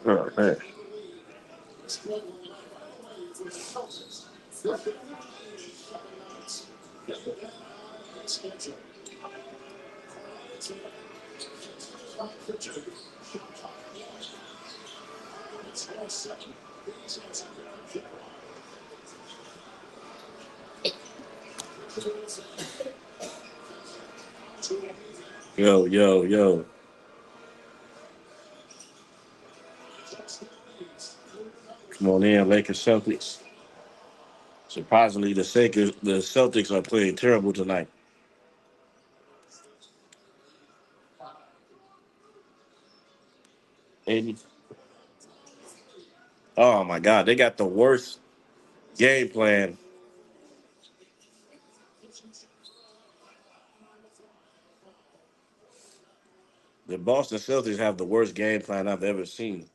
Oh, man. Yo, yo, yo. Come on in, Lakers Celtics. Surprisingly, the Celtics are playing terrible tonight. And oh my God, they got the worst game plan. The Boston Celtics have the worst game plan I've ever seen.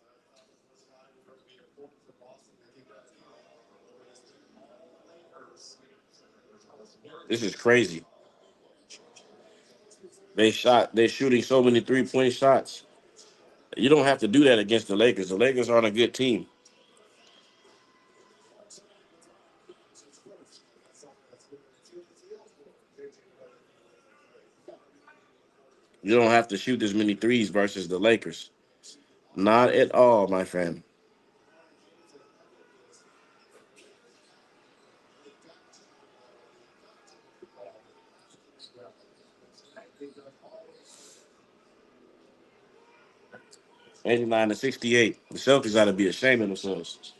This is crazy. They're shooting so many 3-point shots. You don't have to do that against the Lakers. The Lakers aren't a good team. You don't have to shoot as many threes versus the Lakers. Not at all, my friend. 89-68. The Celtics ought to be ashamed of themselves.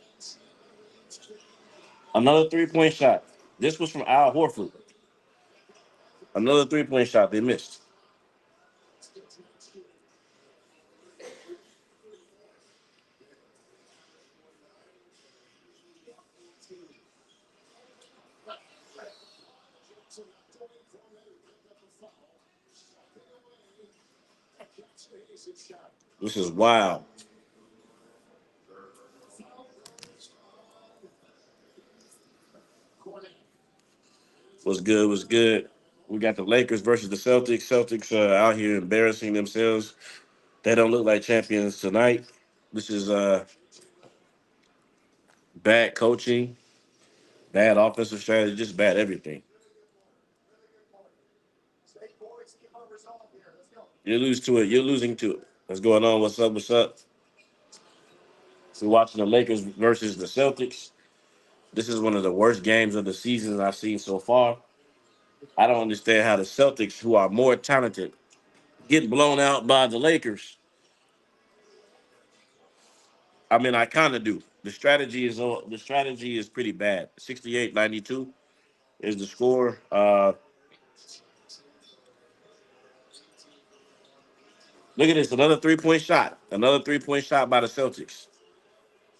Another 3-point shot. This was from Al Horford. Another 3-point shot they missed. This is wild. What's good? What's good? We got the Lakers versus the Celtics. Celtics out here embarrassing themselves. They don't look like champions tonight. This is bad coaching, bad offensive strategy, just bad everything. You lose to it. You're losing to it. What's going on? What's up? What's up? We're watching the Lakers versus the Celtics. This is one of the worst games of the season I've seen so far. I don't understand how the Celtics, who are more talented, get blown out by the Lakers. I mean, I kind of do. The strategy is pretty bad. 68-92 is the score. Look at this, another 3-point shot. Another 3-point shot by the Celtics.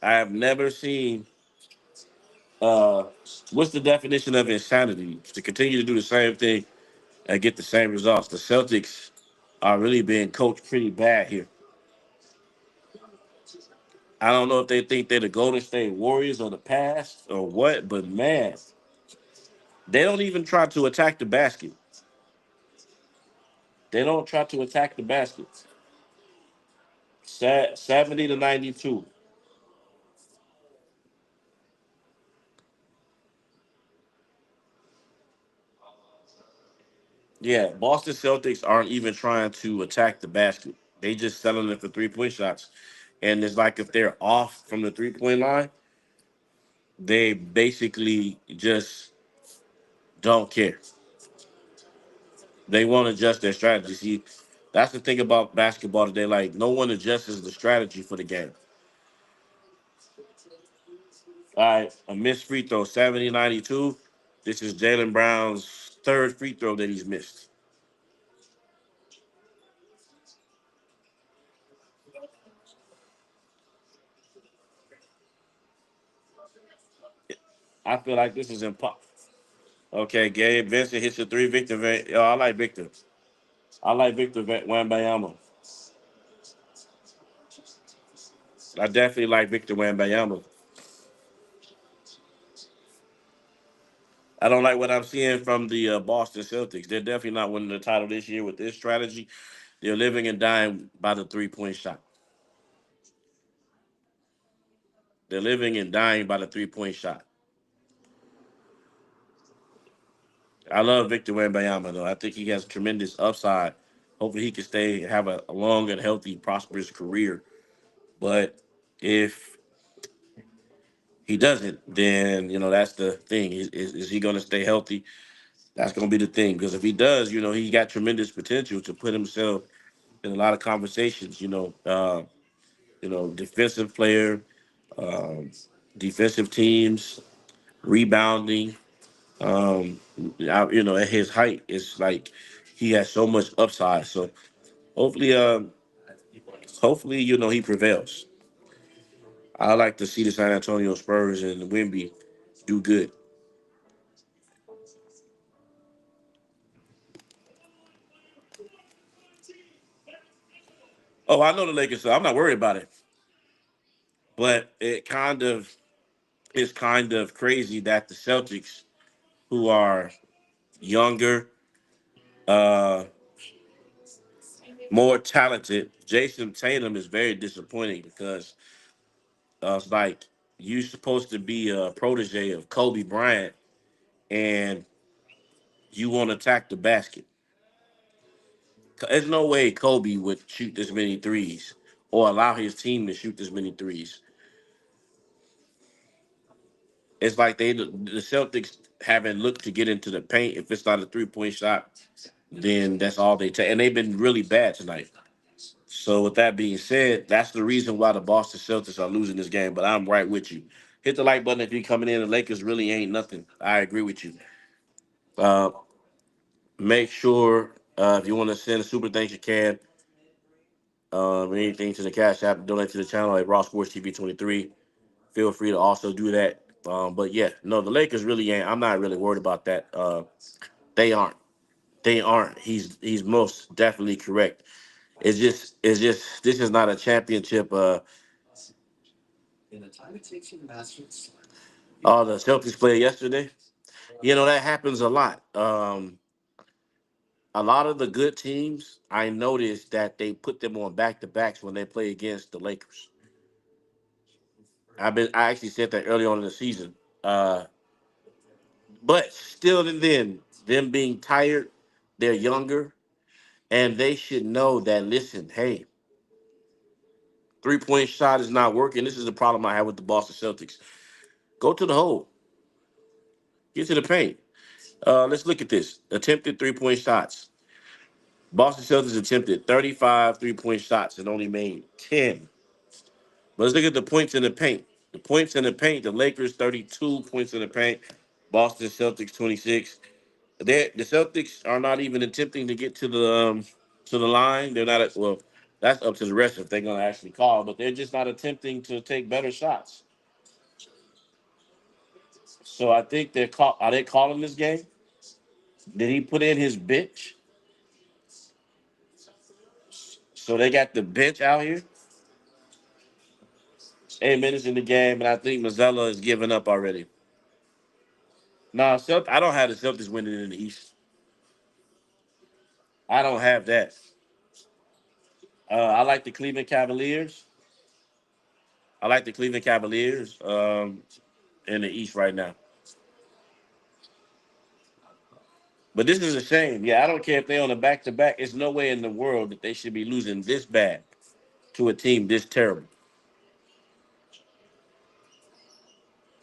I have never seen uh what's the definition of insanity? To continue to do the same thing and get the same results. The Celtics are really being coached pretty bad here. I don't know if they think they're the Golden State Warriors of the past or what, but man, they don't even try to attack the basket. They don't try to attack the basket. 70-92. Yeah, Boston Celtics aren't even trying to attack the basket. They just settling it for 3-point shots. And it's like if they're off from the 3-point line, they basically just don't care. They won't adjust their strategy. See, that's the thing about basketball today. Like, no one adjusts the strategy for the game. All right, a missed free throw, 70-92. This is Jalen Brown's third free throw that he's missed. I feel like this is impossible. Okay, Gabe Vincent hits a three. Yo, I like Victor. I like Victor Wembanyama. I definitely like Victor Wembanyama. I don't like what I'm seeing from the Boston Celtics. They're definitely not winning the title this year with this strategy. They're living and dying by the 3-point shot. They're living and dying by the 3-point shot. I love Victor Wembanyama though. I think he has tremendous upside. Hopefully he can have a long and healthy, prosperous career. But if he doesn't, then that's the thing. Is he going to stay healthy? That's going to be the thing. Because if he does, he got tremendous potential to put himself in a lot of conversations. Defensive player, um, defensive teams, rebounding. At his height, it's like he has so much upside. So hopefully, he prevails. I like to see the San Antonio Spurs and Wemby do good. Oh, I know the Lakers, so I'm not worried about it. But it's kind of crazy that the Celtics, who are younger, uh, more talented, Jason Tatum is very disappointing because it's like you're supposed to be a protege of Kobe Bryant, and you want to attack the basket. There's no way Kobe would shoot this many threes or allow his team to shoot this many threes. It's like the Celtics haven't looked to get into the paint. If it's not a 3-point shot, then that's all they take. And they've been really bad tonight. So with that being said, that's the reason why the Boston Celtics are losing this game. But I'm right with you. Hit the like button if you're coming in. The Lakers really ain't nothing. I agree with you. Uh, Make sure if you want to send a super thanks, you can. Anything to the Cash App, donate to the channel at Raw Sports TV 23. Feel free to also do that. But yeah, no, the Lakers really ain't. I'm not really worried about that. They aren't. They aren't. He's most definitely correct. It's just this is not a championship. The Celtics played yesterday. That happens a lot. A lot of the good teams, I noticed that they put them on back to backs when they play against the Lakers. I actually said that early on in the season. Uh, but still, and then them being tired, they're younger, and they should know that. Listen, hey, 3-point shot is not working. This is the problem I have with the Boston Celtics. Go to the hole, get to the paint. Let's look at this. Attempted 3-point shots. Boston Celtics attempted 35 3-point shots and only made 10. But let's look at the points in the paint. The points in the paint, the Lakers 32 points in the paint, Boston Celtics 26. The Celtics are not even attempting to get to the line. They're not well. That's up to the rest if they're going to actually call, but they're just not attempting to take better shots. So I think are they calling this game? Did he put in his bench? So they got the bench out here. 8 minutes in the game, and I think Mazzella is giving up already. No, I don't have the Celtics winning in the East. I don't have that. I like the Cleveland Cavaliers. I like the Cleveland Cavaliers in the East right now. But this is a shame. Yeah, I don't care if they're on a back to back. There's no way in the world that they should be losing this bad to a team this terrible.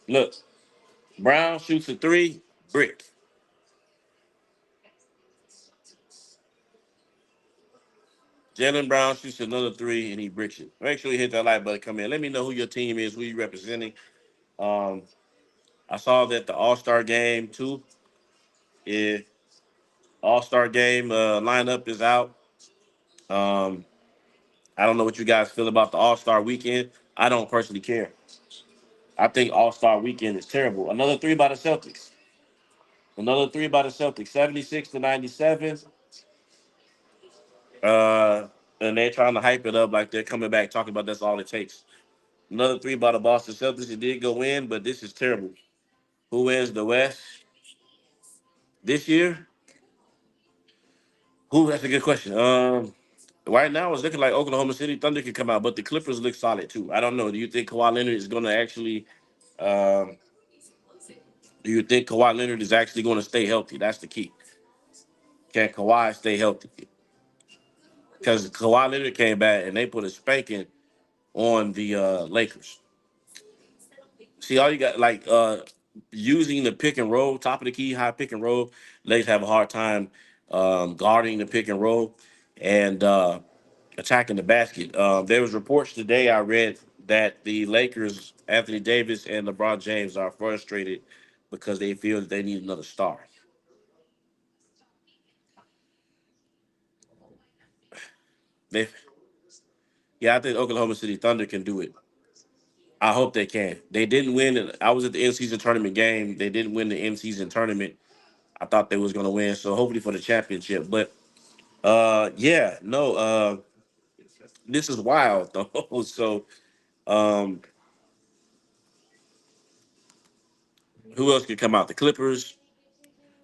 Look, Brown shoots a three, brick. Jalen Brown shoots another three and he bricks it. Make sure you hit that like button. Come in. Let me know who your team is, who you representing. Um, I saw that the All Star game too. Is All Star game lineup is out. Um, I don't know what you guys feel about the All Star weekend. I don't personally care. I think All Star weekend is terrible. Another three by the Celtics. Another three by the Celtics. 76-97. Uh, and they're trying to hype it up like they're coming back talking about that's all it takes. Another three by the Boston Celtics. It did go in, but this is terrible. Who wins the West this year? Who? That's a good question. Right now it's looking like Oklahoma City Thunder could come out, but the Clippers look solid too. I don't know. Do you think Kawhi Leonard is going to actually? Um, do you think Kawhi Leonard is actually going to stay healthy? That's the key. Can Kawhi stay healthy? Because Kawhi Leonard came back and they put a spanking on the Lakers. See, all you got using the pick and roll, top of the key, high pick and roll. Lakers have a hard time guarding the pick and roll and attacking the basket. There was reports today I read that the Lakers, Anthony Davis and LeBron James, are frustrated because they feel that they need another star. They, yeah, I think Oklahoma City Thunder can do it. I hope they can. They didn't win. I was at the in-season tournament game. They didn't win the in-season tournament. I thought they was gonna win, so hopefully for the championship. But yeah, no, this is wild though. So um, who else could come out? The Clippers,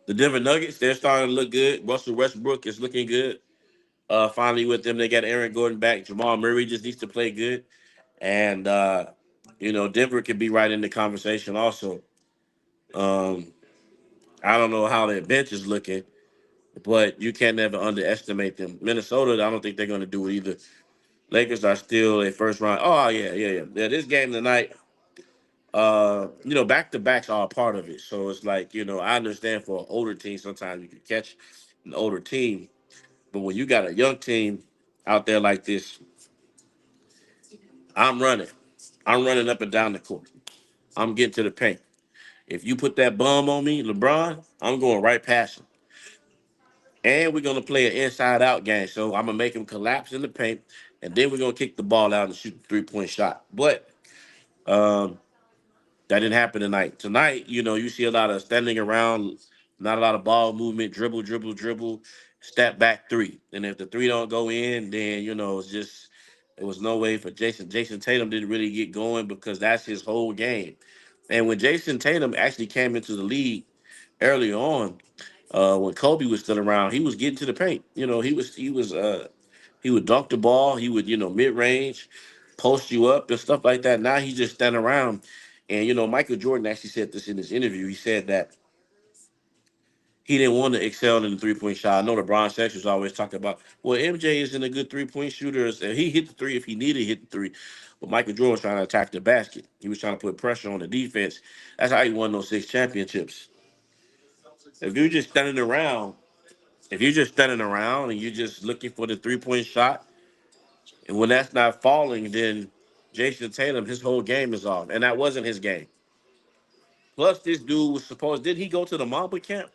the Denver Nuggets. They're starting to look good. Russell Westbrook is looking good. Finally with them, they got Aaron Gordon back. Jamal Murray just needs to play good, and Denver could be right in the conversation also. Um, I don't know how their bench is looking, but you can't never underestimate them. Minnesota, I don't think they're going to do it either. Lakers are still a first round. Oh yeah. This game tonight, back to backs are a part of it. So it's like I understand for an older team sometimes you can catch an older team, but when you got a young team out there like this, I'm running. I'm running up and down the court. I'm getting to the paint. If you put that bum on me, LeBron, I'm going right past him. And we're gonna play an inside out game. So I'm gonna make him collapse in the paint, and then we're gonna kick the ball out and shoot the 3-point shot. But um, that didn't happen tonight. Tonight, you see a lot of standing around, not a lot of ball movement, dribble, dribble, dribble, step back three. And if the three don't go in, then it's just there was no way for Jason. Jason Tatum didn't really get going because that's his whole game. And when Jason Tatum actually came into the league early on, when Kobe was still around, he was getting to the paint. He would dunk the ball. He would mid range, post you up and stuff like that. Now he's just standing around. And Michael Jordan actually said this in his interview. He said that he didn't want to excel in the 3-point shot. I know LeBron James was always talking about, well, MJ isn't a good 3-point shooter. And he hit the three if he needed to hit the three. But Michael Jordan was trying to attack the basket. He was trying to put pressure on the defense. That's how he won those 6 championships. If you're just standing around, if you're just standing around and you're just looking for the 3-point shot, and when that's not falling, then Jason Tatum, his whole game is off. And that wasn't his game. Plus, this dude was supposed, did he go to the Mamba camp?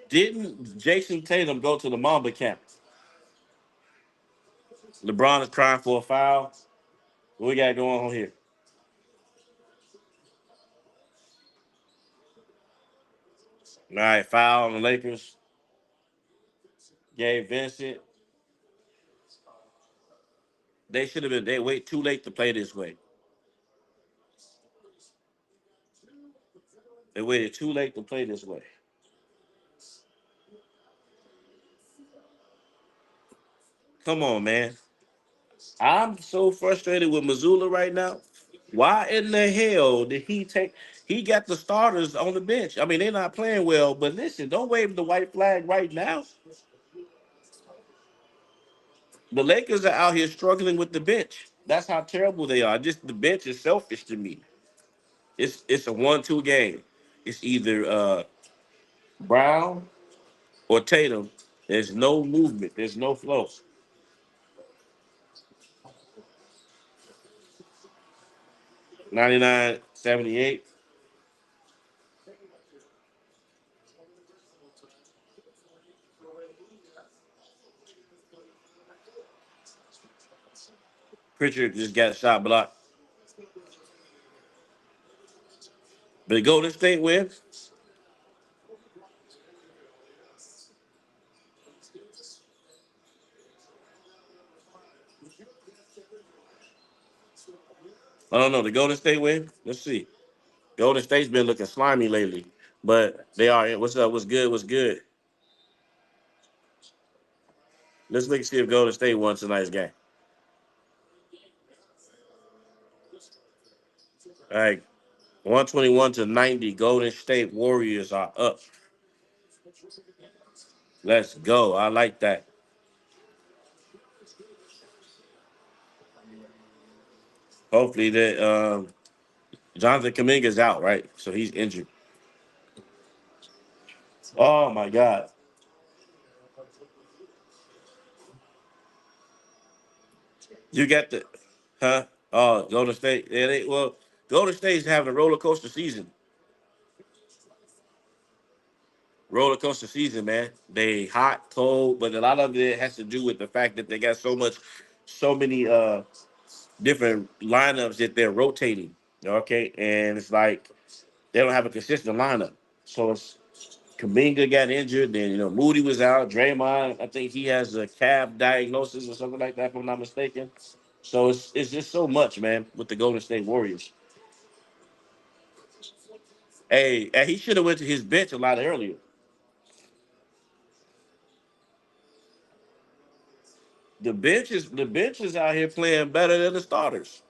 Didn't Jason Tatum go to the Mamba camp? LeBron is crying for a foul. What we got going on here? All right, foul on the Lakers. Gabe Vincent. They should have been, they wait too late to play this way. They waited too late to play this way. Come on, man. I'm so frustrated with Missoula right now. Why in the hell did he take? He got the starters on the bench. I mean, they're not playing well, but listen, don't wave the white flag right now. The Lakers are out here struggling with the bench. That's how terrible they are. Just the bench is selfish to me. It's a 1-2 game. It's either Brown or Tatum. There's no movement. There's no flow. 99-78. Pritchard just got a shot blocked. But Golden State wins. I don't know. The Golden State win. Let's see. Golden State's been looking slimy lately, but they are. What's up? What's good? What's good? Let's look and see if Golden State won tonight's game. All right, 121-90. Golden State Warriors are up. Let's go. I like that. Hopefully that Jonathan Kuminga's out, right? So he's injured. Oh my God. You got the huh? Oh, Golden State. Yeah, Golden State's having a roller coaster season. Roller coaster season, man. They hot, cold, but a lot of it has to do with the fact that they got so many different lineups that they're rotating. Okay, and it's like they don't have a consistent lineup. So it's Kaminga got injured, then Moody was out. Draymond, I think he has a calf diagnosis or something like that, if I'm not mistaken. So it's just so much, man, with the Golden State Warriors. Hey, and he should have went to his bench a lot earlier. The bench is out here playing better than the starters.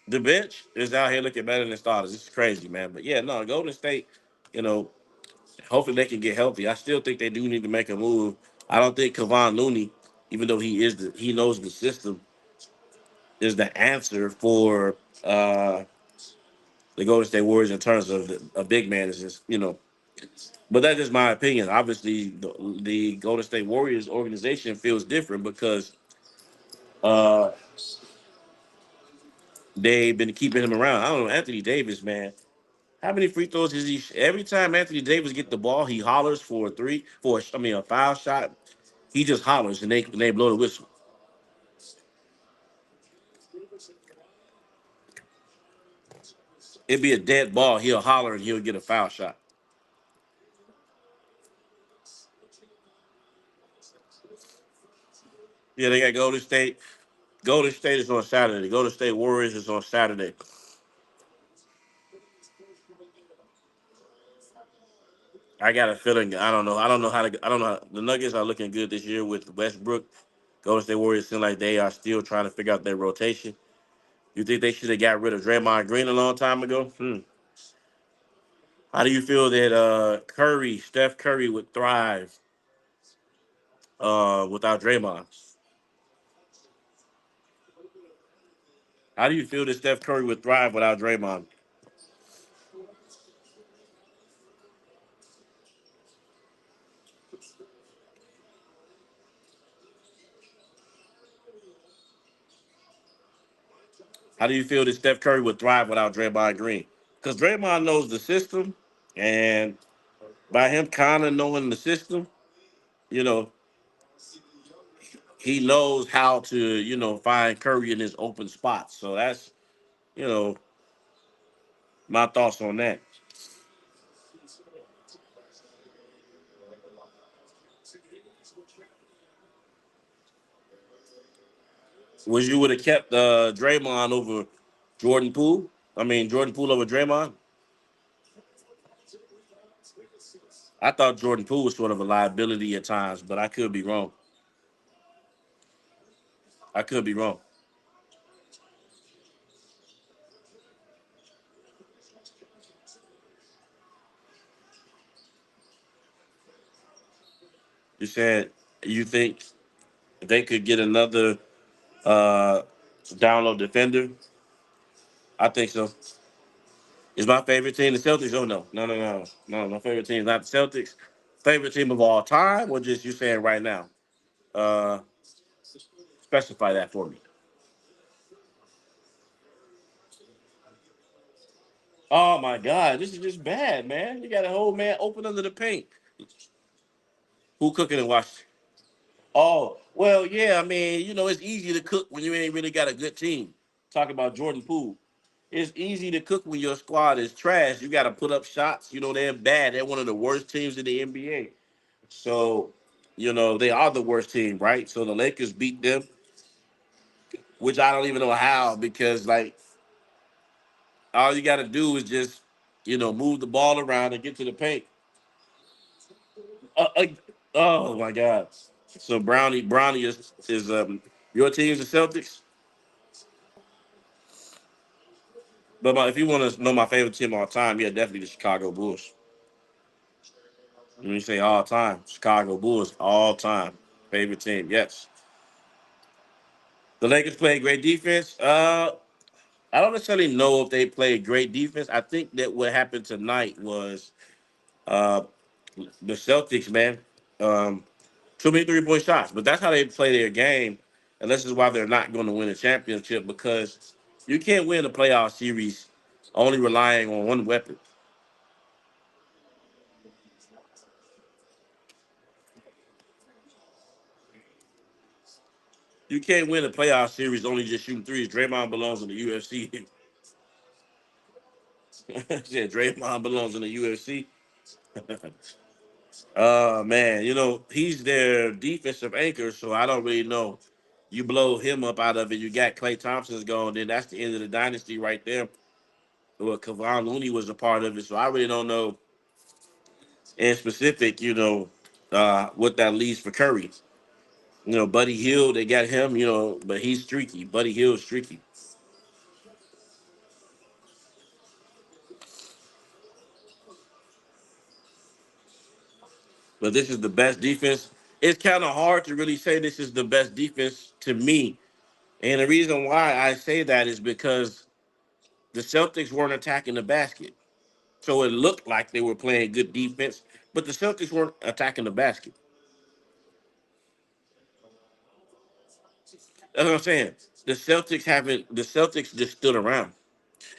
The bench is out here looking better than starters. It's crazy, man. But yeah, no, Golden State, you know, hopefully they can get healthy. I still think they do need to make a move. I don't think Kevon Looney, even though he knows the system, is the answer for the Golden State Warriors in terms of a big man. Is just but that's just my opinion. Obviously, the Golden State Warriors organization feels different because uh, they've been keeping him around. I don't know, Anthony Davis, man. How many free throws is he? Every time Anthony Davis get the ball, he hollers for a foul shot. He just hollers and they blow the whistle. It'd be a dead ball. He'll holler and he'll get a foul shot. Yeah, they got Golden State. Golden State is on Saturday. Golden State Warriors is on Saturday. I got a feeling. I don't know. I don't know how to. I don't know. The Nuggets are looking good this year with Westbrook. Golden State Warriors seem like they are still trying to figure out their rotation. You think they should have got rid of Draymond Green a long time ago? How do you feel that Steph Curry would thrive without Draymond? How do you feel that Steph Curry would thrive without Draymond? How do you feel that Steph Curry would thrive without Draymond Green? Because Draymond knows the system, and by him kind of knowing the system, you know, he knows how to, find Curry in his open spots. So that's, you know, my thoughts on that. Was you would have kept Draymond over Jordan Poole? I mean, Jordan Poole over Draymond? I thought Jordan Poole was sort of a liability at times, but I could be wrong. I could be wrong. You said you think they could get another uh, download defender? I think so. Is my favorite team the Celtics? Oh no. My favorite team is not the Celtics. Favorite team of all time, or just you saying right now? Uh, Specify that for me. Oh my God, this is just bad, man. You got a whole man open under the paint. Who cooking in Washington? Oh, well, yeah. I mean, it's easy to cook when you ain't really got a good team. Talking about Jordan Poole. It's easy to cook when your squad is trash. You got to put up shots. They're bad. They're one of the worst teams in the NBA. So, they are the worst team, right? So the Lakers beat them, which I don't even know how because, like, all you got to do is just, move the ball around and get to the paint. Uh, uh, oh my God! So Brownie is your team's the Celtics. But if you want to know my favorite team all time, yeah, definitely the Chicago Bulls. When you say all time, Chicago Bulls all time favorite team. Yes, the Lakers played great defense. I don't necessarily know if they played great defense. I think that what happened tonight was uh, the Celtics, man. Um, Too many 3-point shots, but that's how they play their game, and this is why they're not going to win a championship because you can't win a playoff series only relying on one weapon. You can't win a playoff series only just shooting threes. Draymond belongs in the UFC. Said Draymond belongs in the UFC. Man, he's their defensive anchor, so I don't really know. You blow him up out of it. You got Klay Thompson's gone, then that's the end of the dynasty right there. Well, Kevon Looney was a part of it, so I really don't know in specific, what that leaves for Curry. Buddy Hill, they got him, but he's streaky. Buddy Hill's streaky. But this is the best defense. It's kind of hard to really say this is the best defense to me. And the reason why I say that is because the Celtics weren't attacking the basket. So it looked like they were playing good defense, but the Celtics weren't attacking the basket. That's what I'm saying. The Celtics just stood around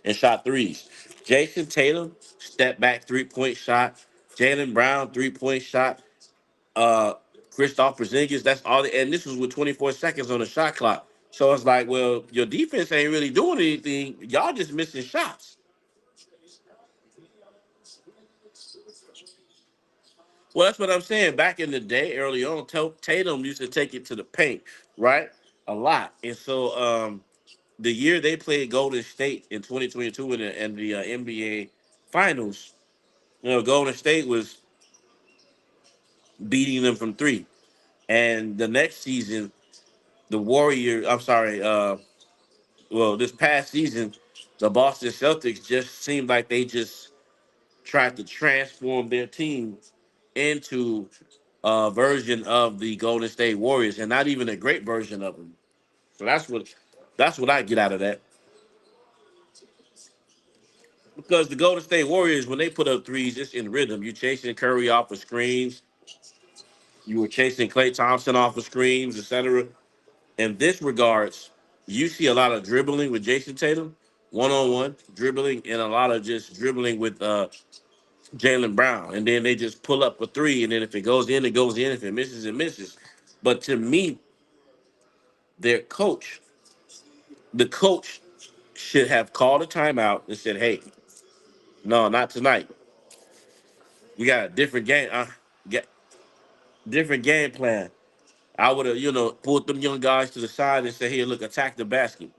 and shot threes. Jason Tatum, step back 3-point shot. Jalen Brown, 3-point shot. uh Christoph Porzingis. That's all. And this was with 24 seconds on the shot clock. So it's like, well, your defense ain't really doing anything. Y'all just missing shots. Well, that's what I'm saying. Back in the day, early on, Tatum used to take it to the paint, right? A lot. And so the year they played Golden State in 2022 in the NBA Finals, Golden State was beating them from three. And the next season, the Warrior, I'm sorry, this past season, the Boston Celtics just seemed like they just tried to transform their team into a version of the Golden State Warriors, and not even a great version of them. So that's what I get out of that. Because the Golden State Warriors, when they put up threes, it's in rhythm. You're chasing Curry off of screens. You were chasing Klay Thompson off of screens, etc. In this regards, you see a lot of dribbling with Jason Tatum, one-on-one dribbling, and a lot of just dribbling with Jalen Brown. And then they just pull up a three, and then if it goes in, it goes in. If it misses, it misses. But to me, their coach, the coach should have called a timeout and said, hey, no, not tonight. We got a different game. Get different game plan. I would have, pulled them young guys to the side and said, "Here, look, attack the basket."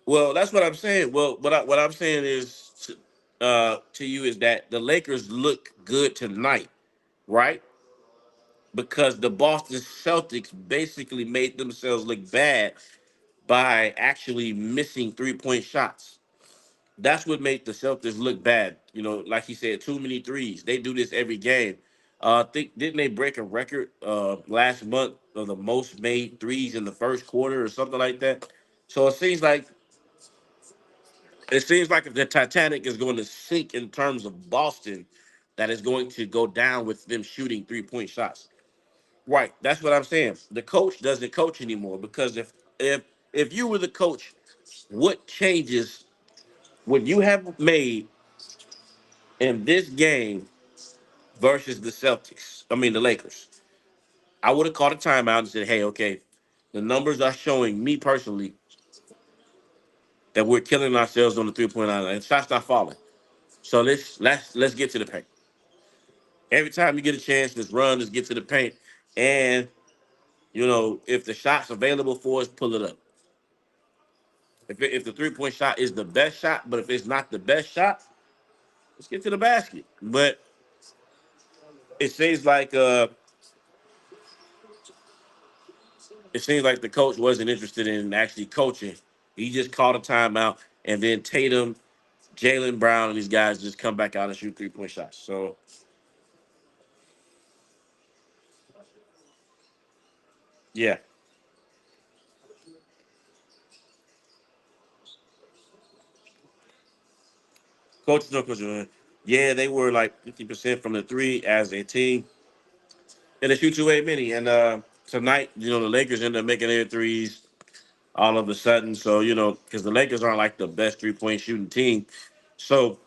Well, that's what I'm saying. Well, what I'm saying is to you is that the Lakers look good tonight, right? Because the Boston Celtics basically made themselves look bad by actually missing 3-point shots. That's what made the Celtics look bad. Like he said, too many threes. They do this every game. I think didn't they break a record last month of the most made threes in the first quarter or something like that? So it seems like if the Titanic is going to sink in terms of Boston, that is going to go down with them shooting 3-point shots. Right. That's what I'm saying. The coach doesn't coach anymore because if you were the coach, what changes would you have made in this game versus the Celtics? I mean the Lakers. I would have called a timeout and said, "Hey, okay, the numbers are showing me personally that we're killing ourselves on the 3-point line and shots not falling. So let's get to the paint. Every time you get a chance, let's run, let's get to the paint, and if the shot's available for us, pull it up. If the 3-point shot is the best shot, but if it's not the best shot, let's get to the basket." But it seems like uh it seems like the coach wasn't interested in actually coaching. He just called a timeout, and then Tatum, Jalen Brown, and these guys just come back out and shoot 3-point shots. So yeah, coaches no coach. Yeah, they were like 50% from the three as a team, and they shoot too many. And tonight, the Lakers end up making their threes all of a sudden. So because the Lakers aren't like the best 3-point shooting team, so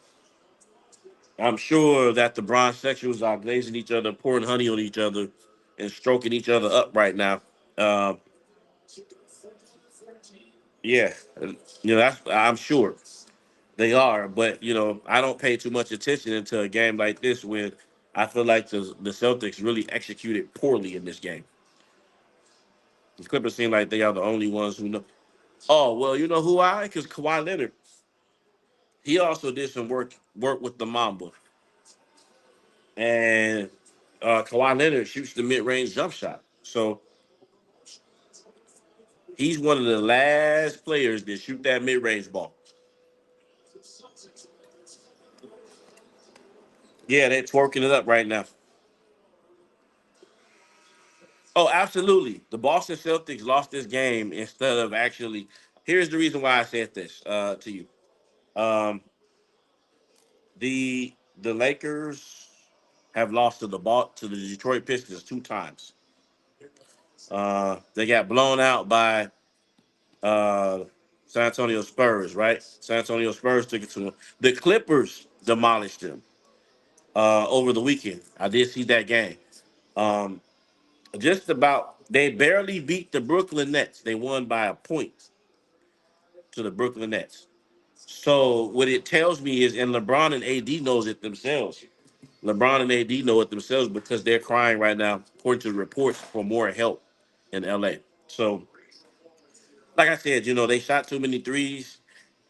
I'm sure that the bronze sexuals are glazing each other, pouring honey on each other, and stroking each other up right now. Uh, yeah, I'm sure they are, but I don't pay too much attention into a game like this when I feel like the Celtics really executed poorly in this game. The Clippers seem like they are the only ones who know. Oh well, you know who I? Because Kawhi Leonard, he also did some work with the Mamba, and Kawhi Leonard shoots the mid range jump shot. So he's one of the last players that shoot that mid range ball. Yeah, they're twerking it up right now. Oh, absolutely. The Boston Celtics lost this game instead of actually. Here's the reason why I said this to you. Um, the Lakers have lost to the Detroit Pistons 2 times. They got blown out by uh, San Antonio Spurs, right? San Antonio Spurs took it to them. The Clippers demolished them over the weekend. I did see that game. Um, just about, they barely beat the Brooklyn Nets. They won by a point to the Brooklyn Nets. So what it tells me is, and LeBron and AD knows it themselves. LeBron and AD know it themselves because they're crying right now, according to the reports, for more help in LA. So, like I said, they shot too many threes,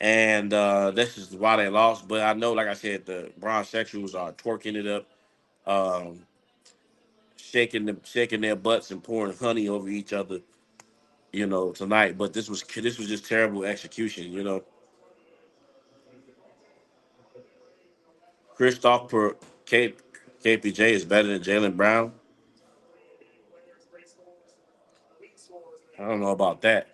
and this is why they lost. But I know, like I said, the Bron sexuals are twerking it up, um, shaking their butts and pouring honey over each other, tonight. But this was just terrible execution. Christoph per K, KPJ is better than Jalen Brown. I don't know about that.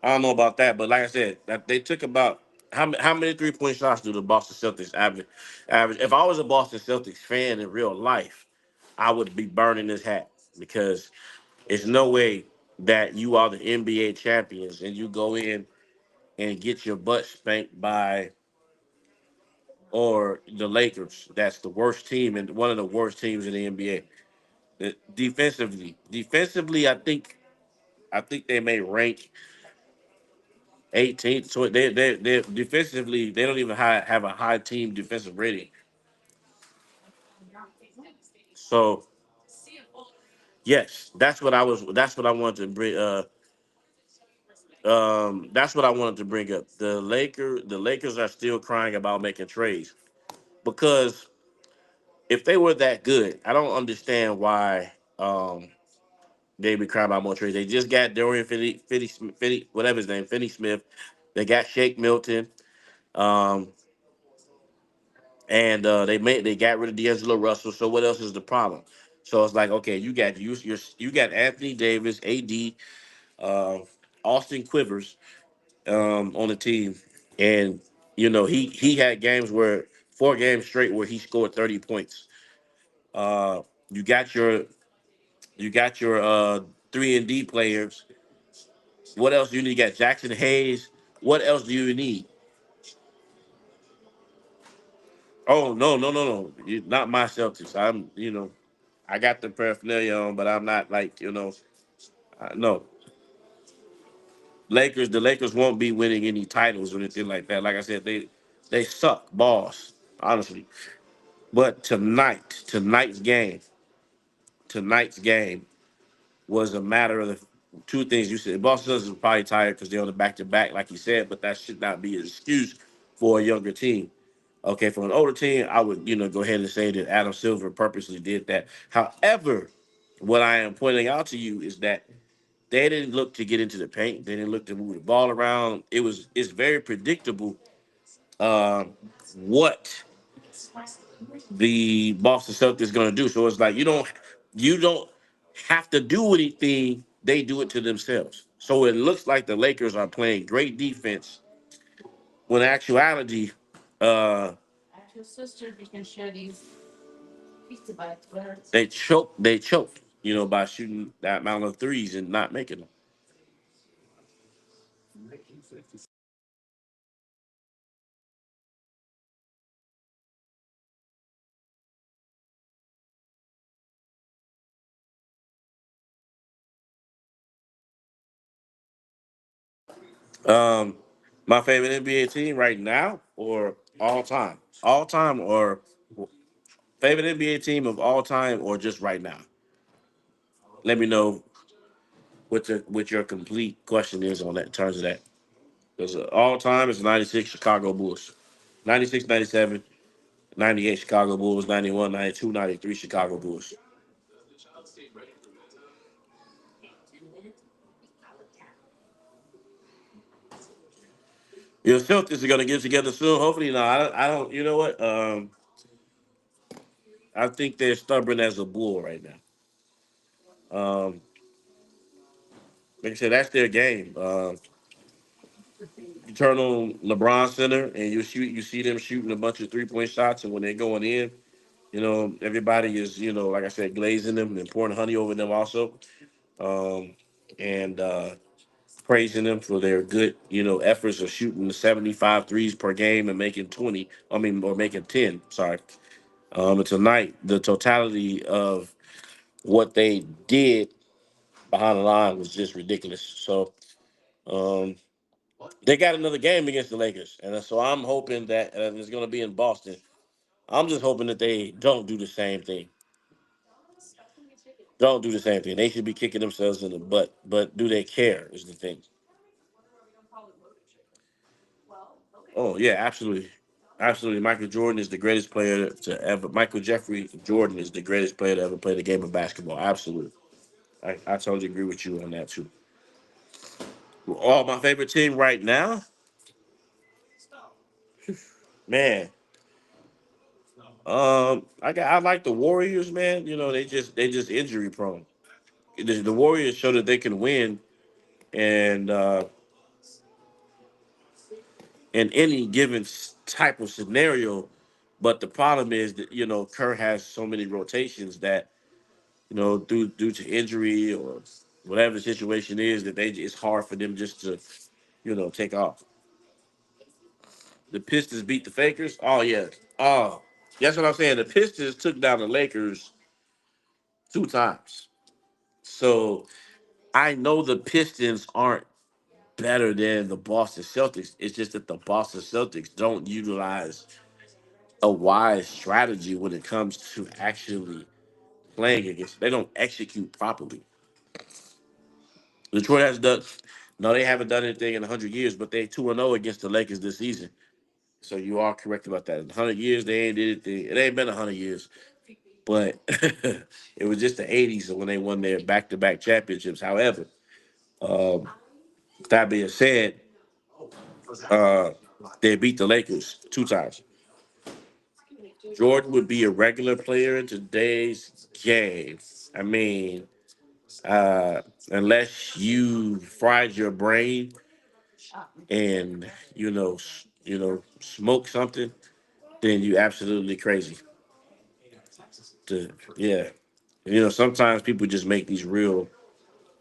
I don't know about that, but like I said, that they took about how many 3-point shots do the Boston Celtics average? Average. If I was a Boston Celtics fan in real life, I would be burning this hat because it's no way that you are the NBA champions and you go in and get your butt spanked by or the Lakers. That's the worst team and one of the worst teams in the NBA. Defensively, I think they may rank 18th. So they defensively they don't even have a high team defensive rating. So yes, That's what I wanted to bring. That's what I wanted to bring up. The Lakers are still crying about making trades because if they were that good, I don't understand why they be crying about more trades. They just got Dorian Finney, whatever his name, Finney Smith. They got Shake Milton. Um, and they got rid of D'Angelo Russell. So what else is the problem? So it's like, okay, you got Anthony Davis, AD, uh, Austin Quivers on the team, and he had games where 4 games straight where he scored 30 points. Uh, you got your three and D players. What else do you need? You got Jackson Hayes. What else do you need? Oh, no, no, no, no! Not my Celtics. I got the paraphernalia on, but I'm not like no. The Lakers won't be winning any titles or anything like that. Like I said, they suck balls, honestly. But tonight's game was a matter of the two things you said. Boston Celtics are probably tired because they're on the back to back, like you said, but that should not be an excuse for a younger team. Okay, for an older team, I would go ahead and say that Adam Silver purposely did that. However, what I am pointing out to you is that they didn't look to get into the paint. They didn't look to move the ball around. It's very predictable uh, what the Boston Celtics going to do. So it's like you don't have to do anything. They do it to themselves. So it looks like the Lakers are playing great defense when in actuality, uh, they choked, by shooting that amount of threes and not making them. Um, my favorite NBA team right now or all time, or favorite NBA team of all time or just right now. Let me know what your complete question is on that in terms of that. Because all time is 96 Chicago Bulls, 96, 97, 98 Chicago Bulls, 91, 92, 93 Chicago Bulls. Your Celtics are gonna get together soon. Hopefully, no. I don't. You know what? I think they're stubborn as a bull right now. Um, like I said, that's their game. You turn on LeBron Center and you see them shooting a bunch of 3-point shots, and when they're going in, everybody is, like I said, glazing them and pouring honey over them also, um, and praising them for their good, efforts of shooting 75 threes per game and making 20. I mean, or making 10. Sorry. And tonight, the totality of what they did behind the line was just ridiculous. So um, they got another game against the Lakers, and so I'm hoping that it's going to be in Boston. I'm just hoping that they don't do the same thing. Don't do the same thing. They should be kicking themselves in the butt, but do they care? Is the thing. Oh yeah, absolutely, absolutely. Michael Jordan is the greatest player to ever. Michael Jeffrey Jordan is the greatest player to ever play the game of basketball. Absolutely, I totally agree with you on that too. Oh, my favorite team right now, man. I like the Warriors, man. They just injury prone. The Warriors show that they can win, and in any given type of scenario. But the problem is that Kerr has so many rotations that due to injury or whatever the situation is, that it's hard for them just to take off. The Pistons beat the Fakers. Oh yeah. Oh, that's what I'm saying. The Pistons took down the Lakers 2 times. So I know the Pistons aren't better than the Boston Celtics. It's just that the Boston Celtics don't utilize a wise strategy when it comes to actually playing against. They don't execute properly. Detroit has done. No, they haven't done anything in 100 years, but they 2-0 against the Lakers this season. So you are correct about that. In 100 years, they ain't did anything. It ain't been 100 years, but it was just the '80s when they won their back-to-back championships. However, um, that being said, uh, they beat the Lakers 2 times. Jordan would be a regular player in today's game. I mean, uh, unless you fried your brain and smoke something, then you absolutely crazy. Yeah, sometimes people just make these real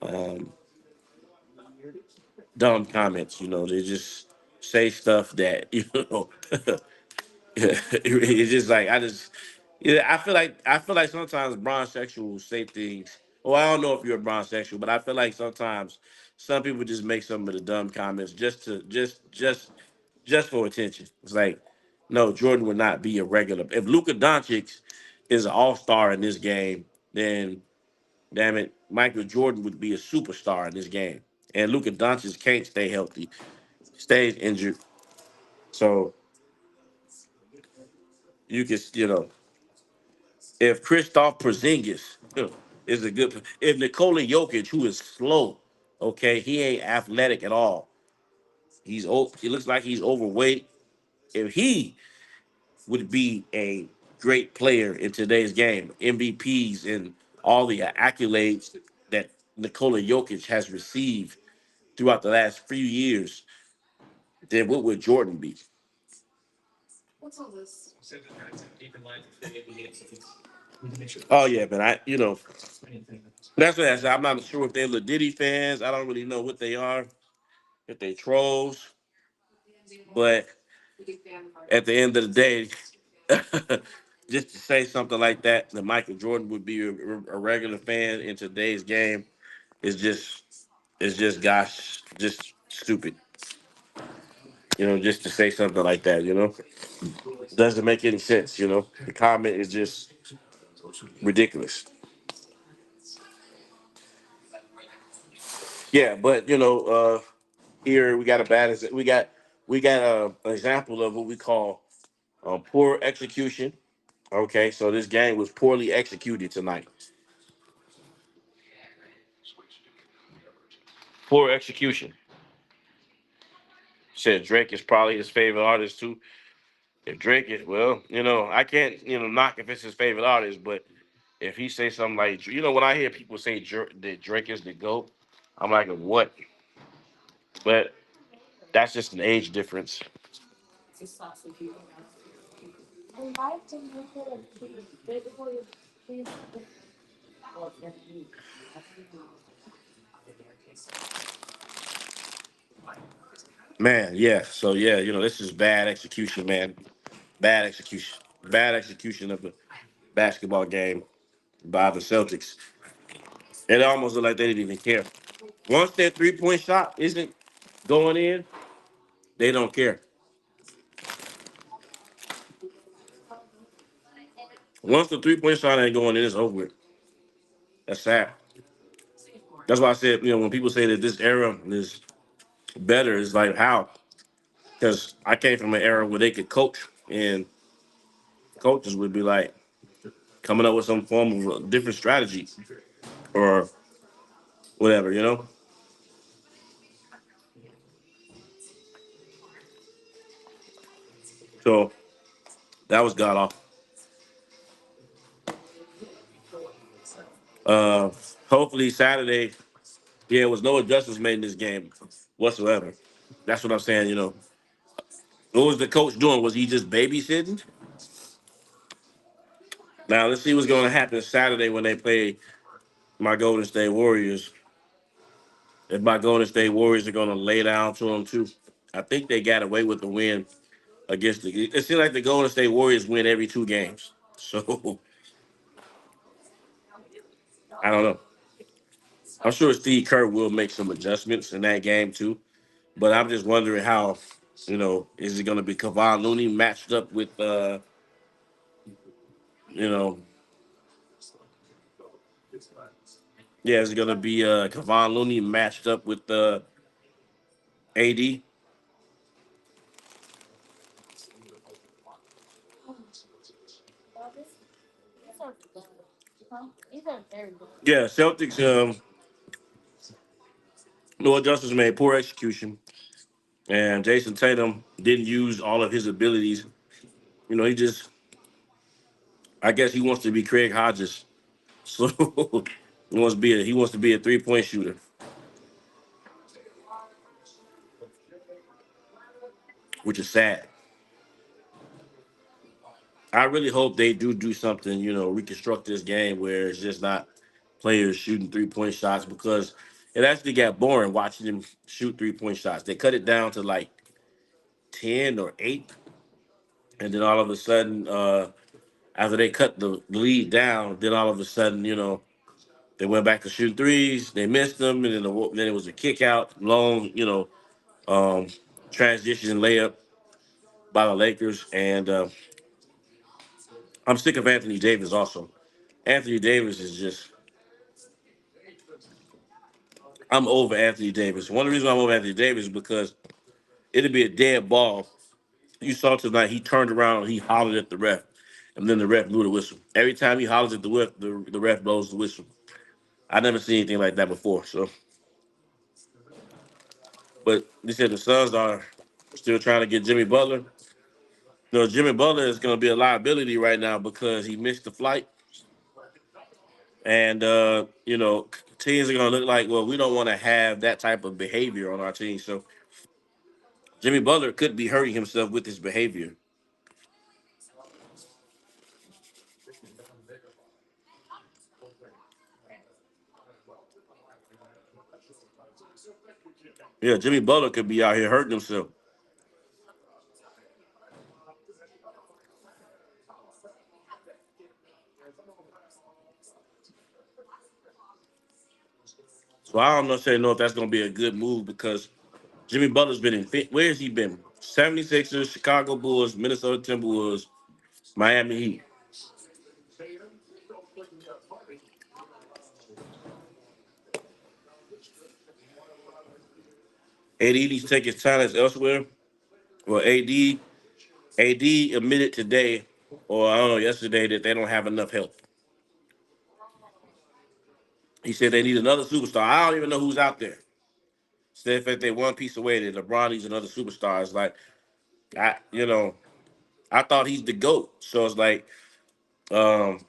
um, dumb comments. They just say stuff that it's just like yeah, I feel like sometimes bronsexuals say things. Well, I don't know if you're a bronsexual, but I feel like sometimes some people just make some of the dumb comments just for attention. It's like, no, Jordan would not be a regular. If Luka Dončić is an all-star in this game, then damn it, Michael Jordan would be a superstar in this game. And Luka Doncic can't stay healthy, stays injured. So you can, if Christoph Porzingis is a good, if Nikola Jokic, who is slow, okay, he ain't athletic at all. He looks like he's overweight. If he would be a great player in today's game, MVPs and all the accolades that Nikola Jokic has received throughout the last few years, then what would Jordan be? Oh yeah, but that's what I said. I'm not sure if they're Diddy fans. I don't really know what they are. If they trolls, but at the end of the day, just to say something like that Michael Jordan would be a regular fan in today's game is just gosh, just stupid. Just to say something like that, doesn't make any sense. The comment is just ridiculous. Yeah, but here we got an example of what we call poor execution. Okay, so this game was poorly executed tonight. Poor execution. Said Drake is probably his favorite artist too. If Drake is, well, I can't, knock if it's his favorite artist, but if he say something like, when I hear people say that Drake is the GOAT, I'm like, what? But that's just an age difference. Man, yeah. So yeah, this is bad execution, man. Bad execution. Bad execution of the basketball game by the Celtics. It almost looked like they didn't even care. Once their 3-point shot isn't going in, they don't care. Once the 3-point shot ain't going in, it's over with. That's sad. That's why I said, when people say that this era is better, it's like how? Because I came from an era where they could coach, and coaches would be like coming up with some form of a different strategy or whatever. So that was god awful. Uh, Hopefully Saturday, yeah, there was no adjustments made in this game whatsoever. That's what I'm saying. What was the coach doing? Was he just babysitting? Now let's see what's going to happen Saturday when they play my Golden State Warriors. If my Golden State Warriors are going to lay down to them too, I think they got away with the win against the. It seems like the Golden State Warriors win every 2 games. So I don't know. I'm sure Steve Kerr will make some adjustments in that game too. But I'm just wondering how, is it going to be Kevon Looney matched up with, you know, yeah, is it going to be Kevon Looney matched up with AD? Yeah, Celtics. No adjustments made, poor execution, and Jason Tatum didn't use all of his abilities. He just I guess he wants to be Craig Hodges, so he wants to be a 3-point shooter, which is sad. I really hope they do something, reconstruct this game where it's just not players shooting 3-point shots because it actually got boring watching them shoot 3-point shots. They cut it down to like 10 or 8, and then all of a sudden, after they cut the lead down, then all of a sudden, they went back to shoot threes. They missed them, and then it was a kick out, long, um, transition layup by the Lakers. And I'm sick of Anthony Davis also. Anthony Davis is just, I'm over Anthony Davis. One of the reasons I'm over Anthony Davis is because it'd be a dead ball. You saw tonight, he turned around and he hollered at the ref, and then the ref blew the whistle. Every time he hollers at the ref, the ref blows the whistle. I never seen anything like that before. So, but they said the Suns are still trying to get Jimmy Butler. Jimmy Butler is going to be a liability right now because he missed the flight. And, teams are going to look like, well, we don't want to have that type of behavior on our team. So Jimmy Butler could be hurting himself with his behavior. Yeah, Jimmy Butler could be out here hurting himself. So I don't know if that's going to be a good move because Jimmy Butler's been where has he been? 76ers, Chicago Bulls, Minnesota Timberwolves, Miami Heat. AD needs to take his talents elsewhere. Well, AD admitted today, or I don't know, yesterday, that they don't have enough help. He said they need another superstar. I don't even know who's out there. Said if they one piece away, that LeBron needs another superstar. It's like I thought he's the GOAT. So it's like, um,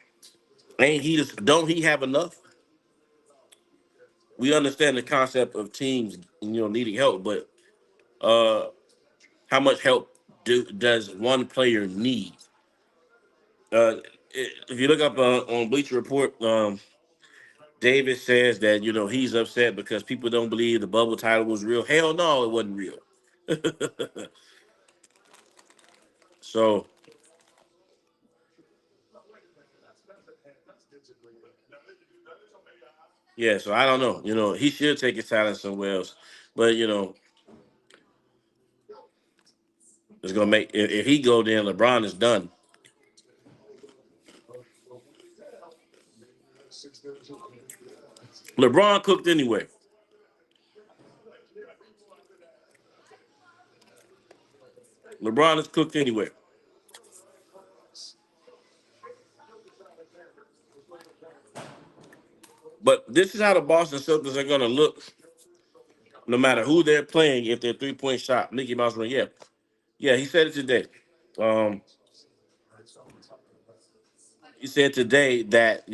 ain't he just don't he have enough? We understand the concept of teams, needing help, but uh, how much help does one player need? Uh, if you look up on Bleacher Report, Davis says that he's upset because people don't believe the bubble title was real. Hell no, it wasn't real. So yeah, so I don't know. He should take his talent somewhere else. But it's gonna make if he go then LeBron is done. LeBron cooked anyway. LeBron is cooked anyway. But this is how the Boston Celtics are gonna look no matter who they're playing if they're 3-point shot. Mickey Mouse went, yeah. Yeah, he said it today. Um, he said today that,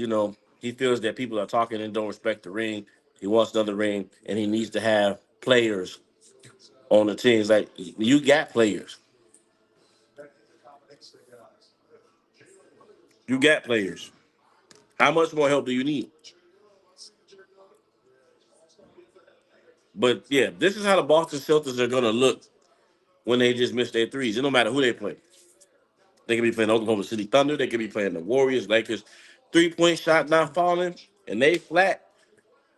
he feels that people are talking and don't respect the ring. He wants another ring, and he needs to have players on the team. It's like, you got players. You got players. How much more help do you need? But yeah, this is how the Boston Celtics are gonna look when they just miss their threes. It no matter who they play. They could be playing Oklahoma City Thunder. They could be playing the Warriors, Lakers. 3-point shot not falling, and they flat.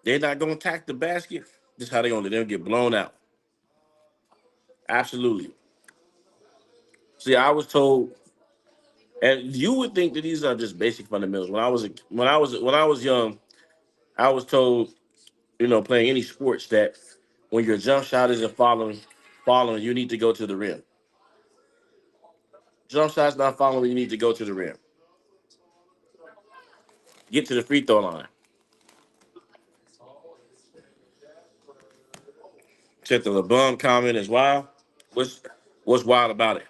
They're not gonna attack the basket. This is how they're gonna let them get blown out. Absolutely. See, I was told, and you would think that these are just basic fundamentals. When I was young, I was told, playing any sports that when your jump shot isn't following, you need to go to the rim. Jump shot's not following, you need to go to the rim. Get to the free throw line. Check the LeBron comment as well. What's wild about it?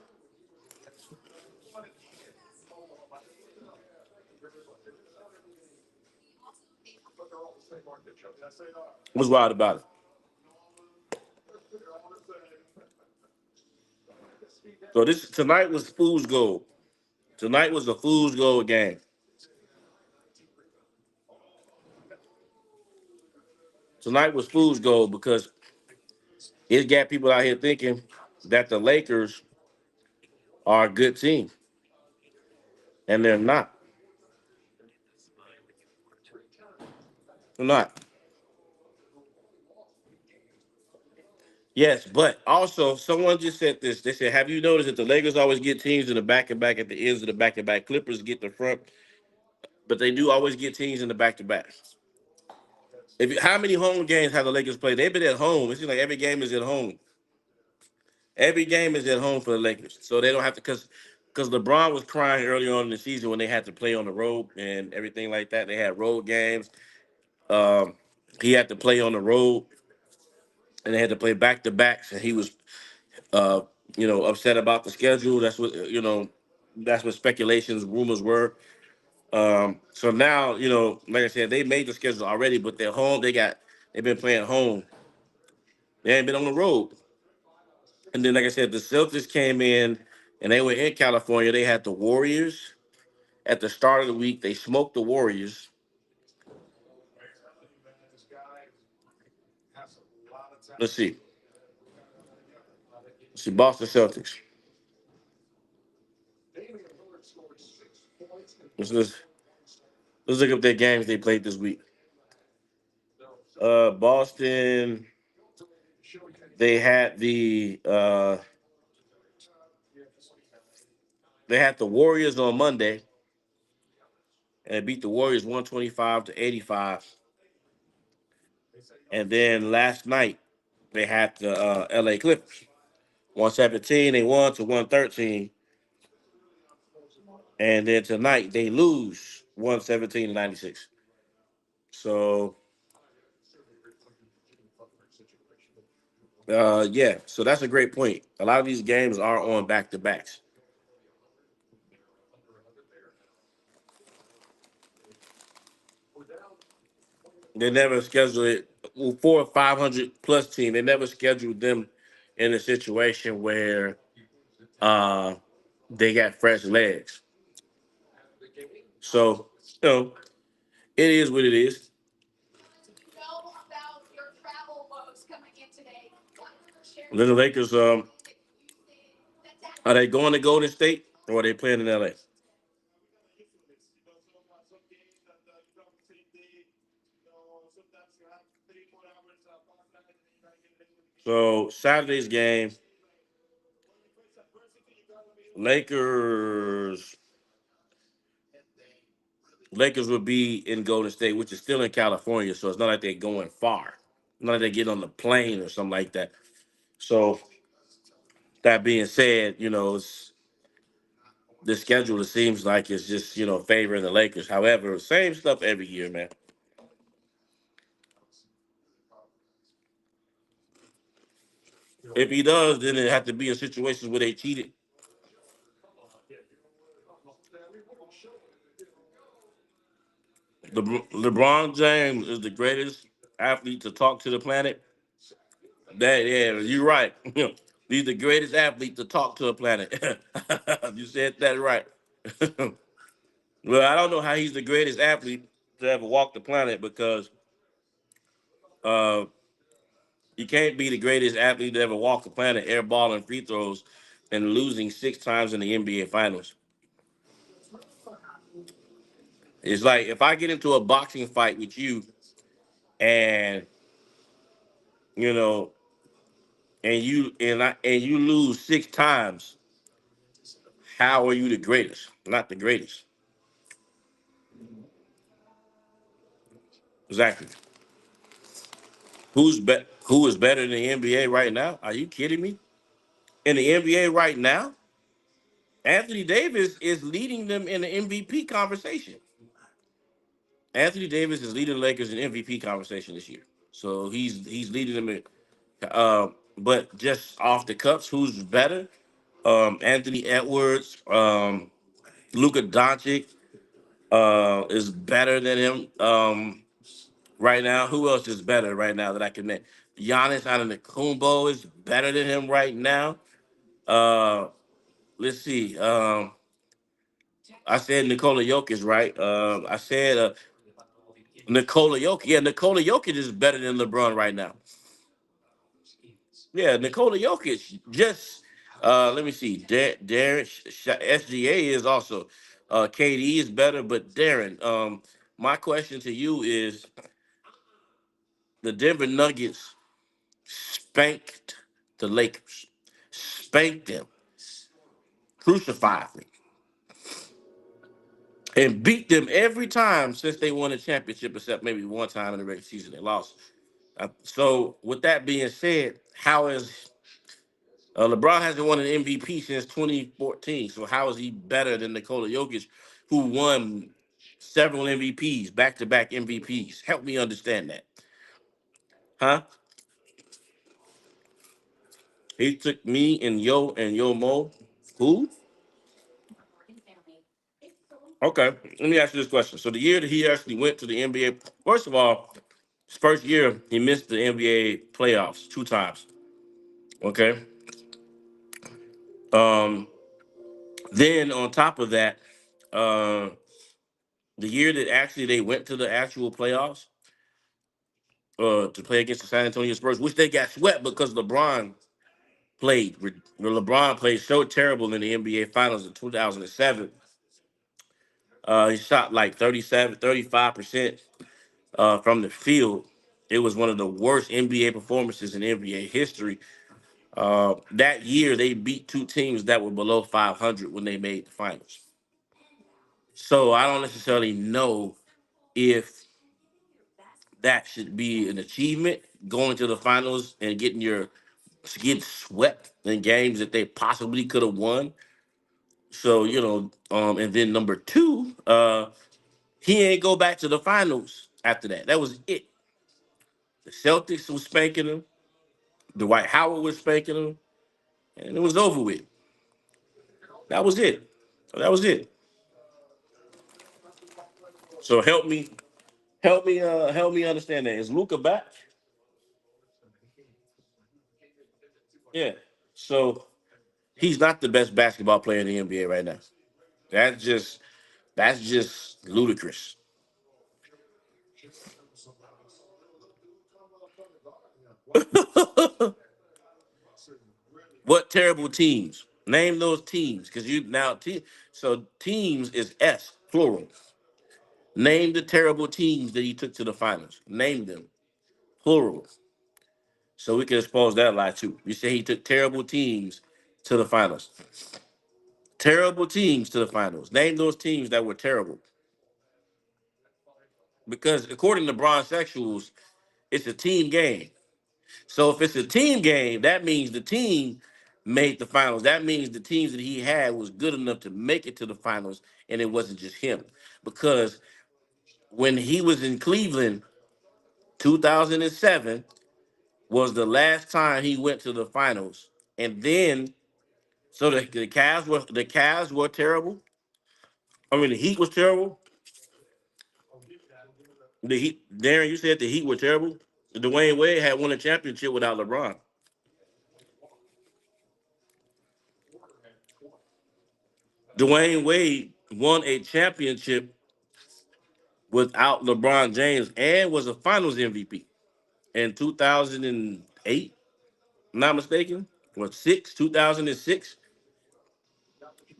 What's wild about it? So this tonight was fool's gold. Tonight was a fool's gold game. Tonight was fool's gold because it got people out here thinking that the Lakers are a good team, and they're not. They're not. Yes, but also someone just said this. They said, "Have you noticed that the Lakers always get teams in the back and back at the ends of the back and back? Clippers get the front, but they do always get teams in the back to back." How many home games have the Lakers played? They've been at home. It seems like every game is at home. Every game is at home for the Lakers, so they don't have to because LeBron was crying early on in the season when they had to play on the road and everything like that. They had road games. Um, he had to play on the road, and they had to play back to backs, and he was, uh, upset about the schedule. That's what That's what speculations, rumors were. So now, like I said, they made the schedule already, but they're home. They've been playing home. They ain't been on the road. And then, like I said, the Celtics came in and they were in California. They had the Warriors at the start of the week. They smoked the Warriors. Let's see. Let's see, Boston Celtics. Let's, let's, let's look up their games they played this week. Boston, they had the Warriors on Monday, and they beat the Warriors 125-85. And then last night they had the LA Clippers 117. They won to 113. And then tonight they lose 117-96. So yeah, so that's a great point. A lot of these games are on back to backs. They never scheduled it for a 500 plus team. They never scheduled them in a situation where uh, they got fresh legs. So it is what it is. Then the Lakers, are they going to Golden State or are they playing in LA? So Saturday's game, Lakers Lakers would be in Golden State, which is still in California, so it's not like they're going far. Not like they get on the plane or something like that. So that being said, the schedule, it seems like it's just, favoring the Lakers. However, same stuff every year, man. If he does, then it have to be in situations where they cheated. LeBron James is the greatest athlete to talk to the planet. Yeah, you're right. He's the greatest athlete to talk to a planet. You said that right. Well, I don't know how he's the greatest athlete to ever walk the planet because uh, you can't be the greatest athlete to ever walk the planet, airballing free throws, and losing 6 times in the NBA Finals. It's like if I get into a boxing fight with you, and you know, and you lose 6 times, how are you the greatest? Not the greatest. Exactly. Who is better than the NBA right now? Are you kidding me? In the NBA right now, Anthony Davis is leading them in the MVP conversation. Anthony Davis is leading the Lakers in MVP conversation this year. So he's leading them in. But just off the cups, who's better? Anthony Edwards, Luka Dončić is better than him. right now. Who else is better right now that I can name? Giannis Antetokounmpo is better than him right now. Uh, let's see. I said Nikola Jokic, right? I said Nikola Jokic. Yeah, Nikola Jokic is better than LeBron right now. Yeah, Nikola Jokic. Just let me see. Darren SGA is also. KD is better, but Darren. My question to you is: the Denver Nuggets spanked the Lakers, spanked them, crucified them, and beat them every time since they won a championship, except maybe one time in the regular season they lost. So, with that being said, how is LeBron hasn't won an MVP since 2014? So, how is he better than Nikola Jokic, who won several MVPs, back-to-back MVPs? Help me understand that, huh? He took me and Yo Mo. Who? Okay, let me ask you this question. So, the year that he actually went to the NBA, first of all, his first year he missed the NBA playoffs 2 times. Okay. Um, then on top of that, uh, the year that actually they went to the actual playoffs to play against the San Antonio Spurs, which they got swept because LeBron played so terrible in the NBA Finals in 2007. He shot like 35% from the field. It was one of the worst NBA performances in NBA history. That year, they beat 2 teams that were below 500 when they made the finals. So I don't necessarily know if that should be an achievement going to the finals and get swept in games that they possibly could have won. So and then number two, he ain't go back to the finals after that. That was it. The Celtics was spanking him. Dwight Howard was spanking him, and it was over with. That was it. That was it. So help me understand that. Is Luka back? Yeah. So he's not the best basketball player in the NBA right now. That's just that's just ludicrous. What terrible teams? Name those teams, because you now so teams is S plural. Name the terrible teams that he took to the finals. Name them plural, so we can expose that lie too. You say he took terrible teams to the finals. Terrible teams to the finals. Name those teams that were terrible. Because according to Bron Sexuals, it's a team game. So if it's a team game, that means the team made the finals. That means the teams that he had was good enough to make it to the finals, and it wasn't just him. Because when he was in Cleveland, 2007 was the last time he went to the finals. And then, so the Cavs were terrible. I mean, the Heat was terrible. The Heat, Darren, you said the Heat were terrible. Dwayne Wade had won a championship without LeBron. Dwayne Wade won a championship without LeBron James and was a Finals MVP in 2008. Not mistaken, or 2006.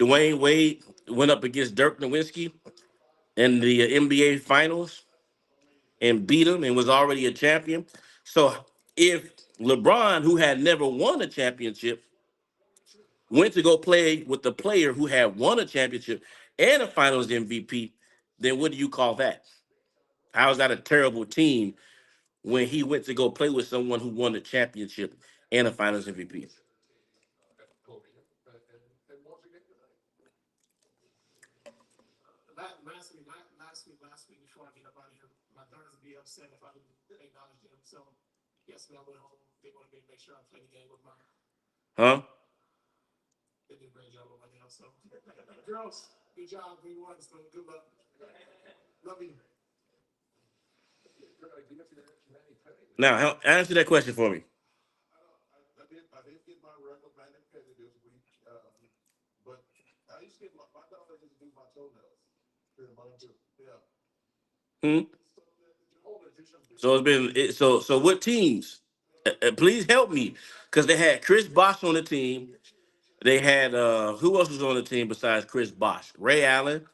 Dwayne Wade went up against Dirk Nowitzki in the NBA Finals and beat him and was already a champion. So if LeBron, who had never won a championship, went to go play with the player who had won a championship and a Finals MVP, then what do you call that? How is that a terrible team when he went to go play with someone who won a championship and a Finals MVP? Huh? Now, answer that question for me. Hmm? So it's been so what teams? Please help me, because they had Chris Bosh on the team. They had who else was on the team besides Chris Bosh? Ray Allen,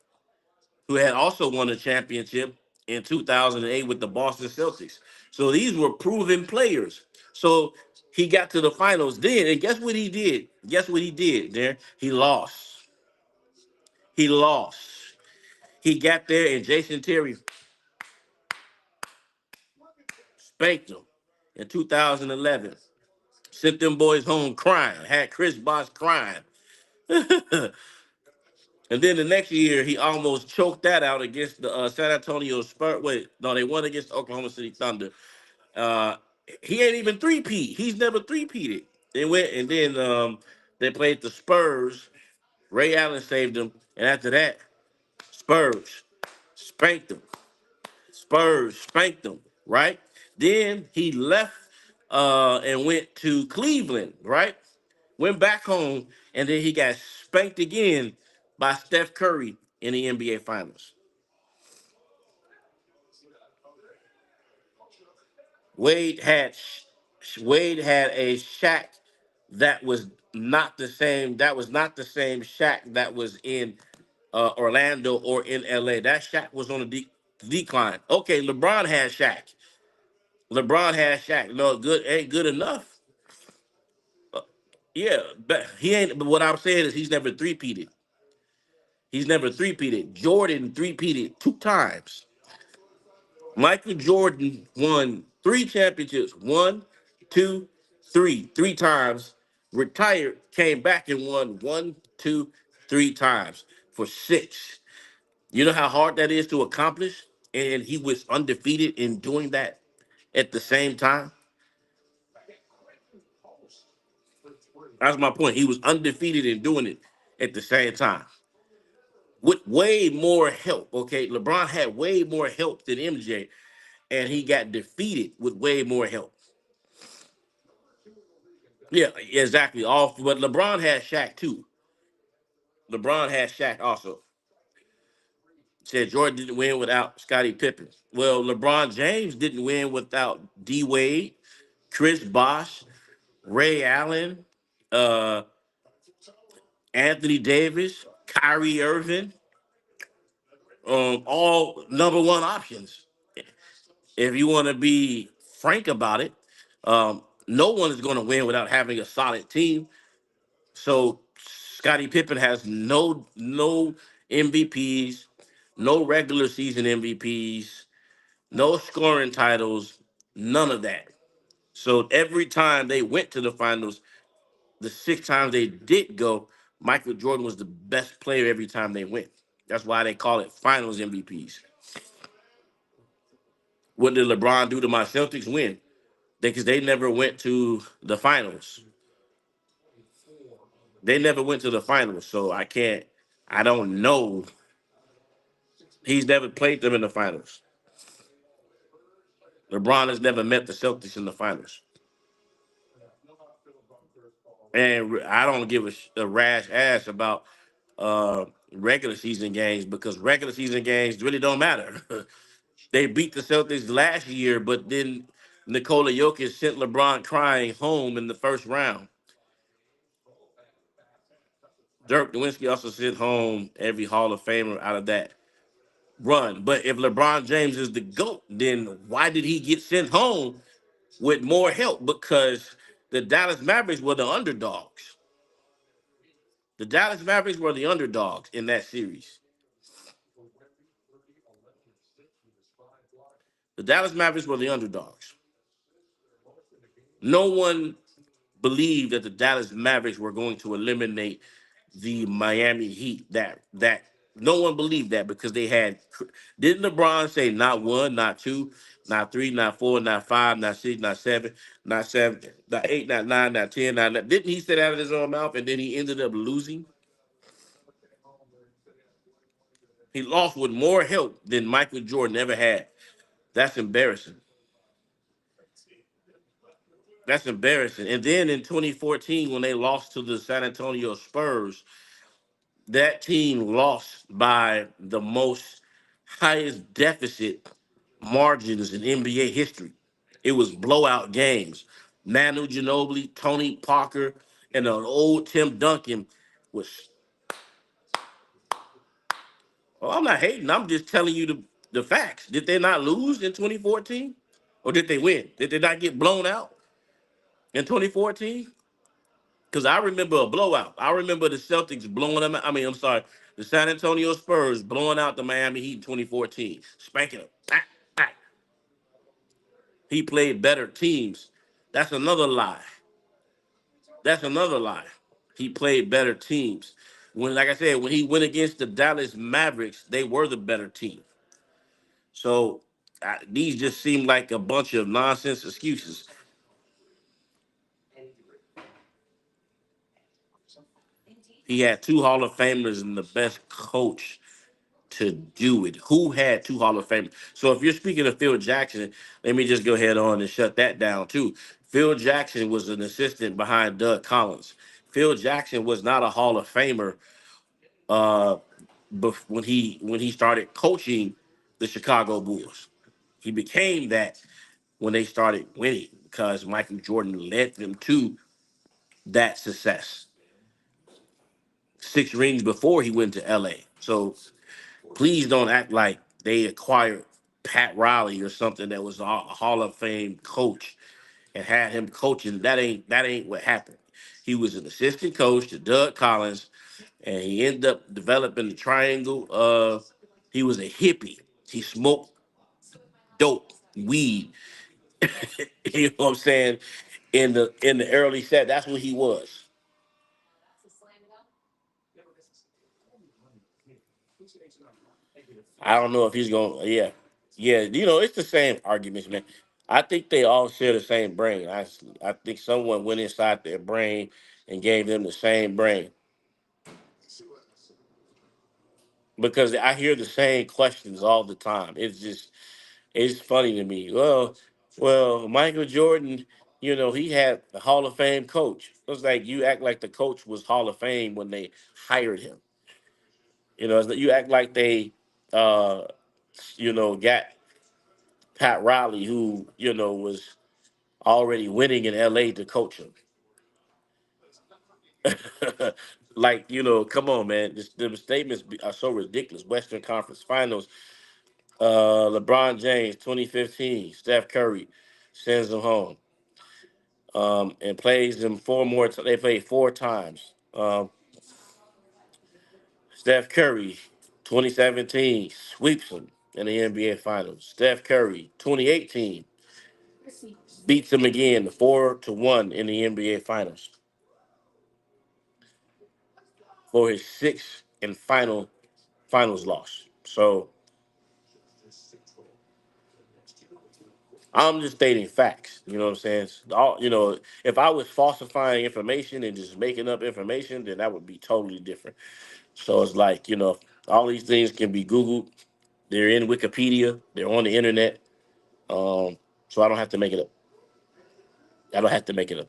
who had also won a championship in 2008 with the Boston Celtics. So these were proven players. So he got to the finals then, and guess what he did? Guess what he did there? He lost. He lost. He got there, and Jason Terry spanked him in 2011. Sent them boys home crying. Had Chris Bosh crying. And then the next year, he almost choked that out against the San Antonio Spurs. Wait, no, they won against the Oklahoma City Thunder. Uh, he ain't even three-peat. He's never three-peated. They went, and then they played the Spurs. Ray Allen saved them. And after that, Spurs spanked them. Spurs spanked them, right? Then he left and went to Cleveland, right? Went back home, and then he got spanked again by Steph Curry in the NBA Finals. Wade had Wade had a Shaq that was not the same. That was not the same Shaq that was in Orlando or in LA. That Shaq was on a decline. Okay, LeBron had Shaq. LeBron had Shaq. No, good ain't good enough. Yeah, but he ain't. But what I'm saying is he's never three-peated. He's never three-peated. Jordan three-peated 2 times. Michael Jordan won 3 championships. One, two, three. 3 times. Retired, came back and won one, two, 3 times for 6. You know how hard that is to accomplish? And he was undefeated in doing that at the same time. That's my point. He was undefeated in doing it at the same time with way more help. Okay, LeBron had way more help than MJ, and he got defeated with way more help. Yeah, exactly. All, but LeBron had Shaq too. LeBron had Shaq also. Said Jordan didn't win without Scottie Pippen. Well, LeBron James didn't win without D Wade, Chris Bosh, Ray Allen, uh, Anthony Davis, Kyrie Irving, all number 1 options. If you want to be frank about it, no one is going to win without having a solid team. So Scottie Pippen has no MVPs, no regular season MVPs, no scoring titles, none of that. So every time they went to the finals, the 6 times they did go, Michael Jordan was the best player every time they went. That's why they call it finals MVPs. What did LeBron do to my Celtics? Win. Because they never went to the finals. They never went to the finals. So I don't know. He's never played them in the finals. LeBron has never met the Celtics in the finals. And I don't give a rash ass about regular season games, because regular season games really don't matter. They beat the Celtics last year, but then Nikola Jokic sent LeBron crying home in the first round. Dirk Nowitzki also sent home every Hall of Famer out of that run. But if LeBron James is the GOAT, then why did he get sent home with more help? Because the Dallas Mavericks were the underdogs. The Dallas Mavericks were the underdogs in that series. The Dallas Mavericks were the underdogs. No one believed that the Dallas Mavericks were going to eliminate the Miami Heat. That no one believed that, because they had, didn't LeBron say not one, not two, not three, not four, not five, not six, not seven, not eight, not nine, not 10, not didn't he say that out of his own mouth, and then he ended up losing? He lost with more help than Michael Jordan ever had. That's embarrassing. That's embarrassing. And then in 2014, when they lost to the San Antonio Spurs, that team lost by the most highest deficit margins in NBA history. It was blowout games. Manu Ginobili, Tony Parker, and an old Tim Duncan was. Oh, I'm not hating. I'm just telling you the facts. Did they not lose in 2014? Or did they win? Did they not get blown out in 2014? Because I remember a blowout. I remember the Celtics blowing them out. I mean, I'm sorry, the San Antonio Spurs blowing out the Miami Heat in 2014, spanking them. Ah, ah. He played better teams. That's another lie. That's another lie. He played better teams. When, like I said, when he went against the Dallas Mavericks, they were the better team. So these just seem like a bunch of nonsense excuses. He had two Hall of Famers and the best coach to do it. Who had two Hall of Famers? So if you're speaking of Phil Jackson, let me just go ahead on and shut that down too. Phil Jackson was an assistant behind Doug Collins. Phil Jackson was not a Hall of Famer uh, when he started coaching the Chicago Bulls. He became that when they started winning because Michael Jordan led them to that success. 6 rings before he went to LA. So please don't act like they acquired Pat Riley or something that was a Hall of Fame coach and had him coaching. That ain't what happened. He was an assistant coach to Doug Collins, and he ended up developing the triangle. He was a hippie. He smoked dope, weed. You know what I'm saying? In the early set, that's what he was. I don't know if he's going. Yeah, yeah. It's the same arguments, man. I think they all share the same brain. I think someone went inside their brain and gave them the same brain because I hear the same questions all the time. It's funny to me. Well, Michael Jordan, he had the Hall of Fame coach. It's like you act like the coach was Hall of Fame when they hired him. It's that you act like they, uh, got Pat Riley, who was already winning in LA to coach him. Like, come on, man. The statements are so ridiculous. Western Conference Finals. LeBron James, 2015. Steph Curry sends them home. And plays them four more. They played 4 times. Steph Curry, 2017, sweeps them in the NBA Finals. Steph Curry, 2018, beats them again, 4-1 in the NBA Finals for his sixth and finals loss. So I'm just stating facts. You know what I'm saying? If I was falsifying information and just making up information, then that would be totally different. So it's like, all these things can be Googled. They're in Wikipedia. They're on the internet. So I don't have to make it up. I don't have to make it up.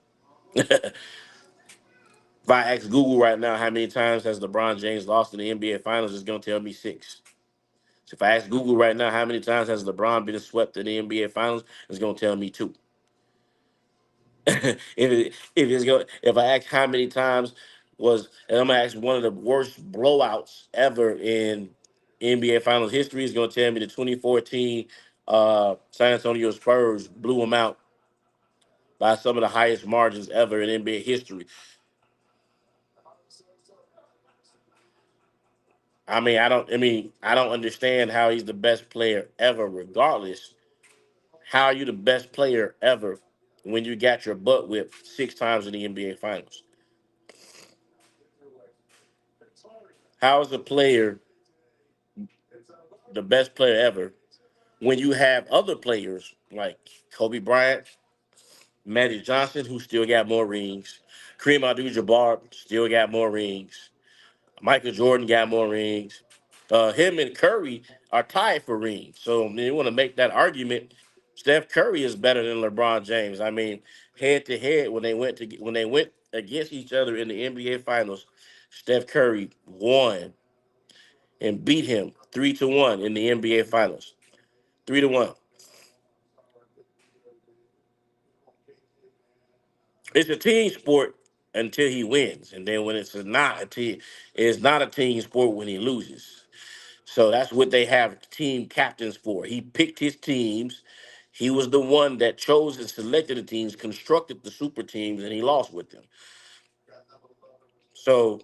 If I ask Google right now how many times has LeBron James lost in the NBA Finals, it's gonna tell me 6. So if I ask Google right now how many times has LeBron been swept in the NBA Finals, it's gonna tell me 2. If I ask how many times and I'm gonna ask one of the worst blowouts ever in NBA Finals history, is gonna tell me the 2014 San Antonio Spurs blew them out by some of the highest margins ever in NBA history. I don't understand how he's the best player ever, regardless. How are you the best player ever when you got your butt whipped 6 times in the NBA Finals? How is a player the best player ever when you have other players like Kobe Bryant, Magic Johnson, who still got more rings, Kareem Abdul-Jabbar still got more rings, Michael Jordan got more rings, Him and Curry are tied for rings. So you want to make that argument. Steph Curry is better than LeBron James. I mean, head to head when they went against each other in the NBA Finals, Steph Curry won and beat him 3-1 in the NBA Finals. 3-1. It's a team sport until he wins, and then when it's not a team sport when he loses. So that's what they have team captains for. He picked his teams. He was the one that chose and selected the teams, constructed the super teams, and he lost with them. So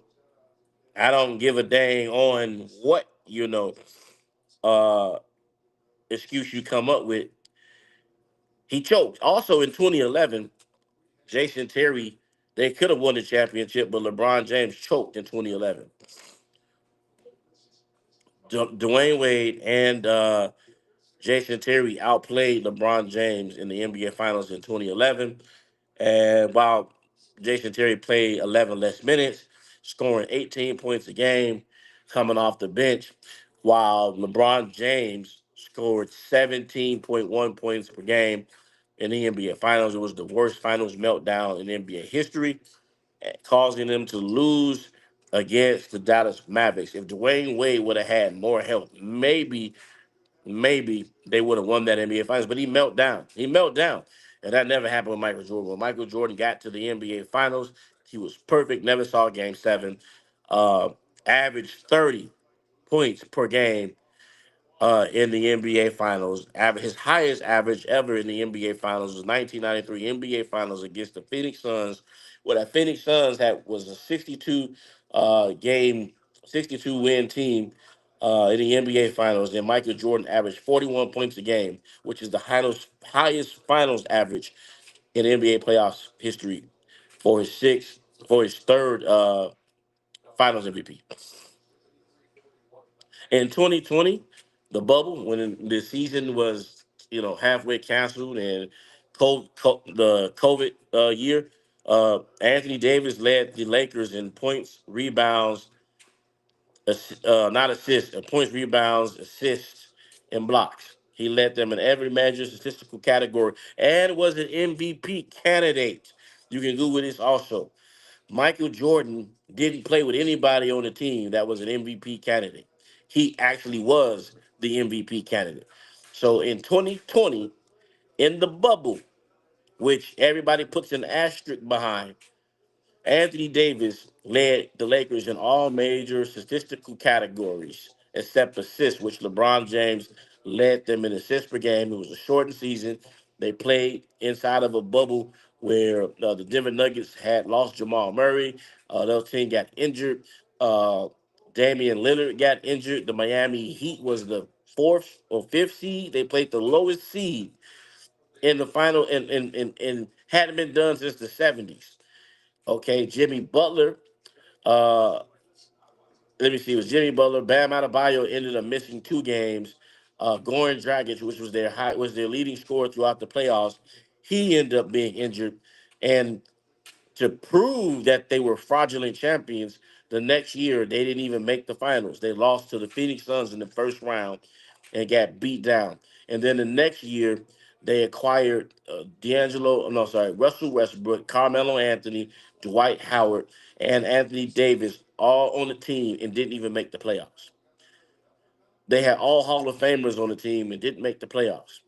I don't give a dang on what uh, excuse you come up with. He choked. Also in 2011, Jason Terry, they could have won the championship, but LeBron James choked in 2011. Dwayne Wade and Jason Terry outplayed LeBron James in the NBA Finals in 2011. And while Jason Terry played 11 less minutes, scoring 18 points a game, coming off the bench, while LeBron James scored 17.1 points per game in the NBA Finals. It was the worst finals meltdown in NBA history, causing them to lose against the Dallas Mavericks. If Dwayne Wade would have had more help, maybe they would have won that NBA Finals. But he melted down. He melted down. And that never happened with Michael Jordan. When Michael Jordan got to the NBA Finals, he was perfect. Never saw Game 7. Uh, Averaged 30 points per game in the NBA Finals. His highest average ever in the NBA Finals was 1993 NBA Finals against the Phoenix Suns. What the Phoenix Suns had was a 62 game, 62 win team in the NBA Finals. And Michael Jordan averaged 41 points a game, which is the highest finals average in NBA playoffs history for his third Finals MVP. In 2020, the bubble, when the season was, halfway canceled and the COVID year, Anthony Davis led the Lakers in points, rebounds, not assists, points, rebounds, assists, and blocks. He led them in every major statistical category and was an MVP candidate. You can Google this also. Michael Jordan didn't play with anybody on the team that was an MVP candidate. He actually was the MVP candidate. So in 2020, in the bubble, which everybody puts an asterisk behind, Anthony Davis led the Lakers in all major statistical categories except assists, which LeBron James led them in assists per game. It was a shortened season. They played inside of a bubble where the Denver Nuggets had lost Jamal Murray. Their team got injured. Damian Lillard got injured. The Miami Heat was the fourth or fifth seed. They played the lowest seed in the final and hadn't been done since the 70s. Okay, Jimmy Butler. Uh, Let me see. It was Jimmy Butler. Bam Adebayo ended up missing 2 games. Goran Dragic, which was their leading scorer throughout the playoffs, he ended up being injured. And to prove that they were fraudulent champions, the next year they didn't even make the finals. They lost to the Phoenix Suns in the first round and got beat down. And then the next year they acquired Russell Westbrook, Carmelo Anthony, Dwight Howard, and Anthony Davis all on the team and didn't even make the playoffs. They had all Hall of Famers on the team and didn't make the playoffs.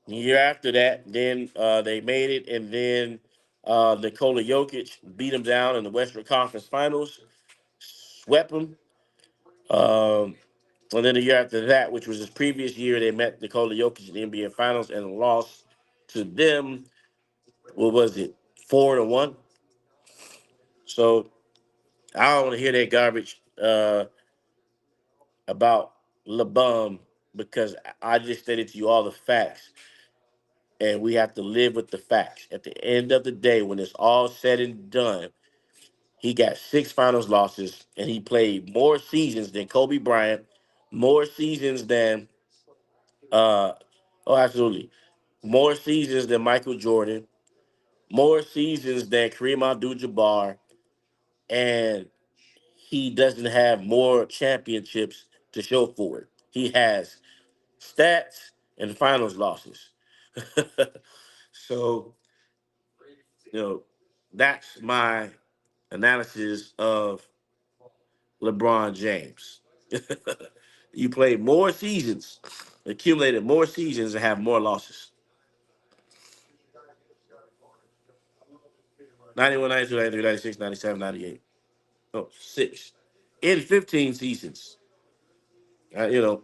The year after that, then they made it, and then Nikola Jokic beat them down in the Western Conference Finals, swept them. Um, and then the year after that, which was his previous year, they met Nikola Jokic in the NBA Finals and lost to them. What was it, 4-1? So I don't want to hear that garbage about LeBum because I just stated to you all the facts, and we have to live with the facts. At the end of the day, when it's all said and done, he got 6 finals losses, and he played more seasons than Kobe Bryant, more seasons than uh absolutely, more seasons than Michael Jordan, more seasons than Kareem Abdul-Jabbar, and he doesn't have more championships to show for it. He has stats and finals losses. So, you know, that's my analysis of LeBron James. You played more seasons, accumulated more seasons, and have more losses. 91, 92, 93, 96, 97, 98. Oh, six. In 15 seasons. You know,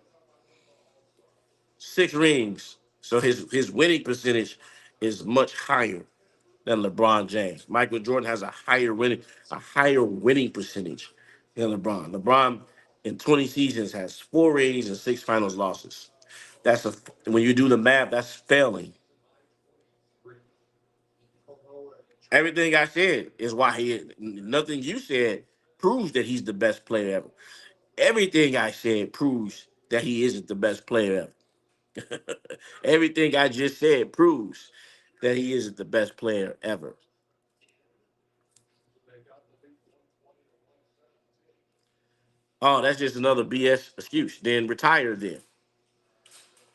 six rings. So his winning percentage is much higher than LeBron James. Michael Jordan has a higher winning percentage than LeBron. LeBron in 20 seasons has four rings and six finals losses. That's a when you do the math, that's failing. Everything I said is why nothing you said proves that he's the best player ever. Everything I said proves that he isn't the best player ever. Everything I just said proves that he isn't the best player ever. Oh, that's just another BS excuse. Then retire then.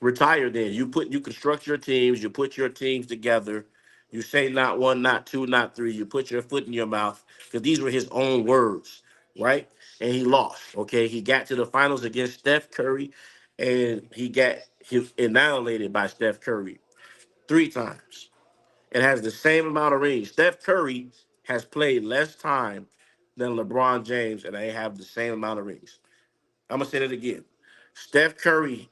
Retire then. You construct your teams, you put your teams together. You say not one, not two, not three. You put your foot in your mouth because these were his own words, right? And he lost. Okay, he got to the finals against Steph Curry, and he got annihilated by Steph Curry three times. It has the same amount of rings. Steph Curry has played less time than LeBron James, and they have the same amount of rings. I'm gonna say that again. Steph Curry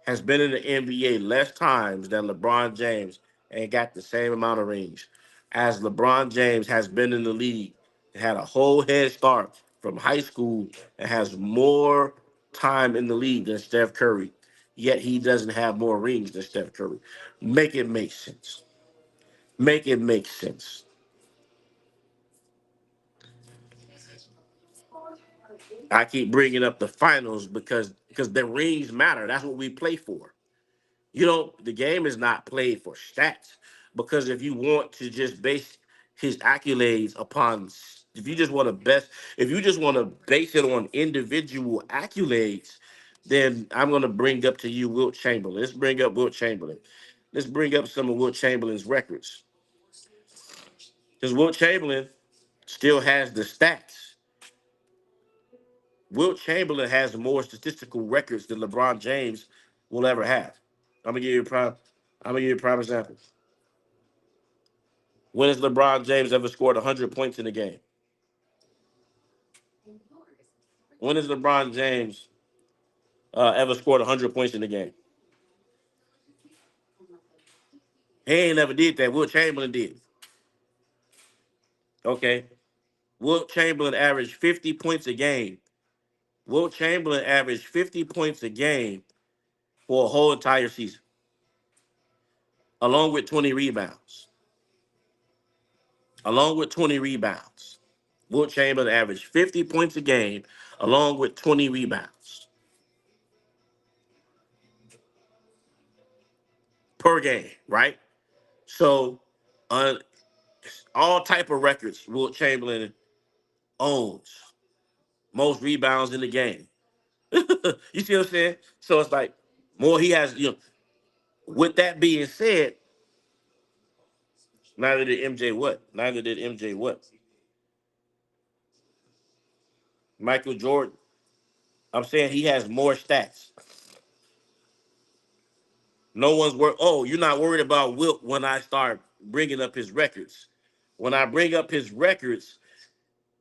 has been in the NBA less times than LeBron James and got the same amount of rings. As LeBron James has been in the league and had a whole head start from high school and has more time in the league than Steph Curry, yet he doesn't have more rings than Steph Curry. Make it make sense. Make it make sense. I keep bringing up the finals because the rings matter. That's what we play for. The game is not played for stats because if you want to just base his accolades upon, if you just want to base it on individual accolades, then I'm going to bring up to you Wilt Chamberlain. Let's bring up Wilt Chamberlain. Let's bring up some of Wilt Chamberlain's records because Wilt Chamberlain still has the stats. Wilt Chamberlain has more statistical records than LeBron James will ever have. I'm gonna give you a prime. I'm gonna give you a prime example. When has LeBron James ever scored 100 points in a game? When has LeBron James ever scored 100 points in a game? He ain't never did that. Wilt Chamberlain did. Okay. Wilt Chamberlain averaged 50 points a game. Wilt Chamberlain averaged 50 points a game for a whole entire season, along with 20 rebounds. Along with 20 rebounds. Wilt Chamberlain averaged 50 points a game, along with 20 rebounds per game, right? So, uh, all type of records Wilt Chamberlain owns. Most rebounds in the game. You see what I'm saying? So it's like more he has, with that being said, neither did MJ what? Neither did MJ what? Michael Jordan. I'm saying he has more stats. No one's worried. Oh, you're not worried about Wilt when I start bringing up his records. When I bring up his records,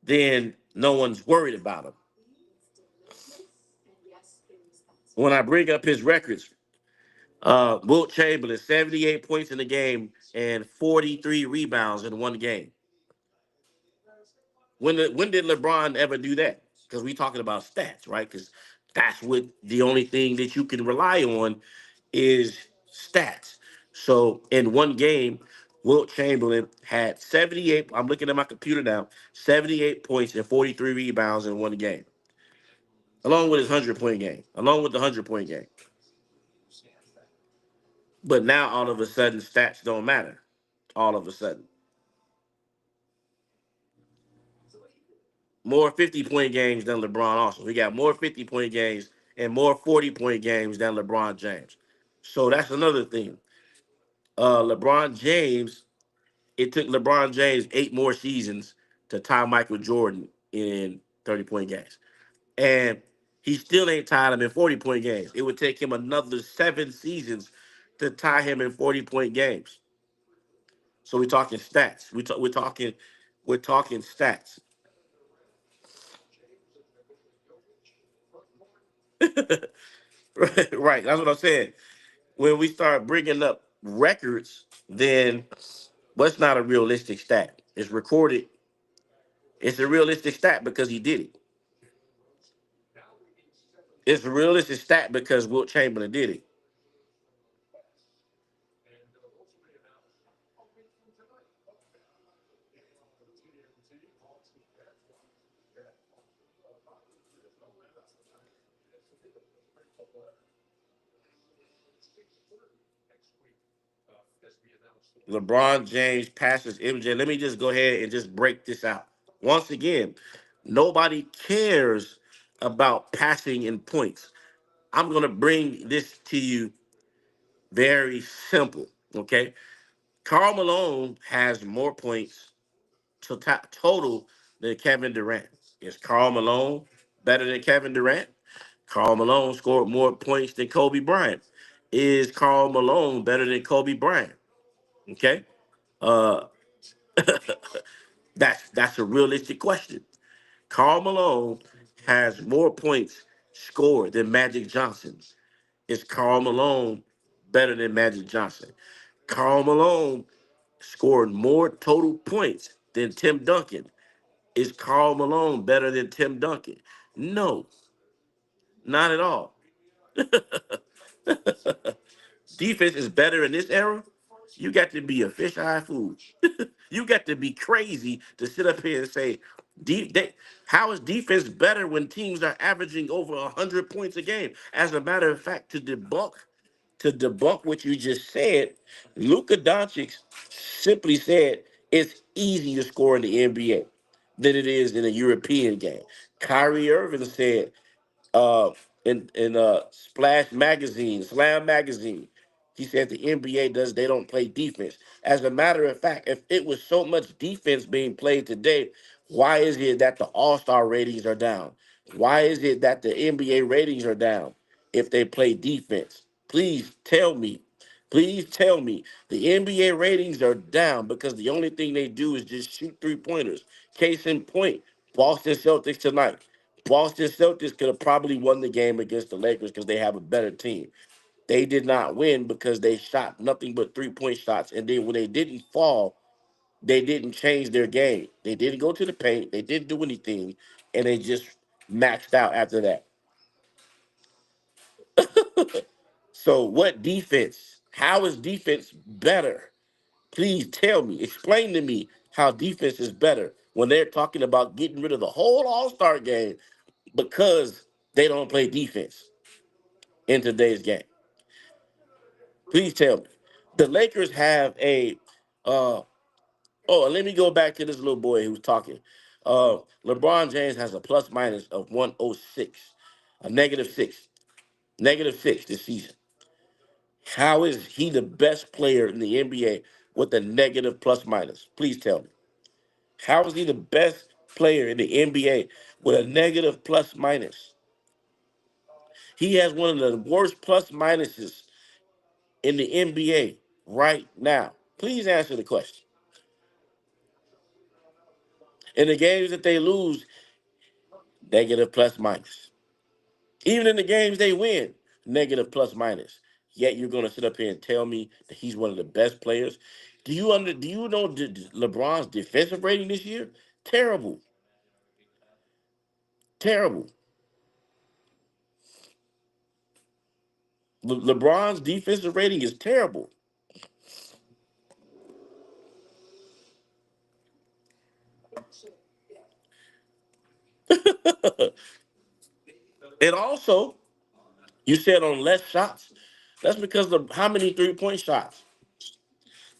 then no one's worried about him. When I bring up his records, Wilt Chamberlain, 78 points in the game and 43 rebounds in one game. When did LeBron ever do that? Because we talking about stats, right? Because that's what the only thing that you can rely on is stats. So in one game, Wilt Chamberlain had 78. I'm looking at my computer now. 78 points and 43 rebounds in one game, along with his 100-point game, along with the 100-point game. But now all of a sudden, stats don't matter. All of a sudden. more 50-point games than LeBron also. He got more 50-point games and more 40-point games than LeBron James. So that's another thing. LeBron James, it took LeBron James 8 more seasons to tie Michael Jordan in 30-point games. And he still ain't tied him in 40-point games. It would take him another 7 seasons to tie him in 40-point games. So we're talking stats. We're talking stats. Right. That's what I'm saying. When we start bringing up records, then what's not a realistic stat? It's recorded. It's a realistic stat because he did it. It's a realistic stat because Wilt Chamberlain did it. LeBron James passes MJ. Let me just go ahead and just break this out. Once again, nobody cares about passing in points. I'm going to bring this to you very simple. Okay. Karl Malone has more points total than Kevin Durant. Is Karl Malone better than Kevin Durant? Karl Malone scored more points than Kobe Bryant. Is Karl Malone better than Kobe Bryant? Okay. Uh, that's a realistic question. Karl Malone has more points scored than Magic Johnson. Is Karl Malone better than Magic Johnson? Karl Malone scored more total points than Tim Duncan. Is Karl Malone better than Tim Duncan? No, not at all. Defense is better in this era. You got to be a fish-eye fool. You got to be crazy to sit up here and say, how is defense better when teams are averaging over 100 points a game? As a matter of fact, to debunk what you just said, Luka Doncic simply said it's easy to score in the NBA than it is in a European game. Kyrie Irving said uh, in Slam magazine. He said the NBA they don't play defense. As a matter of fact, if it was so much defense being played today, why is it that the All-Star ratings are down? Why is it that the NBA ratings are down if they play defense? Please tell me. Please tell me the NBA ratings are down because the only thing they do is just shoot 3 pointers. Case in point, Boston Celtics tonight. Boston Celtics could have probably won the game against the Lakers because they have a better team. They did not win because they shot nothing but 3-point shots. And then when they didn't fall, they didn't change their game. They didn't go to the paint. They didn't do anything. And they just maxed out after that. So what defense? How is defense better? Please tell me, explain to me how defense is better when they're talking about getting rid of the whole All-Star game because they don't play defense in today's game. Please tell me. The Lakers have a oh, and let me go back to this little boy who's talking. LeBron James has a plus minus of 106, a negative six this season. How is he the best player in the NBA with a negative plus minus? Please tell me. How is he the best player in the NBA with a negative plus minus? He has one of the worst plus minuses in the NBA right now. Please answer the question. In the games that they lose, negative plus minus. Even in the games they win, negative plus minus. Yet you're gonna sit up here and tell me that he's one of the best players. Do you know LeBron's defensive rating this year? Terrible, terrible. LeBron's defensive rating is terrible. And also, you said on less shots. That's because of how many 3-point shots?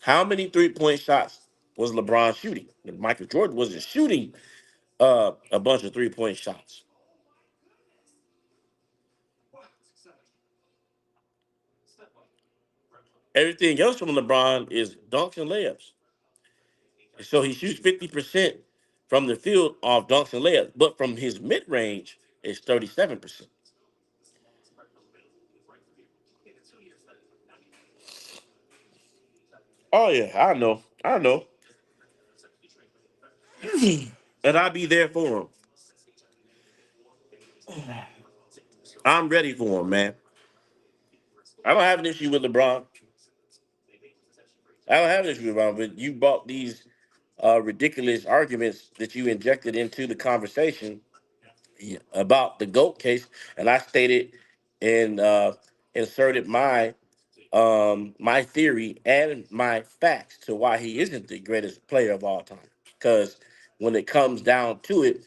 How many 3-point shots was LeBron shooting? And Michael Jordan wasn't shooting a bunch of 3-point shots. Everything else from LeBron is dunks and layups. So he shoots 50% from the field off dunks and layups, but from his mid range, it's 37%. Oh yeah, I know, I know, and I'll be there for him. I'm ready for him, man. I don't have an issue with LeBron. I don't have an issue with LeBron, but you brought these ridiculous arguments that you injected into the conversation about the GOAT case, and I stated and inserted my theory and my facts to why he isn't the greatest player of all time. Because when it comes down to it,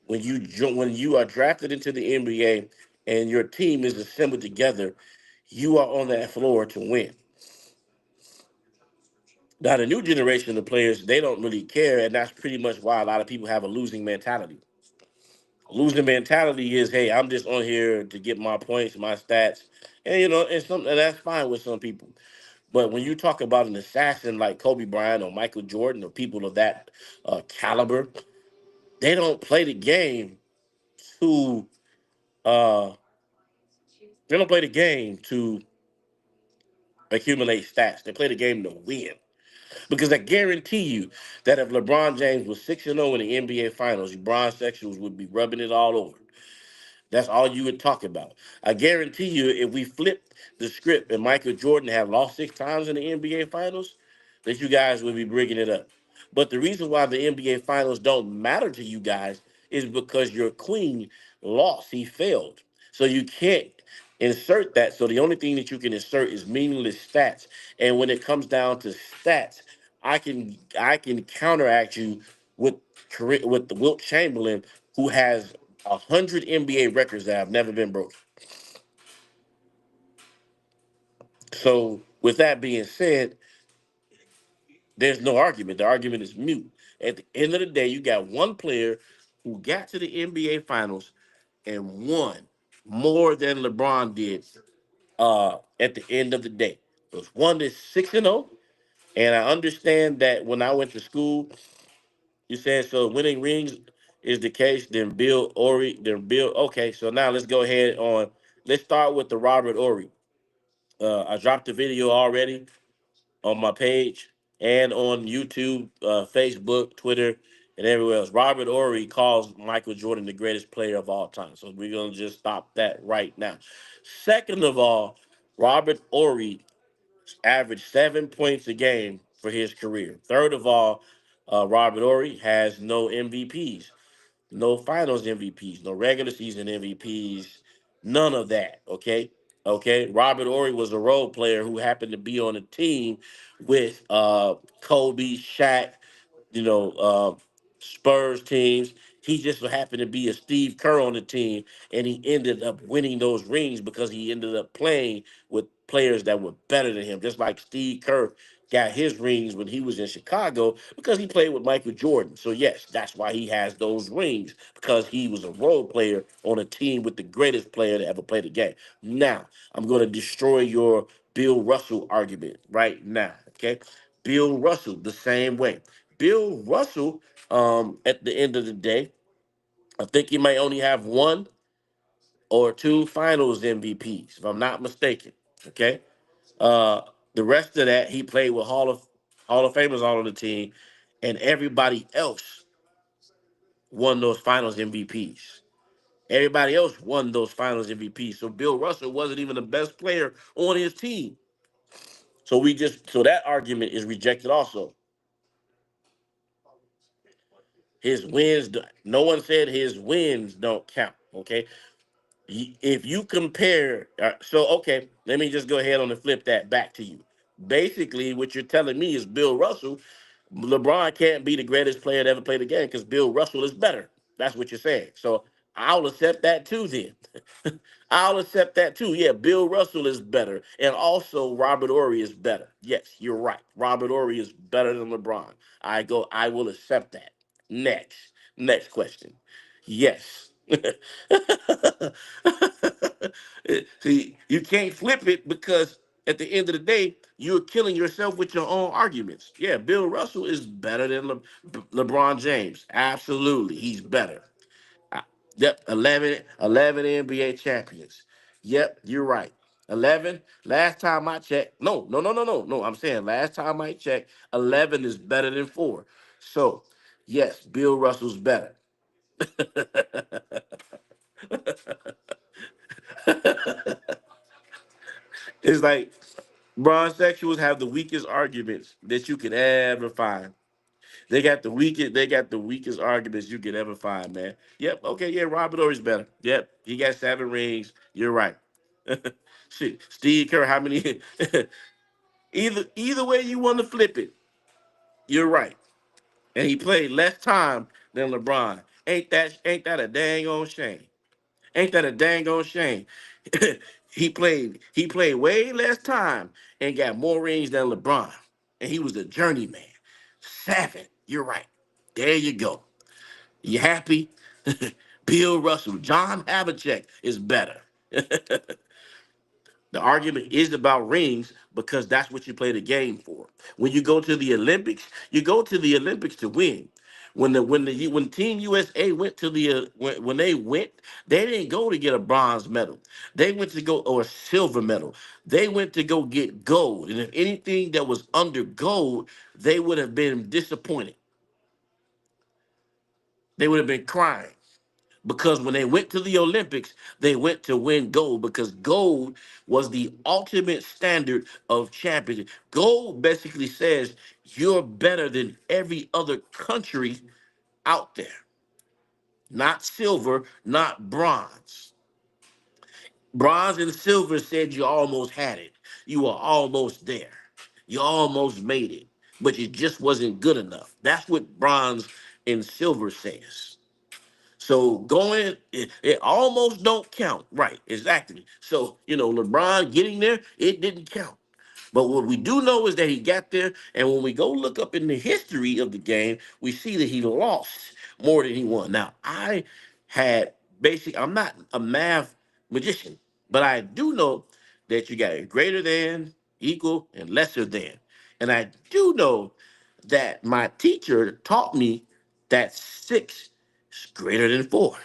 when you are drafted into the NBA and your team is assembled together, you are on that floor to win. Now, the new generation of players, they don't really care, and that's pretty much why a lot of people have a losing mentality. Losing mentality is, hey, I'm just on here to get my points, my stats, and and that's fine with some people. But when you talk about an assassin like Kobe Bryant or Michael Jordan or people of that caliber, they don't play the game to uh, they don't play the game to accumulate stats. They play the game to win. Because I guarantee you that if LeBron James was 6-0 in the NBA Finals, LeBron sexuals would be rubbing it all over. That's all you would talk about. I guarantee you, if we flipped the script and Michael Jordan had lost 6 times in the NBA Finals, that you guys would be bringing it up. But the reason why the NBA Finals don't matter to you guys is because your queen lost. He failed. So you can't insert that. So the only thing that you can insert is meaningless stats. And when it comes down to stats, I can counteract you with with the Wilt Chamberlain, who has 100 NBA records that have never been broken. So, with that being said, there's no argument. The argument is mute. At the end of the day, you got one player who got to the NBA Finals and won more than LeBron did at the end of the day. There's one that's 6-0, and I understand that when I went to school, you said so winning rings is the case, then Bill Ori, then Bill. Okay, so now let's go ahead on. Let's start with the Robert Ori. I dropped the video already on my page and on YouTube, Facebook, Twitter, and everywhere else. Robert Ory calls Michael Jordan the greatest player of all time. So we're gonna just stop that right now. Second of all, Robert Ory averaged 7 points a game for his career. Third of all, Robert Ory has no MVPs. No finals MVPs, no regular season MVPs, none of that. Okay. Okay. Robert Ory was a role player who happened to be on a team with Kobe, Shaq, you know, Spurs teams. He just so happened to be a Steve Kerr on the team, and he ended up winning those rings because he ended up playing with players that were better than him, just like Steve Kerr got his rings when he was in Chicago because he played with Michael Jordan. So yes, that's why he has those rings, because he was a role player on a team with the greatest player to ever play the game. Now, I'm going to destroy your Bill Russell argument right now, okay? Bill Russell, the same way. Bill Russell, at the end of the day, I think he may only have one or two finals MVPs, if I'm not mistaken. Okay. Uh, the rest of that, he played with Hall of Famers all on the team, and everybody else won those finals MVPs. Everybody else won those finals MVPs. So Bill Russell wasn't even the best player on his team. So that argument is rejected also. His wins, no one said his wins don't count. Okay. If you compare, so okay, let me just go ahead on and flip that back to you. Basically, what you're telling me is Bill Russell, LeBron can't be the greatest player to ever play the game because Bill Russell is better. That's what you're saying. So I'll accept that too then. I'll accept that too. Yeah, Bill Russell is better. And also Robert Ory is better. Yes, you're right. Robert Ory is better than LeBron. I will accept that. Next. Next question. Yes. See, you can't flip it because at the end of the day, you're killing yourself with your own arguments. Yeah, Bill Russell is better than LeBron James. Absolutely, he's better. Uh, Yep, 11 NBA champions. Yep, you're right. 11. Last time I checked. No, no, no, no, no, no. I'm saying last time I checked, 11 is better than 4. So, yes, Bill Russell's better. It's like bronzexuals have the weakest arguments that you could ever find. They got the weakest arguments you could ever find, man. Yep, okay, yeah, Robert Ory's better. Yep, he got 7 rings. You're right. Shit, Steve Kerr, how many? either way you want to flip it, you're right. And he played less time than LeBron. Ain't that a dang on shame? Ain't that a dang on shame? he played way less time and got more rings than LeBron. And he was a journeyman. 7. You're right. There you go. You happy? Bill Russell, John Havlicek is better. The argument is about rings because that's what you play the game for. When you go to the Olympics, you go to the Olympics to win. When Team USA went to the when they went, they didn't go to get a bronze medal. They went to go or a silver medal. They went to go get gold. And if anything that was under gold, they would have been disappointed. They would have been crying. Because when they went to the Olympics, they went to win gold because gold was the ultimate standard of championship. Gold basically says you're better than every other country out there, not silver, not bronze. Bronze and silver said you almost had it. You were almost there. You almost made it, but you just wasn't good enough. That's what bronze and silver says. So going, it almost don't count. Right, exactly. So, LeBron getting there, it didn't count. But what we do know is that he got there, and when we go look up in the history of the game, we see that he lost more than he won. Now, I'm not a math magician, but I do know that you got a greater than, equal, and lesser than. And I do know that my teacher taught me that 6 is greater than 4.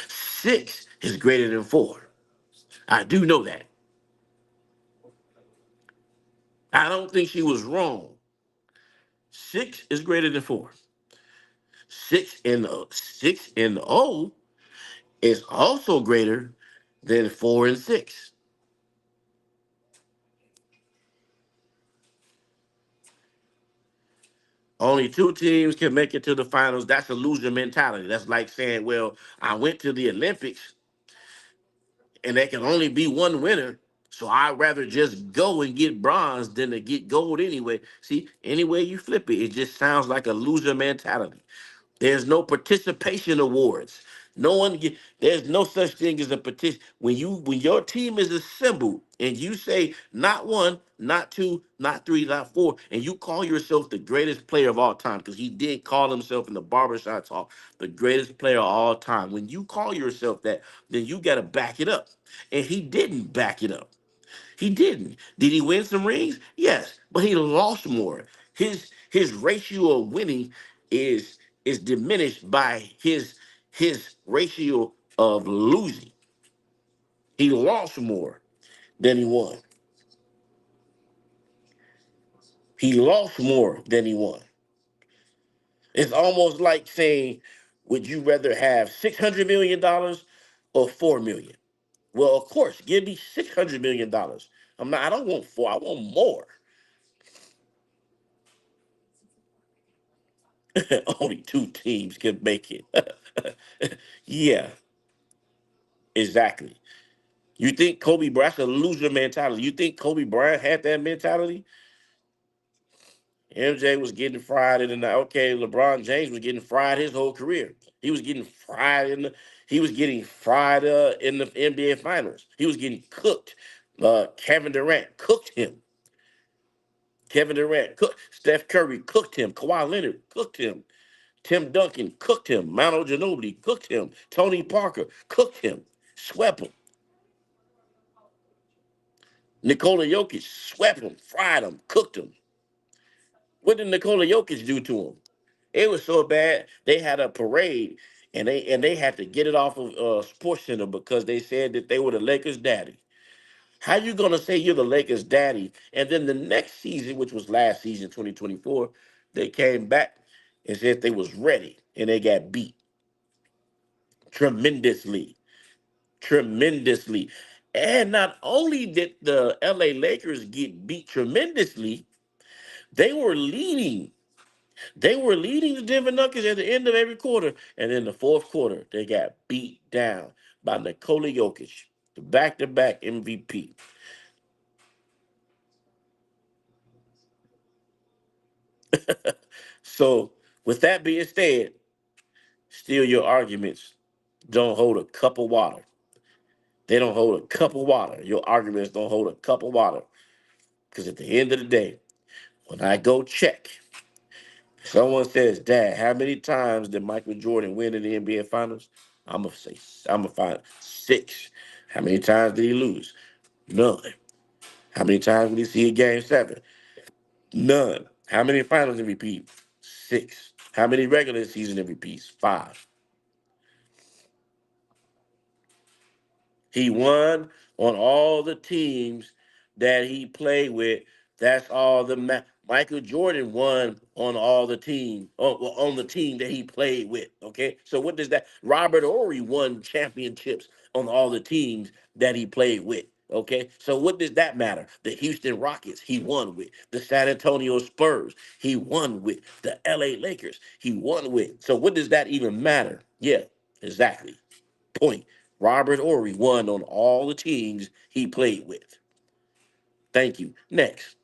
6 is greater than 4. I do know that. I don't think she was wrong. 6 is greater than 4. 6 and 0 is also greater than 4 and 6. Only 2 teams can make it to the finals. That's a loser mentality. That's like saying, well, I went to the Olympics and there can only be one winner. So I'd rather just go and get bronze than to get gold anyway. See, any way you flip it, it just sounds like a loser mentality. There's no participation awards. There's no such thing as a petition. When your team is assembled and you say not 1, not 2, not 3, not 4, and you call yourself the greatest player of all time, because he did call himself in the barbershop talk the greatest player of all time. When you call yourself that, then you gotta back it up. And he didn't back it up. He didn't. Did he win some rings? Yes, but he lost more. His ratio of winning is diminished by his ratio of losing. He lost more than he won. He lost more than he won. It's almost like saying, would you rather have $600 million or 4 million? Well, of course, give me $600 million. I don't want 4. I want more. Only 2 teams can make it. Yeah, exactly. You think Kobe Bryant's a loser mentality? You think Kobe Bryant had that mentality? MJ was getting fried in the night. Okay, LeBron James was getting fried his whole career. He was getting fried in the NBA Finals. He was getting cooked. Kevin Durant cooked him. Kevin Durant cooked. Steph Curry cooked him. Kawhi Leonard cooked him. Tim Duncan cooked him. Manu Ginobili cooked him. Tony Parker cooked him. Swept him. Nikola Jokic swept him, fried him, cooked him. What did Nikola Jokic do to him? It was so bad they had a parade and they had to get it off of Sports Center because they said that they were the Lakers' daddy. How you gonna say you're the Lakers' daddy? And then the next season, which was last season, 2024, they came back and said they was ready, and they got beat tremendously, tremendously. And not only did the LA Lakers get beat tremendously, they were leading. They were leading the Denver Nuggets at the end of every quarter, and in the fourth quarter, they got beat down by Nikola Jokic, the back-to-back MVP. So, with that being said, still your arguments don't hold a cup of water. They don't hold a cup of water. Your arguments don't hold a cup of water. Because at the end of the day, when I go check, someone says, Dad, how many times did Michael Jordan win in the NBA Finals? I'm gonna find six. How many times did he lose? None. How many times did he see a game seven? None. How many finals MVP? Six. How many regular season MVPs? Five. He won on all the teams that he played with. That's all Michael Jordan won on all the team on the team that he played with. Okay, so what does that? Robert Ory won championships on all the teams that he played with. Okay, so what does that matter? The Houston Rockets, he won with. The San Antonio Spurs, he won with. The LA Lakers, he won with. So what does that even matter? Yeah, exactly. Point. Robert Ory won on all the teams he played with. Thank you. Next.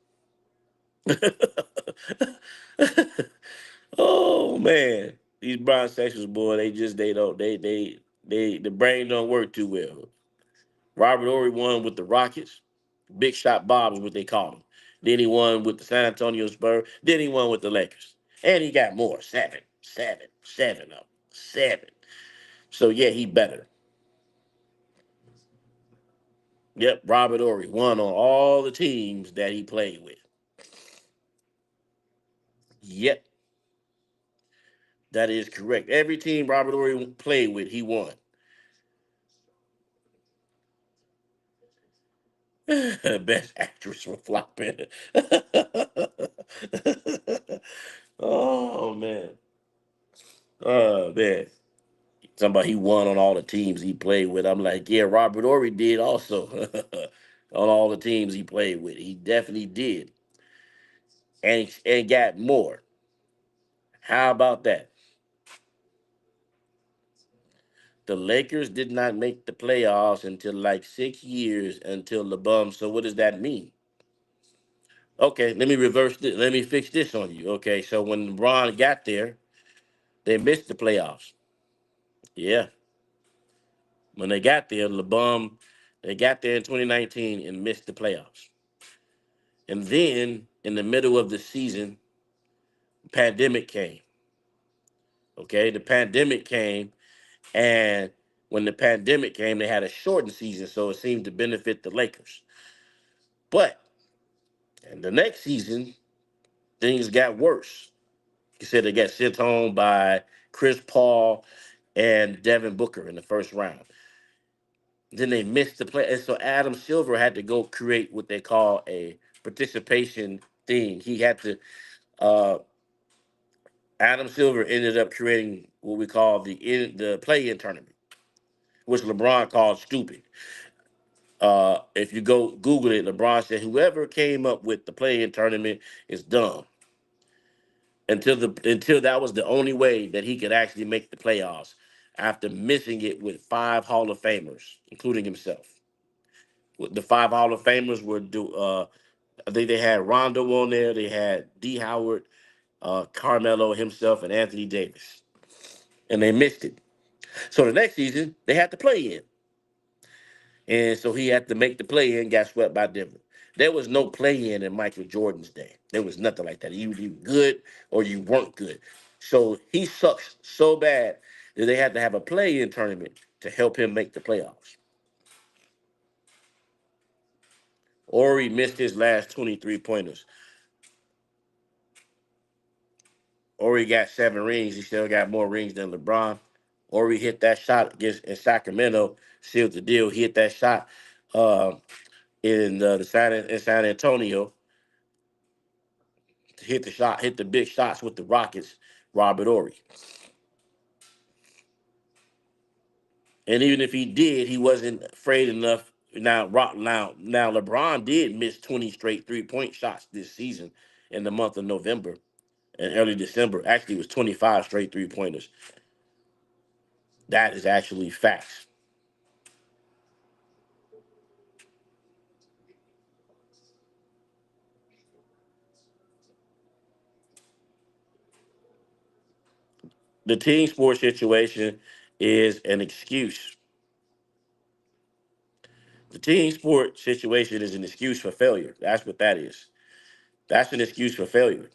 Oh man, these brown sections, boy, they don't the brain don't work too well. Robert Ory won with the Rockets. Big Shot Bob is what they called him. Then he won with the San Antonio Spurs. Then he won with the Lakers. And he got more. Seven of them. Seven. So yeah, he better. Yep, Robert Ory won on all the teams that he played with. Yep, that is correct. Every team Robert Ory played with, he won. Best actress for flopping. Oh man. Oh man. Somebody he won on all the teams he played with. I'm like, yeah, Robert Ory did also on all the teams he played with. He definitely did. And got more. How about that? The Lakers did not make the playoffs until like 6 years until LeBron. So what does that mean? Okay, let me reverse this. Let me fix this on you. Okay, so when LeBron got there, they missed the playoffs. Yeah, when they got there, LeBron, they got there in 2019 and missed the playoffs. And then in the middle of the season, pandemic came. Okay, the pandemic came, and when the pandemic came, they had a shortened season, so it seemed to benefit the Lakers. But in the next season, things got worse. He said they got sent home by Chris Paul and Devin Booker in the first round. Then they missed the play. And so Adam Silver had to go create what they call a participation thing. He had to, uh, Adam Silver ended up creating what we call the play-in tournament, which LeBron called stupid. If you go Google it, LeBron said whoever came up with the play-in tournament is dumb. Until that was the only way that he could actually make the playoffs after missing it with five Hall of Famers, including himself. The five Hall of Famers were I think they had Rondo on there, they had D Howard, Carmelo himself, and Anthony Davis, and they missed it. So the next season they had to play in, and so he had to make the play in. Got swept by Denver. There was no play in Michael Jordan's day. There was nothing like that. You good or you weren't good. So he sucks so bad that they had to have a play-in tournament to help him make the playoffs. Ori missed his last 23 pointers. Ori got 7 rings. He still got more rings than LeBron. Ori hit that shot against in Sacramento, sealed the deal. He hit that shot uh, in San Antonio. Hit the shot, hit the big shots with the Rockets. Robert Ori. And even if he did, he wasn't afraid enough. Now, LeBron did miss 20 straight 3-point shots this season in the month of November and early December. Actually, it was 25 straight 3-pointers. That is actually facts. The team sports situation is an excuse. The team sport situation is an excuse for failure. That's what that is. That's an excuse for failure.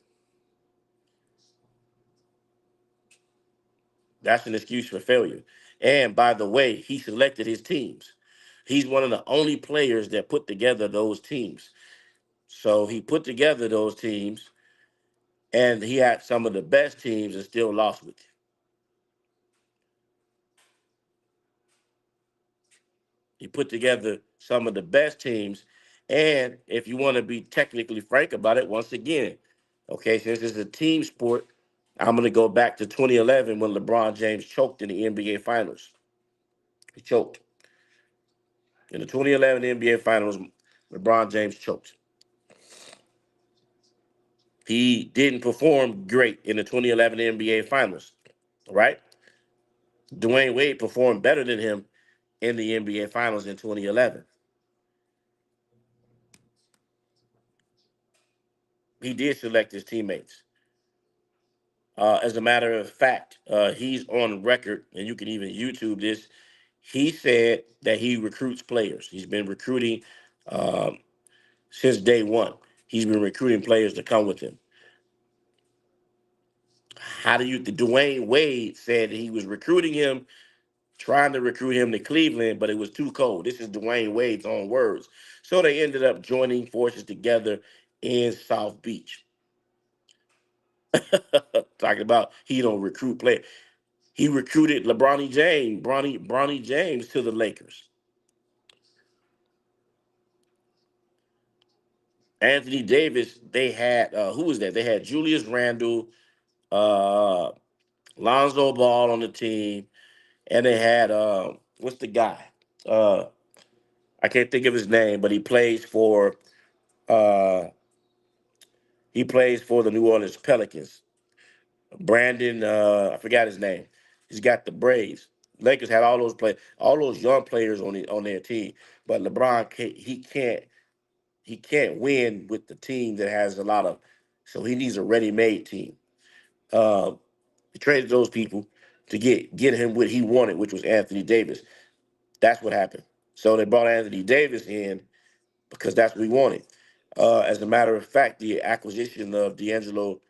That's an excuse for failure. And by the way, he selected his teams. He's one of the only players that put together those teams. So he put together those teams, and he had some of the best teams and still lost with it. He put together some of the best teams. And if you want to be technically frank about it, once again, okay, since it's a team sport, I'm going to go back to 2011 when LeBron James choked in the NBA Finals. He choked. In the 2011 NBA Finals, LeBron James choked. He didn't perform great in the 2011 NBA Finals, right? Dwayne Wade performed better than him in the NBA Finals in 2011. He did select his teammates. As a matter of fact, he's on record, and you can even YouTube this. He said that he recruits players. He's been recruiting um, since day one. He's been recruiting players to come with him. Dwayne Wade said that he was recruiting him, trying to recruit him to Cleveland, but it was too cold. This is Dwayne Wade's own words. So they ended up joining forces together in South Beach. Talking about he don't recruit players. He recruited Bronny James to the Lakers. Anthony Davis, they had who was that? They had Julius Randle, uh, Lonzo Ball on the team, and they had what's the guy? Uh, I can't think of his name, but uh, he plays for the New Orleans Pelicans. Brandon, I forgot his name. He's got the Braves. Lakers had all those young players on their team, but LeBron he can't win with the team that has a lot of. So he needs a ready-made team. Uh, he traded those people to get him what he wanted, which was Anthony Davis. That's what happened. So they brought Anthony Davis in because that's what we wanted. As a matter of fact, the acquisition of D'Angelo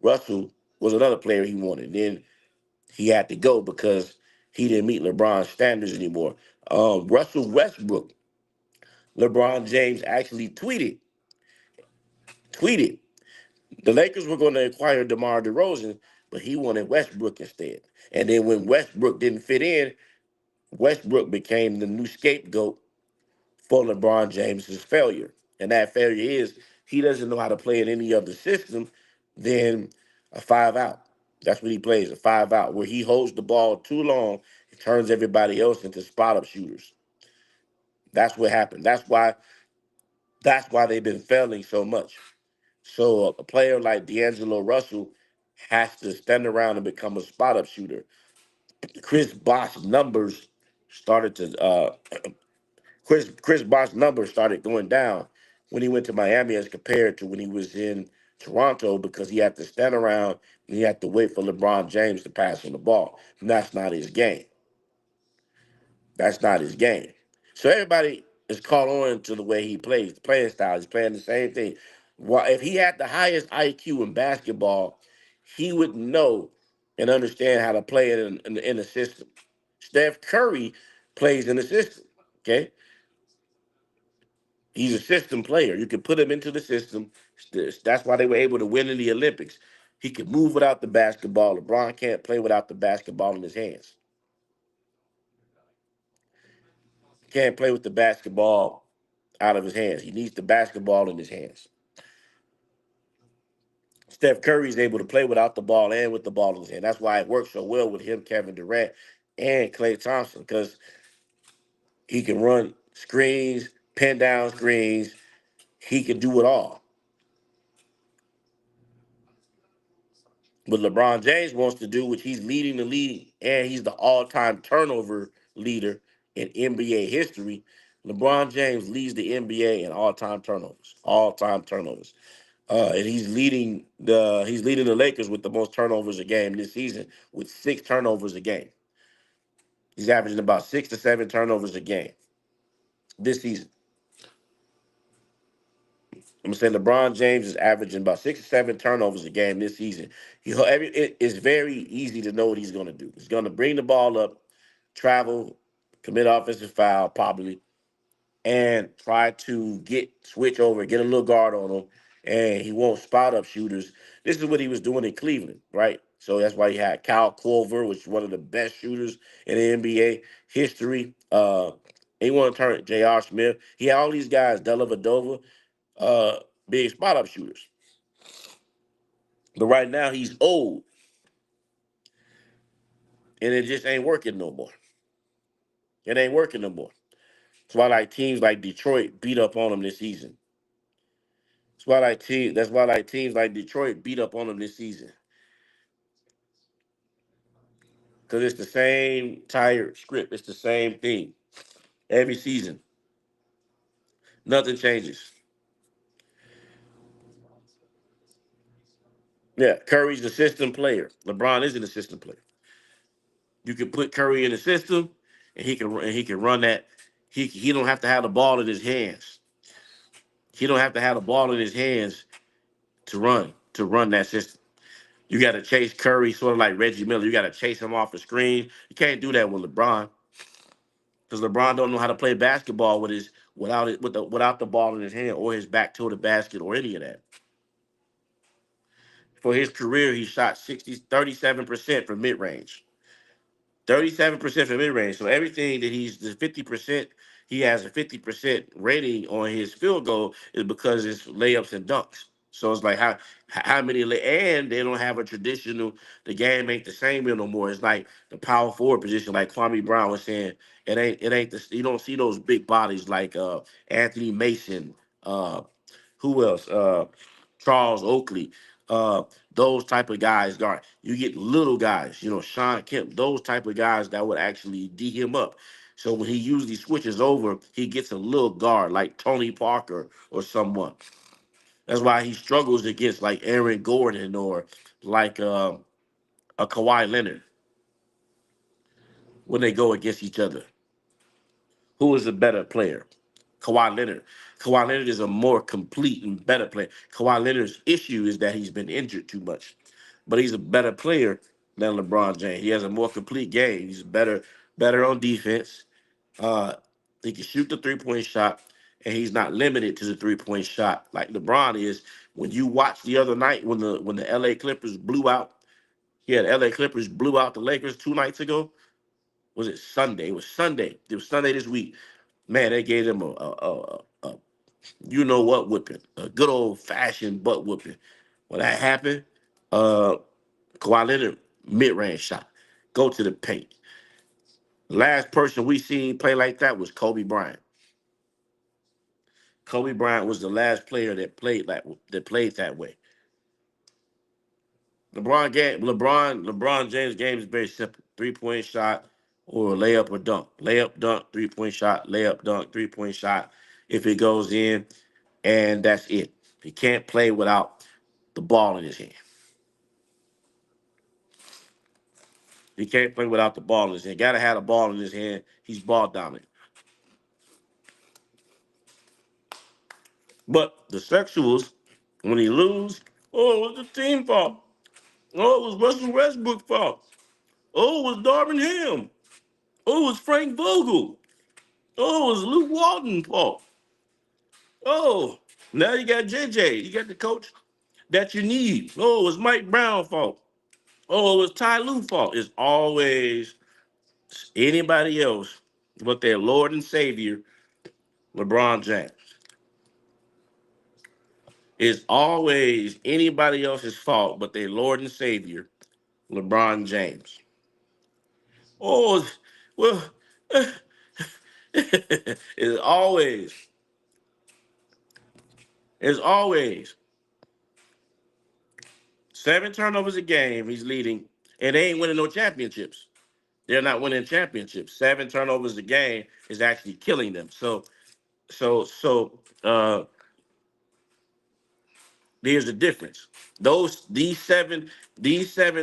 Russell was another player he wanted. Then he had to go because he didn't meet LeBron's standards anymore. Russell Westbrook, LeBron James actually tweeted the Lakers were going to acquire DeMar DeRozan, but he wanted Westbrook instead. And then when Westbrook didn't fit in, Westbrook became the new scapegoat for LeBron James's failure. And that failure is he doesn't know how to play in any other system than a 5 out. That's what he plays, a 5 out, where he holds the ball too long and turns everybody else into spot up shooters. That's what happened. That's why they've been failing so much. So a player like D'Angelo Russell has to stand around and become a spot up shooter. Chris Bosh numbers started to Chris Bosh's numbers started going down when he went to Miami as compared to when he was in Toronto because he had to stand around and he had to wait for LeBron James to pass on the ball. And that's not his game. That's not his game. So everybody is caught on to the way he plays, the playing style. He's playing the same thing. Well, if he had the highest IQ in basketball, he would know and understand how to play it in the system. Steph Curry plays in the system. Okay, he's a system player. You can put him into the system. That's why they were able to win in the Olympics. He can move without the basketball. LeBron can't play without the basketball in his hands. Can't play with the basketball out of his hands. He needs the basketball in his hands. Steph Curry is able to play without the ball and with the ball in his hand. That's why it works so well with him, Kevin Durant, and Klay Thompson, because he can run screens, pin down screens. He can do it all. But LeBron James wants to do, which he's leading the league, and he's the all-time turnover leader in NBA history. LeBron James leads the NBA in all-time turnovers. All-time turnovers. And he's leading the Lakers with the most turnovers a game this season, with 6 turnovers a game. He's averaging about 6 to 7 turnovers a game this season. I'm gonna say LeBron James is averaging about 6 to 7 turnovers a game this season. It's very easy to know what he's gonna do. He's gonna bring the ball up, travel, commit offensive foul probably, and try to switch over, get a little guard on him, and he won't spot up shooters. This is what he was doing in Cleveland, right? So that's why he had Kyle Korver, which is one of the best shooters in the NBA history. He wanted to turn J.R. Smith. He had all these guys, Della Vadova, uh, big spot up shooters. But right now he's old, and it just ain't working no more. It ain't working no more. That's why like teams like Detroit beat up on him this season. That's why teams like Detroit beat up on him this season. Because it's the same tired script. It's the same thing every season. Nothing changes. Yeah, Curry's the system player. LeBron isn't a system player. You can put Curry in the system, and he can run that. He don't have to have the ball in his hands. He don't have to have the ball in his hands to run that system. You got to chase Curry, sort of like Reggie Miller. You got to chase him off the screen. You can't do that with LeBron because LeBron don't know how to play basketball without the ball in his hand or his back to the basket or any of that. For his career, he shot 37% from mid range. 37% from mid range. So everything that he's the 50%, he has a 50% rating on his field goal is because it's layups and dunks. So it's like how many and they don't have a traditional. The game ain't the same no more. It's like the power forward position, like Kwame Brown was saying. It ain't you don't see those big bodies like Anthony Mason. Who else? Charles Oakley. Those type of guys guard. You get little guys, Sean Kemp, those type of guys that would actually D him up. So when he usually switches over, he gets a little guard like Tony Parker or someone. That's why he struggles against like Aaron Gordon or like a Kawhi Leonard when they go against each other. Who is a better player? Kawhi Leonard. Kawhi Leonard is a more complete and better player. Kawhi Leonard's issue is that he's been injured too much, but he's a better player than LeBron James. He has a more complete game. He's better on defense. Uh, he can shoot the 3-point shot, and he's not limited to the 3-point shot like LeBron is. When you watch the other night when the LA Clippers blew out, the LA Clippers blew out the Lakers 2 nights ago. Was it Sunday? It was Sunday. It was Sunday this week. Man, they gave them a you know what whipping, a good old fashioned butt whipping. When that happened, uh, Kawhi Leonard mid range shot, go to the paint. Last person we seen play like that was Kobe Bryant. Kobe Bryant was the last player that played that way. LeBron James game is very simple: 3-point shot or layup or dunk. Layup, dunk, 3-point shot. Layup, dunk, 3-point shot. If it goes in, and that's it. He can't play without the ball in his hand. He can't play without the ball in his hand. Got to have the ball in his hand. He's ball dominant. But the sexuals, when he lose, oh, it's the team fault. Oh, it was Russell Westbrook's fault. Oh, it was Darvin Ham. Oh, it was Frank Vogel. Oh, it was Luke Walton's fault. Oh, now you got JJ. You got the coach that you need. Oh, it was Mike Brown's fault. Oh, it was Ty Lue's fault. It's always anybody else but their Lord and Savior, LeBron James. It's always anybody else's fault but their Lord and Savior, LeBron James. Oh, well, it's always, it's always 7 turnovers a game. He's leading, and they ain't winning no championships. They're not winning championships. 7 turnovers a game is actually killing them. So here's the difference. These seven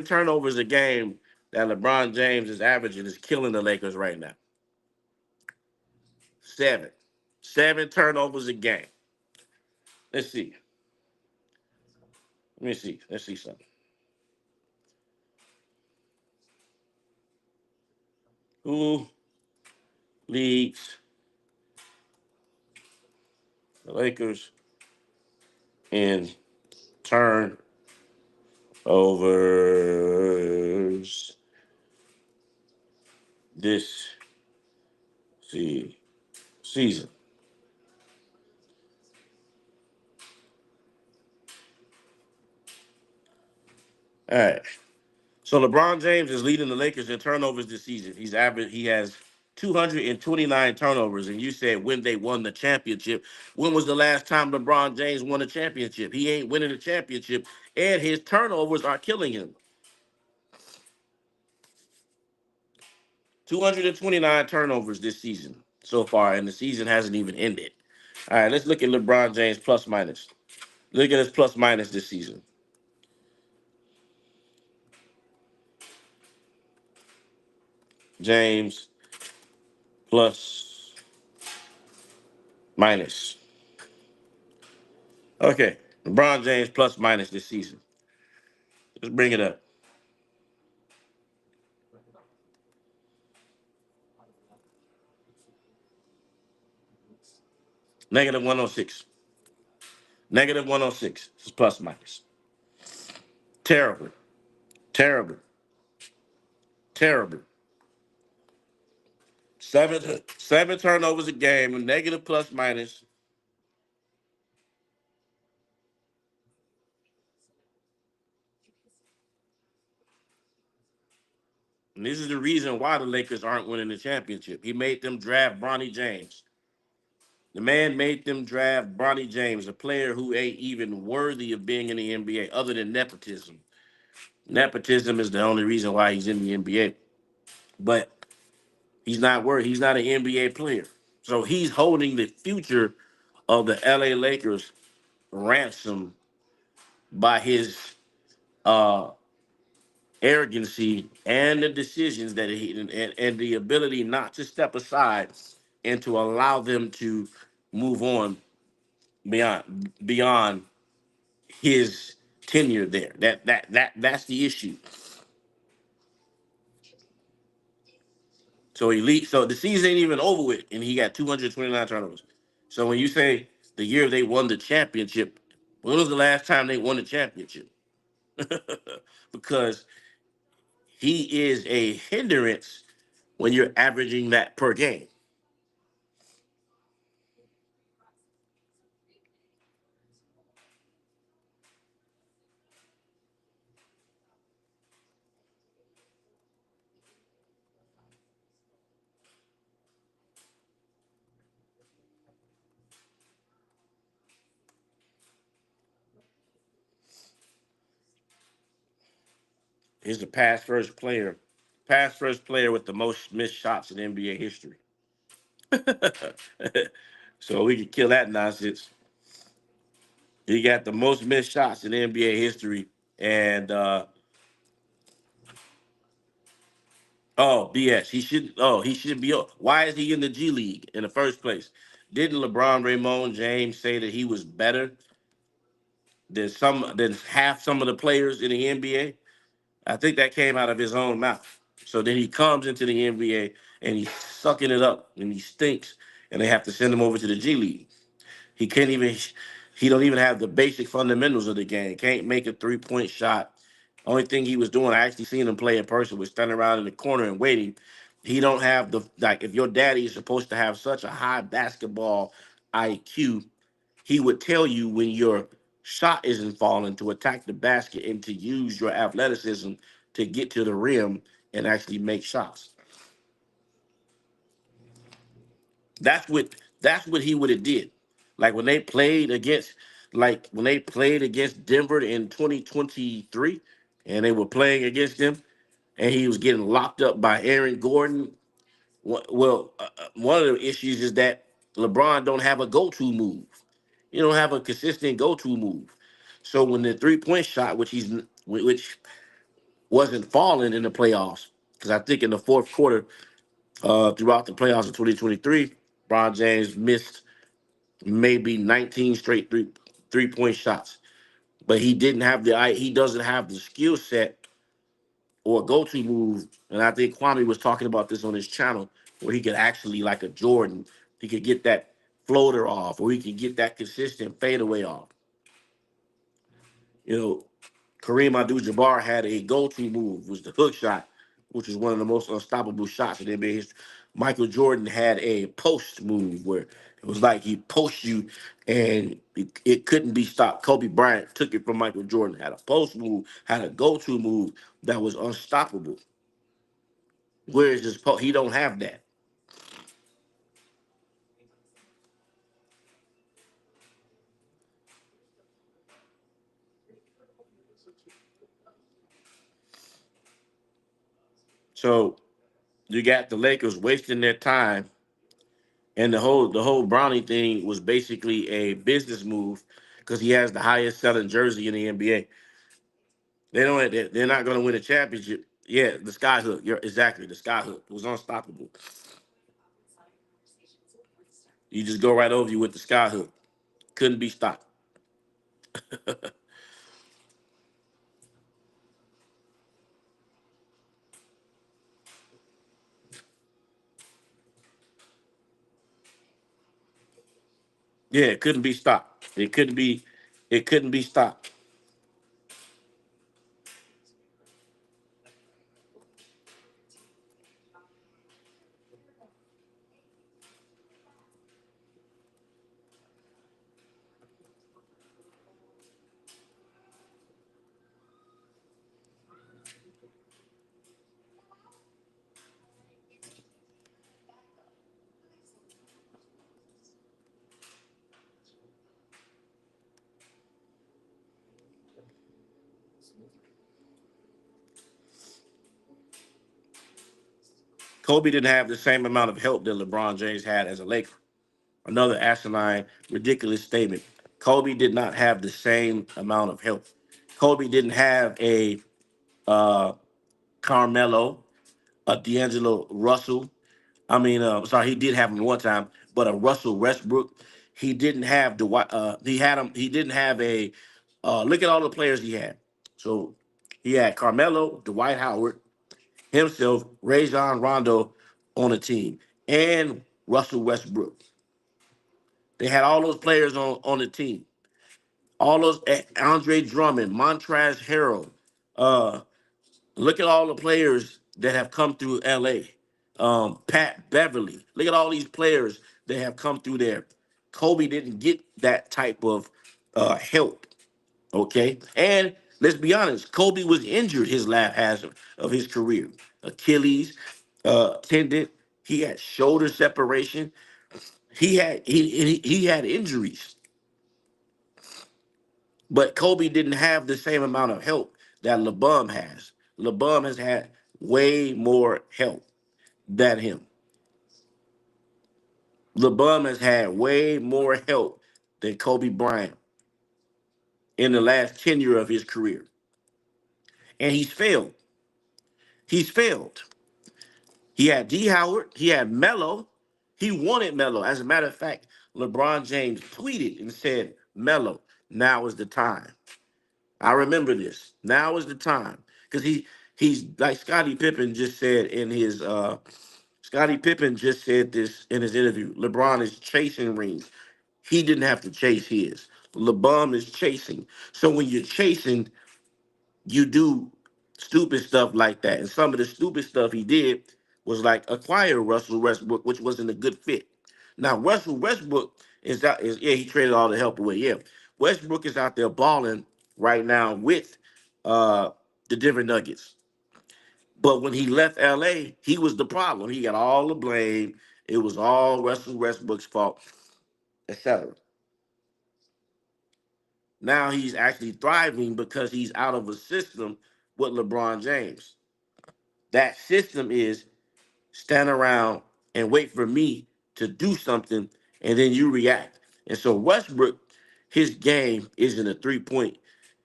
turnovers a game that LeBron James is averaging is killing the Lakers right now. Seven. 7 turnovers a game. Let's see. Let me see. Let's see something. Who leads the Lakers in turnovers this season? All right. So LeBron James is leading the Lakers in turnovers this season. He has 229 turnovers, and you said when they won the championship. When was the last time LeBron James won a championship? He ain't winning a championship, and his turnovers are killing him. 229 turnovers this season so far, and the season hasn't even ended. All right, let's look at LeBron James plus minus. Look at his plus minus this season. James plus minus. Okay, LeBron James plus minus this season. Let's bring it up. Negative 106. Negative 106 is plus minus. Terrible. Terrible. Terrible. Seven turnovers a game, negative plus minus. And this is the reason why the Lakers aren't winning the championship. He made them draft Bronny James. The man made them draft Bronny James, a player who ain't even worthy of being in the NBA other than nepotism. Nepotism is the only reason why he's in the NBA. But he's not worthy. He's not an NBA player. So he's holding the future of the LA Lakers ransom by his uh arrogancy and the decisions that and the ability not to step aside and to allow them to move on beyond his tenure there. That's the issue. So the season ain't even over with, and he got 229 turnovers. So when you say the year they won the championship, when was the last time they won the championship? Because he is a hindrance when you're averaging that per game. He's the pass first player with the most missed shots in NBA history. So we can kill that nonsense. He got the most missed shots in NBA history. And oh, BS. He should be. Why is he in the G League in the first place? Didn't LeBron Raymond James say that he was better than half some of the players in the NBA? I think that came out of his own mouth. So then he comes into the NBA and he's sucking it up and he stinks, and they have to send him over to the G League. He can't even. He don't even have the basic fundamentals of the game. Can't make a 3-point shot. Only thing he was doing, I actually seen him play in person, was standing around in the corner and waiting. He don't have the like. If your daddy is supposed to have such a high basketball IQ, he would tell you when your shot isn't falling to attack the basket and to use your athleticism to get to the rim and actually make shots. That's what he would have did. Like when they played against Denver in 2023, and they were playing against them, and he was getting locked up by Aaron Gordon. One of the issues is that LeBron don't have a go-to move. You don't have a consistent go-to move. So when the 3-point shot, which wasn't falling in the playoffs, because I think in the fourth quarter, throughout the playoffs of 2023, Bron James missed maybe 19 straight three-point shots. But he doesn't have the skill set or go-to move. And I think Kwame was talking about this on his channel, where he could actually, like a Jordan, he could get that floater off, or he could get that consistent fadeaway off. You know, Kareem Abdul-Jabbar had a go-to move, was the hook shot, which is one of the most unstoppable shots in NBA history. Michael Jordan had a post move where it was like he posts you and it couldn't be stopped. Kobe Bryant took it from Michael Jordan, had a post move, had a go-to move that was unstoppable. Whereas he don't have that. So you got the Lakers wasting their time, and the whole Brownie thing was basically a business move because he has the highest selling jersey in the NBA. They're not going to win a championship. Yeah, the sky hook. You're exactly the sky hook. It was unstoppable. You just go right over you with the sky hook. Couldn't be stopped. Yeah, it couldn't be stopped. It couldn't be stopped. Kobe didn't have the same amount of help that LeBron James had as a Laker. Another asinine, ridiculous statement. Kobe did not have the same amount of help. Kobe didn't have a uh, Carmelo, a D'Angelo Russell. Sorry, he did have him one time, but a Russell Westbrook. He didn't have Dwight. He had him. He didn't have a. Look at all the players he had. So he had Carmelo, Dwight Howard, himself, Rajon Rondo on the team, and Russell Westbrook. They had all those players on the team. All those Andre Drummond, Montrezl Harrell. Uh, Look at all the players that have come through LA. Pat Beverly. Look at all these players that have come through there. Kobe didn't get that type of help. Okay, and let's be honest, Kobe was injured his last half of his career. Achilles tendon. He had shoulder separation. He had injuries, but Kobe didn't have the same amount of help that LeBron has. LeBron has had way more help than him. LeBron has had way more help than Kobe Bryant in the last tenure of his career, and he's failed. He's failed. He had D. Howard. He had Melo. He wanted Melo. As a matter of fact, LeBron James tweeted and said, "Melo, now is the time." I remember this. Now is the time because He's like Scottie Pippen just said in his Scottie Pippen just said this in his interview. LeBron is chasing rings. He didn't have to chase his. LeBron is chasing. So when you're chasing, you do stupid stuff like that. And some of the stupid stuff he did was like acquire Russell Westbrook, which wasn't a good fit. Now Russell Westbrook is out. Is yeah, he traded all the help away. Yeah, Westbrook is out there balling right now with uh the Denver Nuggets. But when he left LA, he was the problem. He got all the blame. It was all Russell Westbrook's fault, etc. Now he's actually thriving because he's out of a system with LeBron James. That system is stand around and wait for me to do something and then you react. And so Westbrook, his game isn't a 3 point.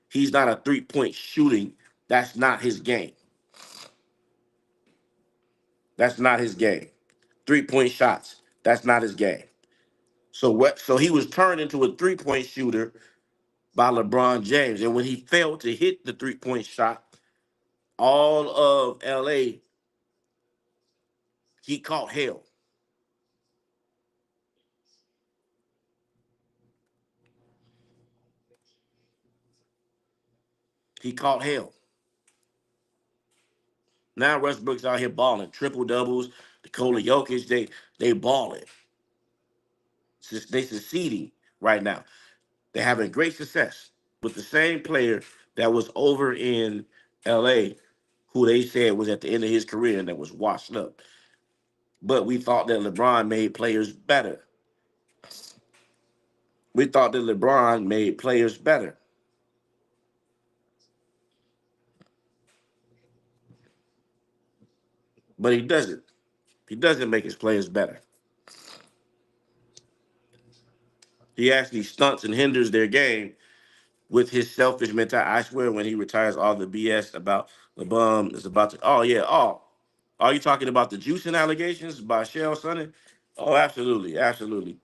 He's not a 3 point shooting. That's not his game. That's not his game. 3 point shots. That's not his game. So what? So he was turned into a 3 point shooter by LeBron James, and when he failed to hit the 3 point shot, all of LA he caught hell. He caught hell. Now Westbrook's out here balling triple doubles. Nikola Jokic, they balling. They succeeding right now. They're having great success with the same player that was over in LA, who they said was at the end of his career and that was washed up. But we thought that LeBron made players better. We thought that LeBron made players better, but he doesn't. He doesn't make his players better. He actually stunts and hinders their game with his selfish mentality. I swear, when he retires, all the BS about the bum is about to. Oh yeah. Oh, are you talking about the juicing allegations by Shell Sonny? Oh, absolutely, absolutely.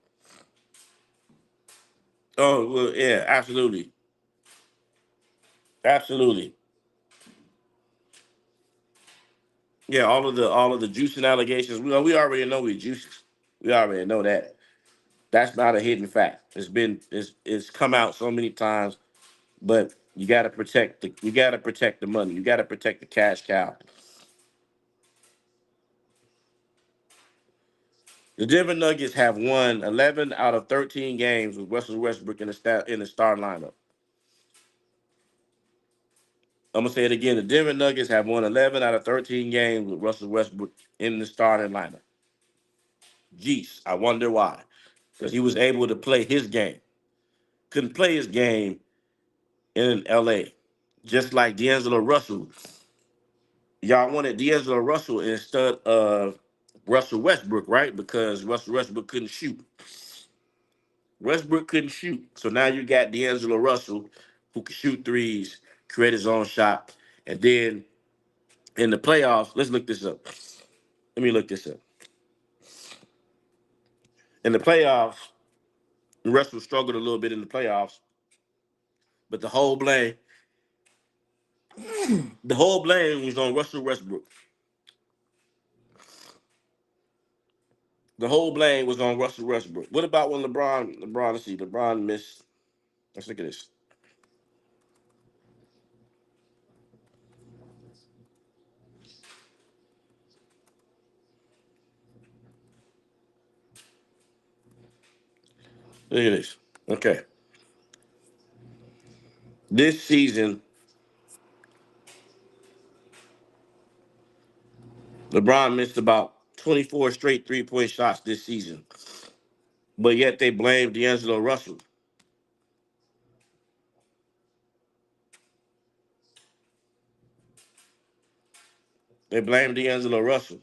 Oh well, yeah, absolutely, absolutely. Yeah, all of the juicing allegations. We already know he juices. We already know that. That's not a hidden fact. It's come out so many times, but you gotta protect the money. You gotta protect the cash cow. The Denver Nuggets have won 11 out of 13 games with Russell Westbrook in the starting lineup. I'm gonna say it again. The Denver Nuggets have won 11 out of 13 games with Russell Westbrook in the starting lineup. Jeez, I wonder why. Because he was able to play his game. Couldn't play his game in LA. Just like D'Angelo Russell. Y'all wanted D'Angelo Russell instead of Russell Westbrook, right? Because Russell Westbrook couldn't shoot. Westbrook couldn't shoot. So now you got D'Angelo Russell who can shoot threes, create his own shot. And then in the playoffs, let's look this up. Let me look this up. In the playoffs, Russell struggled a little bit in the playoffs, but the whole blame was on Russell Westbrook. The whole blame was on Russell Westbrook. What about when let's see, LeBron missed. Let's look at this. Look at this. Okay. This season, LeBron missed about 24 straight 3 point shots this season, but yet they blame D'Angelo Russell. They blame D'Angelo Russell.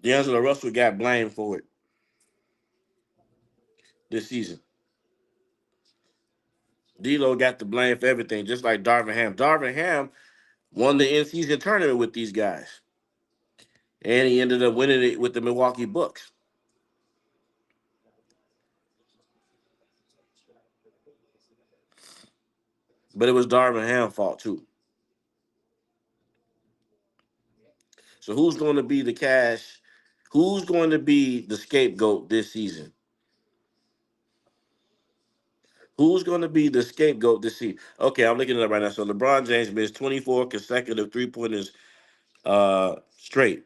D'Angelo Russell got blamed for it this season. D'Lo got the blame for everything, just like Darvin Ham. Darvin Ham won the in-season tournament with these guys, and he ended up winning it with the Milwaukee Bucks. But it was Darvin Ham's fault too. So who's going to be the cash? Who's going to be the scapegoat this season? Who's going to be the scapegoat this season? Okay, I'm looking it up right now. So LeBron James missed 24 consecutive three-pointers straight.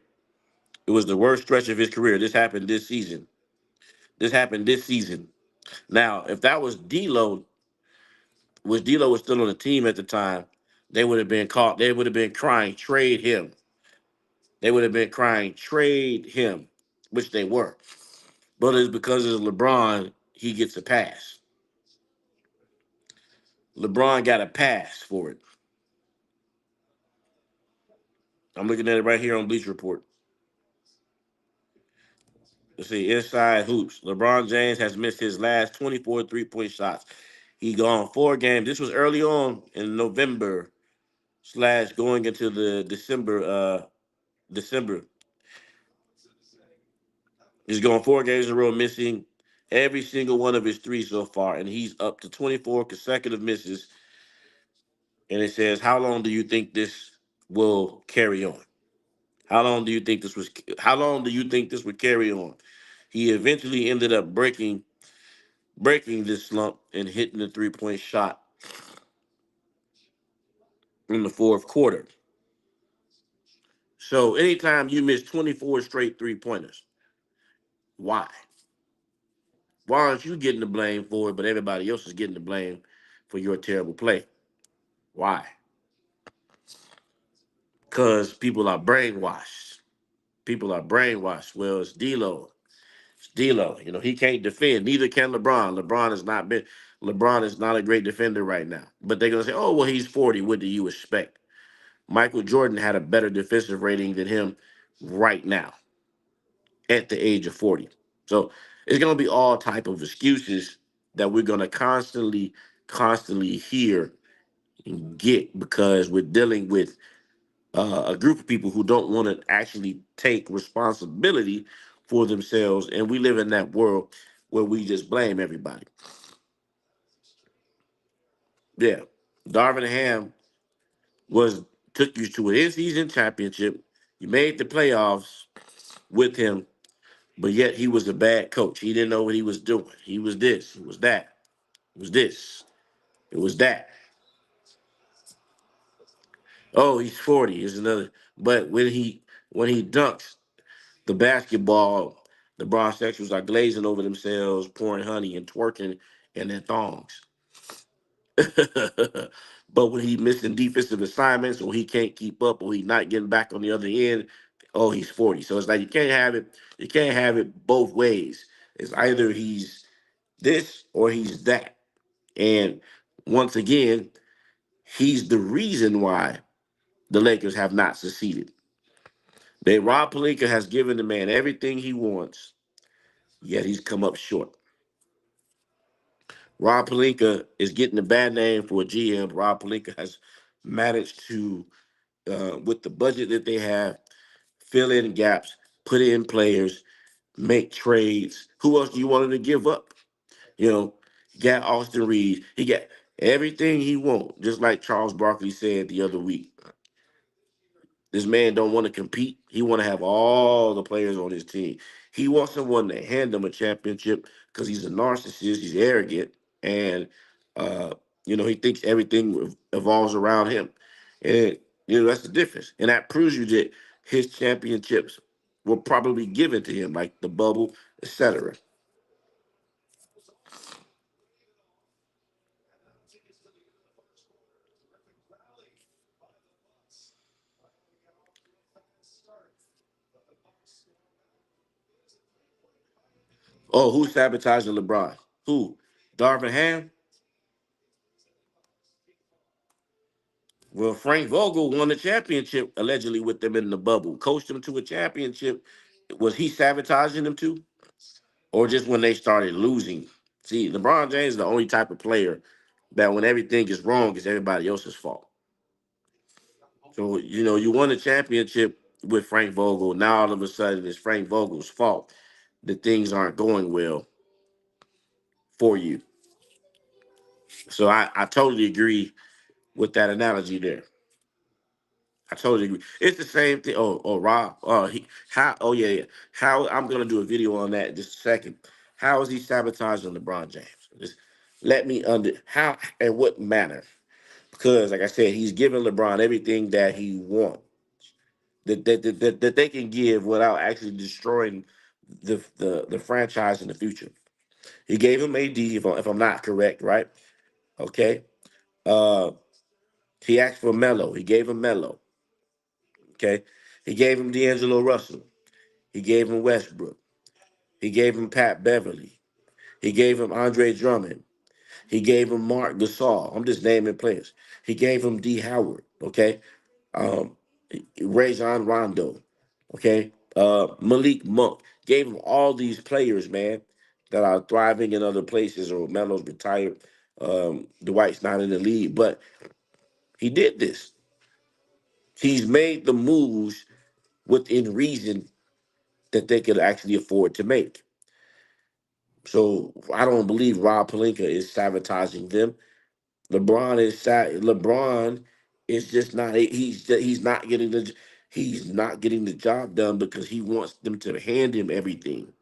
It was the worst stretch of his career. This happened this season. This happened this season. Now, if that was D'Lo, which D'Lo was still on the team at the time, they would have been caught. They would have been crying, trade him. They would have been crying, trade him, which they were. But it's because it's LeBron, he gets a pass. LeBron got a pass for it. I'm looking at it right here on Bleach Report. Let's see, inside hoops. LeBron James has missed his last 24 three-point shots. He gone 4 games. This was early on in November slash going into the December. He's gone 4 games in a row, missing every single one of his threes so far, and he's up to 24 consecutive misses. And it says, "How long do you think this will carry on? How long do you think this was? How long do you think this would carry on?" He eventually ended up breaking this slump and hitting the 3-point shot in the fourth quarter. So anytime you miss 24 straight 3-pointers, why? Why aren't you getting the blame for it, but everybody else is getting the blame for your terrible play? Why? Because people are brainwashed. People are brainwashed. Well, it's D'Lo. It's D'Lo. You know, he can't defend. Neither can LeBron. LeBron is not a great defender right now. But they're gonna say, oh, well, he's 40. What do you expect? Michael Jordan had a better defensive rating than him right now at the age of 40. So it's gonna be all type of excuses that we're gonna constantly hear and get because we're dealing with a group of people who don't want to actually take responsibility for themselves, and we live in that world where we just blame everybody. Yeah, Darvin Ham was took you to an in-season championship. You made the playoffs with him, but yet he was a bad coach. He didn't know what he was doing. He was this. He was that. It was this. It was that. Oh, he's 40. Is another. But when he dunks, the basketball, the Bronx are glazing over themselves, pouring honey and twerking in their thongs. But when he missing defensive assignments or he can't keep up or he's not getting back on the other end, oh, he's 40. So it's like you can't have it both ways. It's either he's this or he's that. And once again, he's the reason why the Lakers have not succeeded. Rob Pelinka has given the man everything he wants, yet he's come up short. Rob Pelinka is getting a bad name for a GM. Rob Pelinka has managed to, with the budget that they have, fill in gaps, put in players, make trades. Who else do you want him to give up? You know, he got Austin Reeves. He got everything he wants, just like Charles Barkley said the other week. This man don't want to compete. He want to have all the players on his team. He wants someone to hand him a championship because he's a narcissist. He's arrogant, and uh, he thinks everything evolves around him. And that's the difference. And that proves you that his championships were probably given to him, like the bubble, etc. Oh, who's sabotaging LeBron? Who? Darvin Ham? Well, Frank Vogel won the championship allegedly with them in the bubble, coached them to a championship. Was he sabotaging them too? Or just when they started losing? See, LeBron James is the only type of player that when everything is wrong, it's everybody else's fault. So, you won a championship with Frank Vogel. Now all of a sudden it's Frank Vogel's fault that things aren't going well for you. So I totally agree with that analogy there. I totally agree. It's the same thing. Rob. Yeah, yeah. How I'm gonna do a video on that in just a second. How is he sabotaging LeBron James? Just let me under how and what manner. Because, like I said, he's giving LeBron everything that he wants, that they can give without actually destroying the franchise in the future. He gave him AD, if I'm not correct, right? Okay. Uh, he asked for Melo. He gave him Melo. Okay. He gave him D'Angelo Russell. He gave him Westbrook. He gave him Pat Beverly. He gave him Andre Drummond. He gave him Mark Gasol. I'm just naming players. He gave him D. Howard. Okay. Um, Rajon Rondo. Okay. Malik Monk. Gave him all these players, man, that are thriving in other places, or Melo's retired. Dwight's not in the league, but he did this. He's made the moves within reason that they could actually afford to make. So I don't believe Rob Pelinka is sabotaging them. LeBron is just not. He's not getting the job done because he wants them to hand him everything.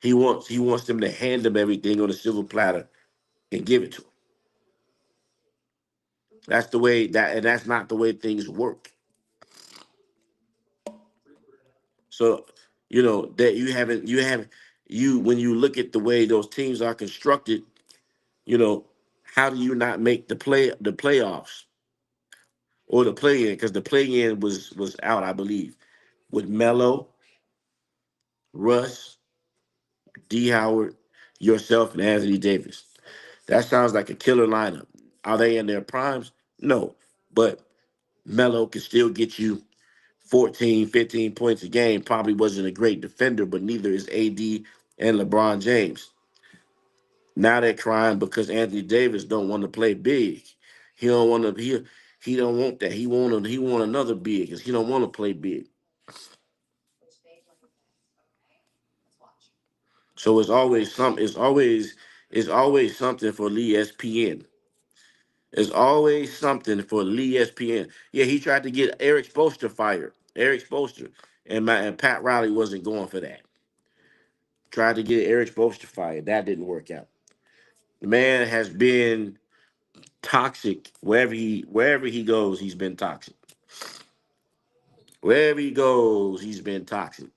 He wants them to hand him everything on a silver platter and give it to him. That's not the way things work. So, that you when you look at the way those teams are constructed, you know, how do you not make the playoffs or the play in? Because the play in was out, I believe, with Melo, Russ, D. Howard, yourself, and Anthony Davis. That sounds like a killer lineup. Are they in their primes? No, but Melo can still get you 14, 15 points a game. Probably wasn't a great defender, but neither is AD and LeBron James. Now they're crying because Anthony Davis don't want to play big. He don't want to. He don't want that. He want another big because he don't want to play big. So It's always something for Lee ESPN. It's always something for Lee ESPN. Yeah, he tried to get Eric Spoelstra fired. Eric Spoelstra and Pat Riley wasn't going for that. Tried to get Eric Spoelstra fired. That didn't work out. The man has been toxic wherever he goes. He's been toxic. Wherever he goes, he's been toxic.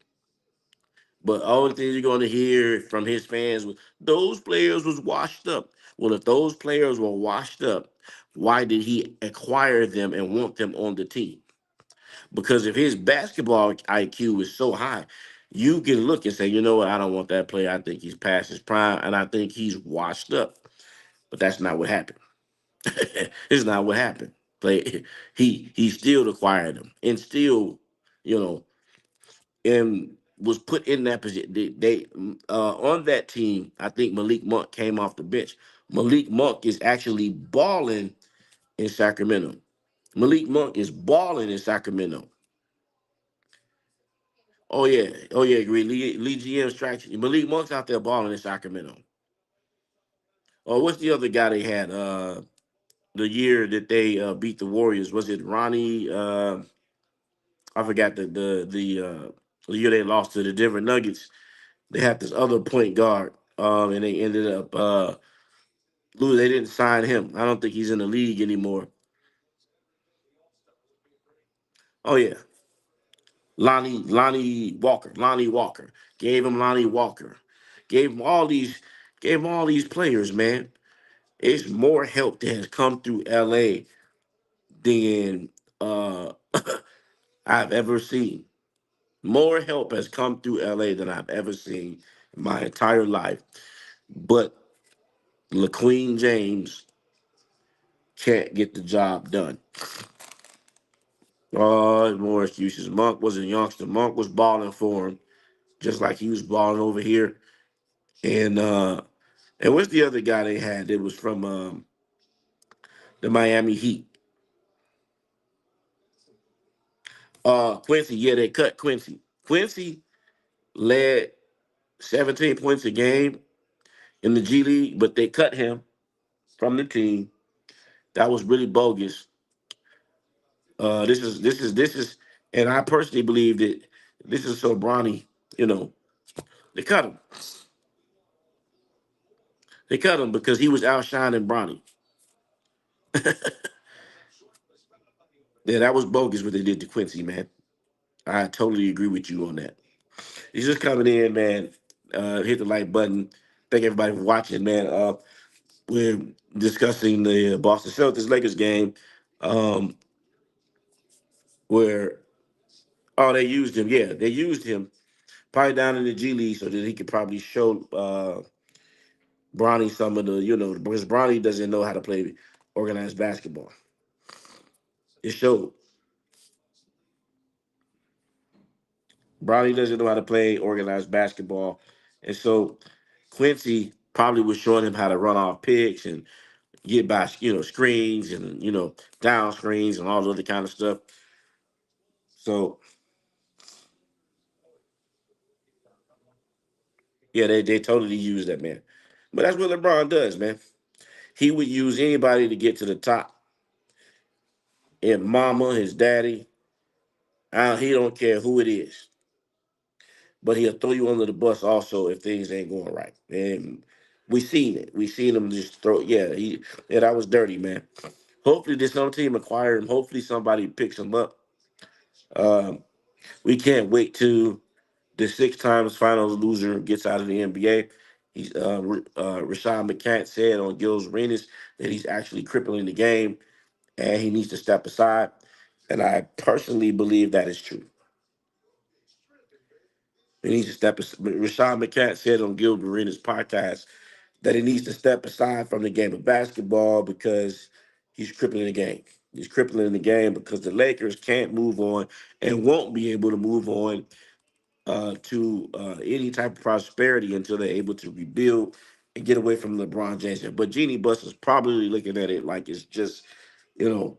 But all the things you're going to hear from his fans was those players was washed up. Well, if those players were washed up, why did he acquire them and want them on the team? Because if his basketball IQ is so high, you can look and say, you know what, I don't want that player. I think he's past his prime, and I think he's washed up. But that's not what happened. It's not what happened. Play he still acquired them and still, you know, and was put in that position. They on that team, I think Malik Monk came off the bench. Malik Monk is actually balling in Sacramento. Malik Monk is balling in Sacramento. Oh yeah, agree. Lee GM strikes. Malik Monk's out there balling in Sacramento. Oh, what's the other guy they had? The year that they beat the Warriors, was it Ronnie? I forgot the year they lost to the Denver Nuggets. They had this other point guard, and they ended up losing. They didn't sign him. I don't think he's in the league anymore. Oh yeah, Lonnie Walker gave him Lonnie Walker, gave him all these, gave him all these players. Man, it's more help that has come through LA than I've ever seen. More help has come through LA than I've ever seen in my entire life. But LaQueen James can't get the job done. Oh, more excuses. Monk was a youngster. Monk was balling for him, just like he was balling over here. And And what's the other guy they had that was from the Miami Heat? Quincy. Yeah, they cut Quincy. Quincy led 17 points a game in the G League, but they cut him from the team. That was really bogus. This is, and I personally believe that this is so Bronny. You know, they cut him. They cut him because he was outshining Bronny. Yeah, that was bogus what they did to Quincy, man. I totally agree with you on that. He's just coming in, man. Hit the like button. Thank everybody for watching, man. We're discussing the Boston Celtics Lakers game, um, where they used him. Yeah, they used him probably down in the G League so that he could probably show Bronny some of the, because Bronny doesn't know how to play organized basketball. It showed. Bronny doesn't know how to play organized basketball, and so Quincy probably was showing him how to run off picks and get by, screens and down screens and all the other kind of stuff. So yeah, they totally use that man. But that's what LeBron does, man. He would use anybody to get to the top. And mama, his daddy, he don't care who it is. But he'll throw you under the bus also if things ain't going right. And we seen it. We seen him just throw. Yeah, that was dirty, man. Hopefully, this some team acquire him. Hopefully, somebody picks him up. Um, we can't wait till the 6 times finals loser gets out of the NBA. He's Rashawn McCants said on Gil's Arenas that he's actually crippling the game and he needs to step aside. And I personally believe that is true. He needs to step aside. Rashawn McCants said on Gil Arenas podcast that he needs to step aside from the game of basketball because he's crippling the game. He's crippling the game because the Lakers can't move on and won't be able to move on to any type of prosperity until they're able to rebuild and get away from LeBron James. But Jeannie Buss is probably looking at it like it's just, you know,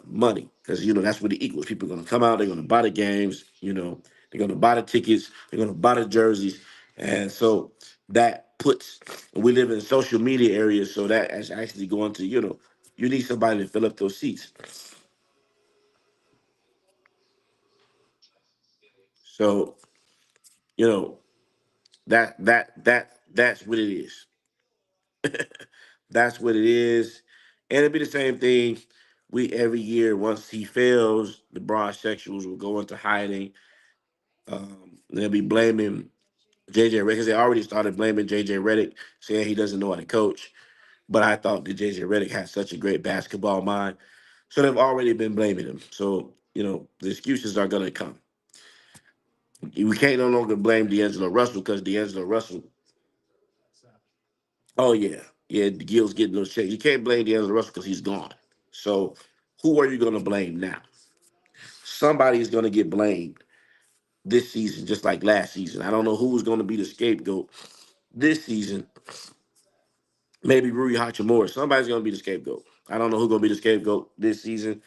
money because that's what it equals. People are going to come out, they're going to buy the games, they're going to buy the tickets, they're going to buy the jerseys, and so that puts. We live in social media areas, so that is actually going to you need somebody to fill up those seats. So you know that's what it is. That's what it is. And it'd be the same thing. We every year, once he fails, the broad sexuals will go into hiding. They'll be blaming JJ Redick because they already started blaming JJ Redick, saying he doesn't know how to coach. But I thought that JJ Redick had such a great basketball mind. So they've already been blaming him. So, the excuses are going to come. We can't no longer blame D'Angelo Russell because D'Angelo Russell, oh, yeah. Yeah, Gil's getting those checks. You can't blame D'Angelo Russell because he's gone. So who are you going to blame now? Somebody is going to get blamed this season, just like last season. I don't know who's going to be the scapegoat this season. Maybe Rui Hachimura. Somebody's going to be the scapegoat. I don't know who's going to be the scapegoat this season,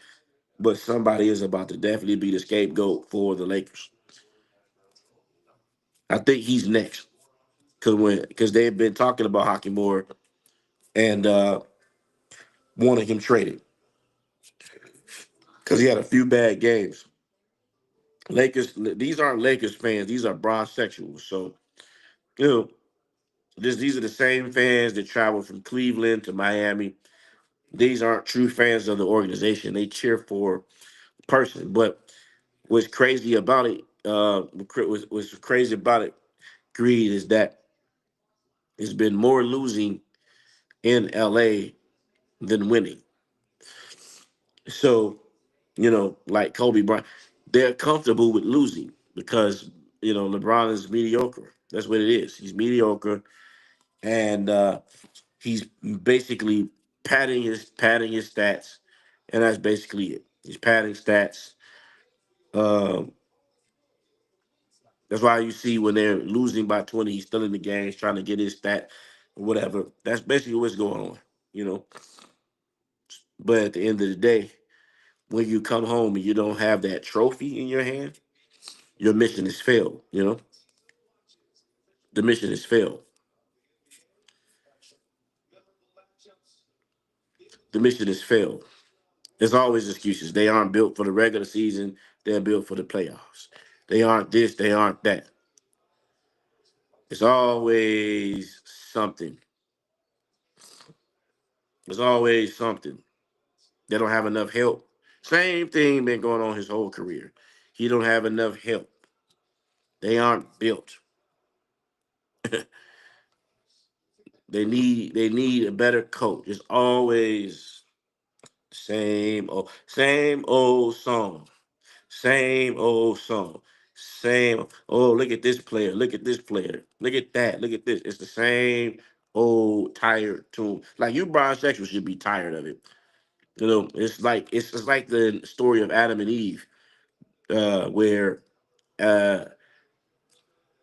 but somebody is about to definitely be the scapegoat for the Lakers. I think he's next because they've been talking about Hachimura and wanting him traded because he had a few bad games. Lakers. These aren't Lakers fans. These are bronsexuals. So you know, these are the same fans that travel from Cleveland to Miami. These aren't true fans of the organization. They cheer for a person. But what's crazy about it, what's crazy about it, Greed, is that it's been more losing in LA than winning. So, like Kobe Bryant, they're comfortable with losing because, LeBron is mediocre. That's what it is. He's mediocre. And he's basically padding his stats, and that's basically it. He's padding stats. Um, that's why you see when they're losing by 20, he's still in the game, he's trying to get his stat. whatever. That's basically what's going on, you know. But at the end of the day, when you come home and you don't have that trophy in your hand, your mission is failed, you know. The mission is failed. The mission is failed. There's always excuses. They aren't built for the regular season. They're built for the playoffs. They aren't this. They aren't that. It's always something. There's always something. They don't have enough help. Same thing been going on his whole career. He don't have enough help. They aren't built. They need a better coach. It's always same old song. Same old song. Same. Oh, look at this player. Look at this player. Look at that. Look at this. It's the same old tired tune. Like you, Brian Sexual should be tired of it. You know, it's like the story of Adam and Eve, where uh,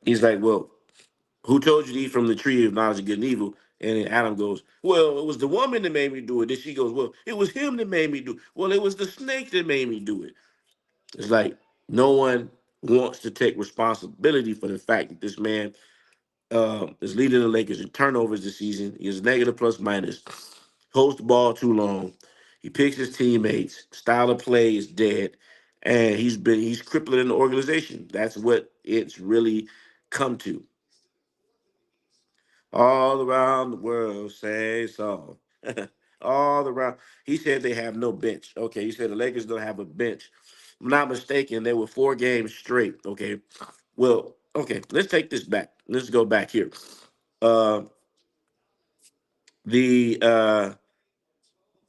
he's like, well, who told you to eat from the tree of knowledge of good and evil? And then Adam goes, well, it was the woman that made me do it. Then she goes, well, it was him that made me do it. Well, it was the snake that made me do it. It's like no one wants to take responsibility for the fact that this man is leading the Lakers in turnovers this season. He is negative plus minus, holds the ball too long. He picks his teammates. Style of play is dead, and he's crippling the organization. That's what it's really come to. All around the world, say so. All around. He said they have no bench. Okay, he said the Lakers don't have a bench. If I'm not mistaken, they were 4 games straight. Okay. Well, okay, let's take this back. Let's go back here. Uh the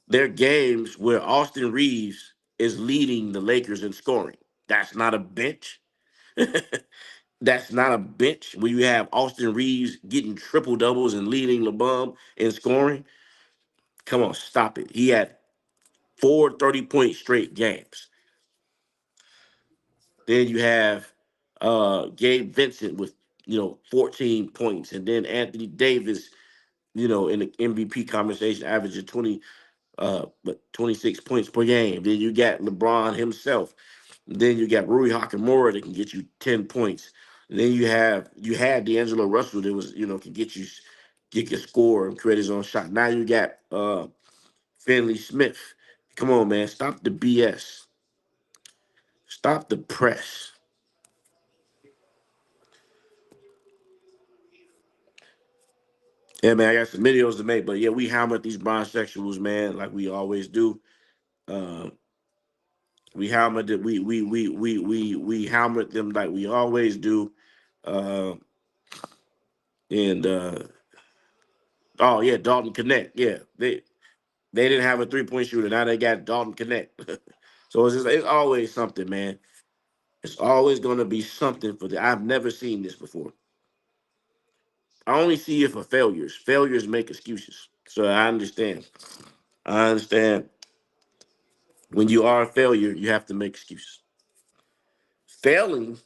their games where Austin Reeves is leading the Lakers in scoring. That's not a bench. That's not a bench where you have Austin Reeves getting triple doubles and leading LeBron in scoring. Come on, stop it. He had 4 30-point straight games. Then you have Gabe Vincent with 14 points, and then Anthony Davis, in the MVP conversation, averaging 26 points per game. Then you got LeBron himself. Then you got Rui Hachimura that can get you 10 points. And then you had D'Angelo Russell that was can get your score and create his own shot. Now you got Finley Smith. Come on, man. Stop the BS. Stop the press. Yeah, man, I got some videos to make, but yeah, we hammered these bisexuals, man, like we always do. Um, we hammered it. We hammered them like we always do. Uh, and oh yeah, Dalton Connect. Yeah, they didn't have a 3-point shooter. Now they got Dalton Connect. So it's always something, man. It's always going to be something for the. I've never seen this before. I only see it for failures. Failures make excuses. So I understand. I understand. When you are a failure, you have to make excuses. Failing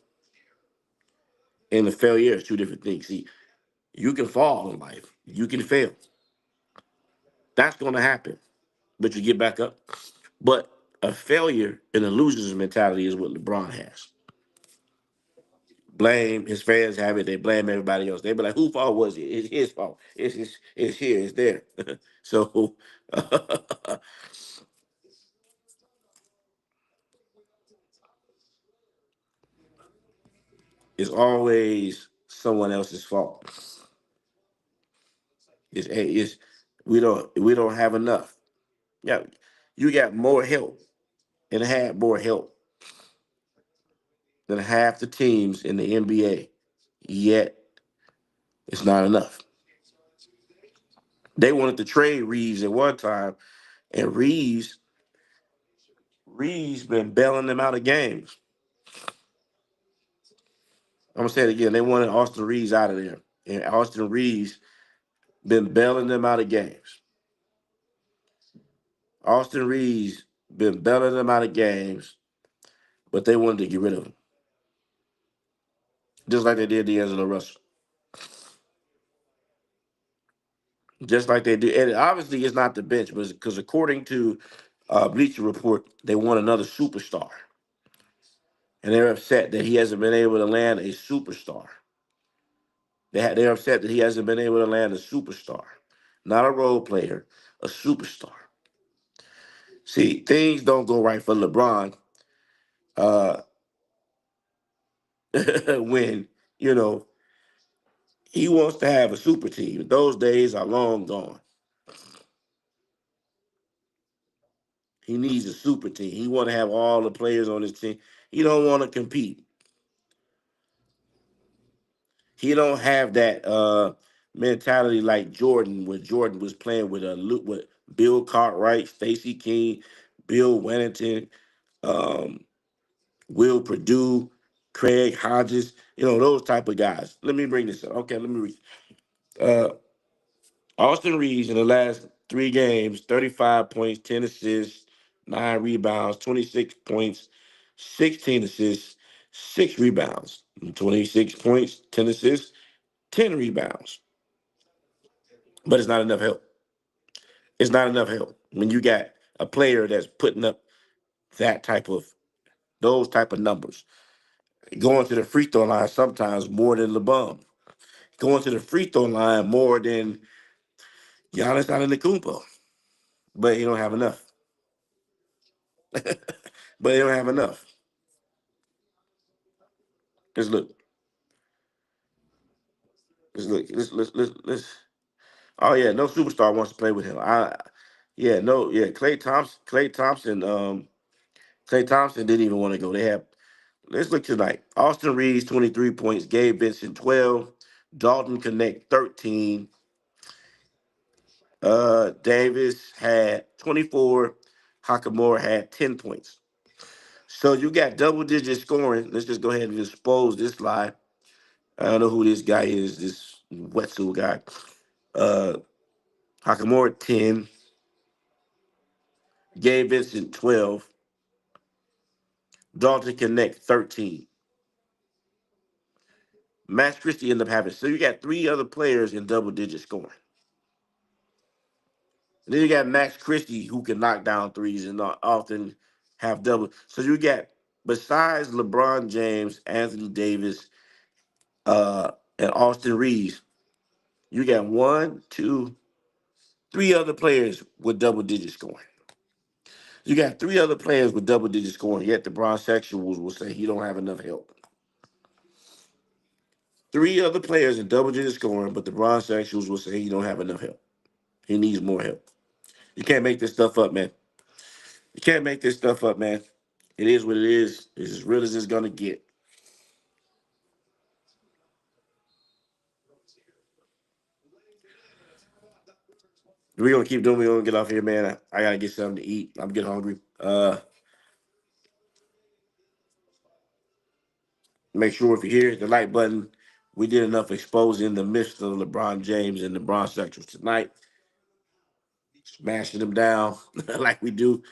and a failure is two different things. See, you can fall in life. You can fail. That's going to happen. But you get back up. But a failure and a loser's mentality is what LeBron has. Blame his fans have it. They blame everybody else. They be like, "Whose fault was it? It's his fault. It's here. It's there." So it's always someone else's fault. It's we don't have enough. Yeah, you got more help and had more help than half the teams in the NBA. Yet it's not enough. They wanted to trade Reeves at one time, and Reeves been bailing them out of games. I'm gonna say it again. They wanted Austin Reeves out of there, and Austin Reeves been bailing them out of games. Austin Reeves been bailing them out of games, but they wanted to get rid of him, just like they did D'Angelo Russell. just like they do. And obviously, it's not the bench, but because according to Bleacher Report, they want another superstar, and they're upset that he hasn't been able to land a superstar. They're upset that he hasn't been able to land a superstar, not a role player, a superstar. See, things don't go right for LeBron uh, when he wants to have a super team. Those days are long gone. He needs a super team. He want to have all the players on his team. He don't want to compete. He don't have that mentality like Jordan, when Jordan was playing with with Bill Cartwright, Stacey King, Bill Wennington, um, Will Purdue, Craig Hodges, those type of guys. Let me bring this up. Okay, let me read. Uh, Austin Reeves in the last 3 games, 35 points, 10 assists, 9 rebounds, 26 points, 16 assists, 6 rebounds, 26 points, 10 assists, 10 rebounds. But it's not enough help. It's not enough help when you got a player that's putting up that type of those type of numbers. Going to the free throw line sometimes more than LeBron. Going to the free throw line more than Giannis Antetokounmpo. But he don't have enough. But he don't have enough. Let's look. Let's look. Let's. Oh yeah, no superstar wants to play with him. Yeah, no, yeah. Klay Thompson didn't even want to go. They have. Let's look tonight. Austin Reeves 23 points. Gabe Vincent 12. Dalton Connect 13. Davis had 24. Hakamura had 10 points. So you got double digit scoring. Let's just go ahead and expose this lie. I don't know who this guy is. This Wetzel guy. Uh, Hakamura 10. Gabe Vincent 12. Dalton Connect 13. Max Christie ended up having. So you got 3 other players in double digit scoring. And then you got Max Christie who can knock down threes and not often have double. So you got, besides LeBron James, Anthony Davis, and Austin Reeves, you got 1, 2, 3 other players with double digit scoring. You got 3 other players with double digit scoring, yet the Bronxexuals will say he don't have enough help. 3 other players in double digit scoring, but the Bronxexuals will say he don't have enough help. He needs more help. You can't make this stuff up, man. You can't make this stuff up, man. It is what it is. It's as real as it's gonna get. We're gonna keep doing. We're gonna get off here, man. I gotta get something to eat. I'm getting hungry. Make sure if you hear the like button. We did enough exposing the myths of LeBron James and the Bronx Sectors tonight, smashing them down like we do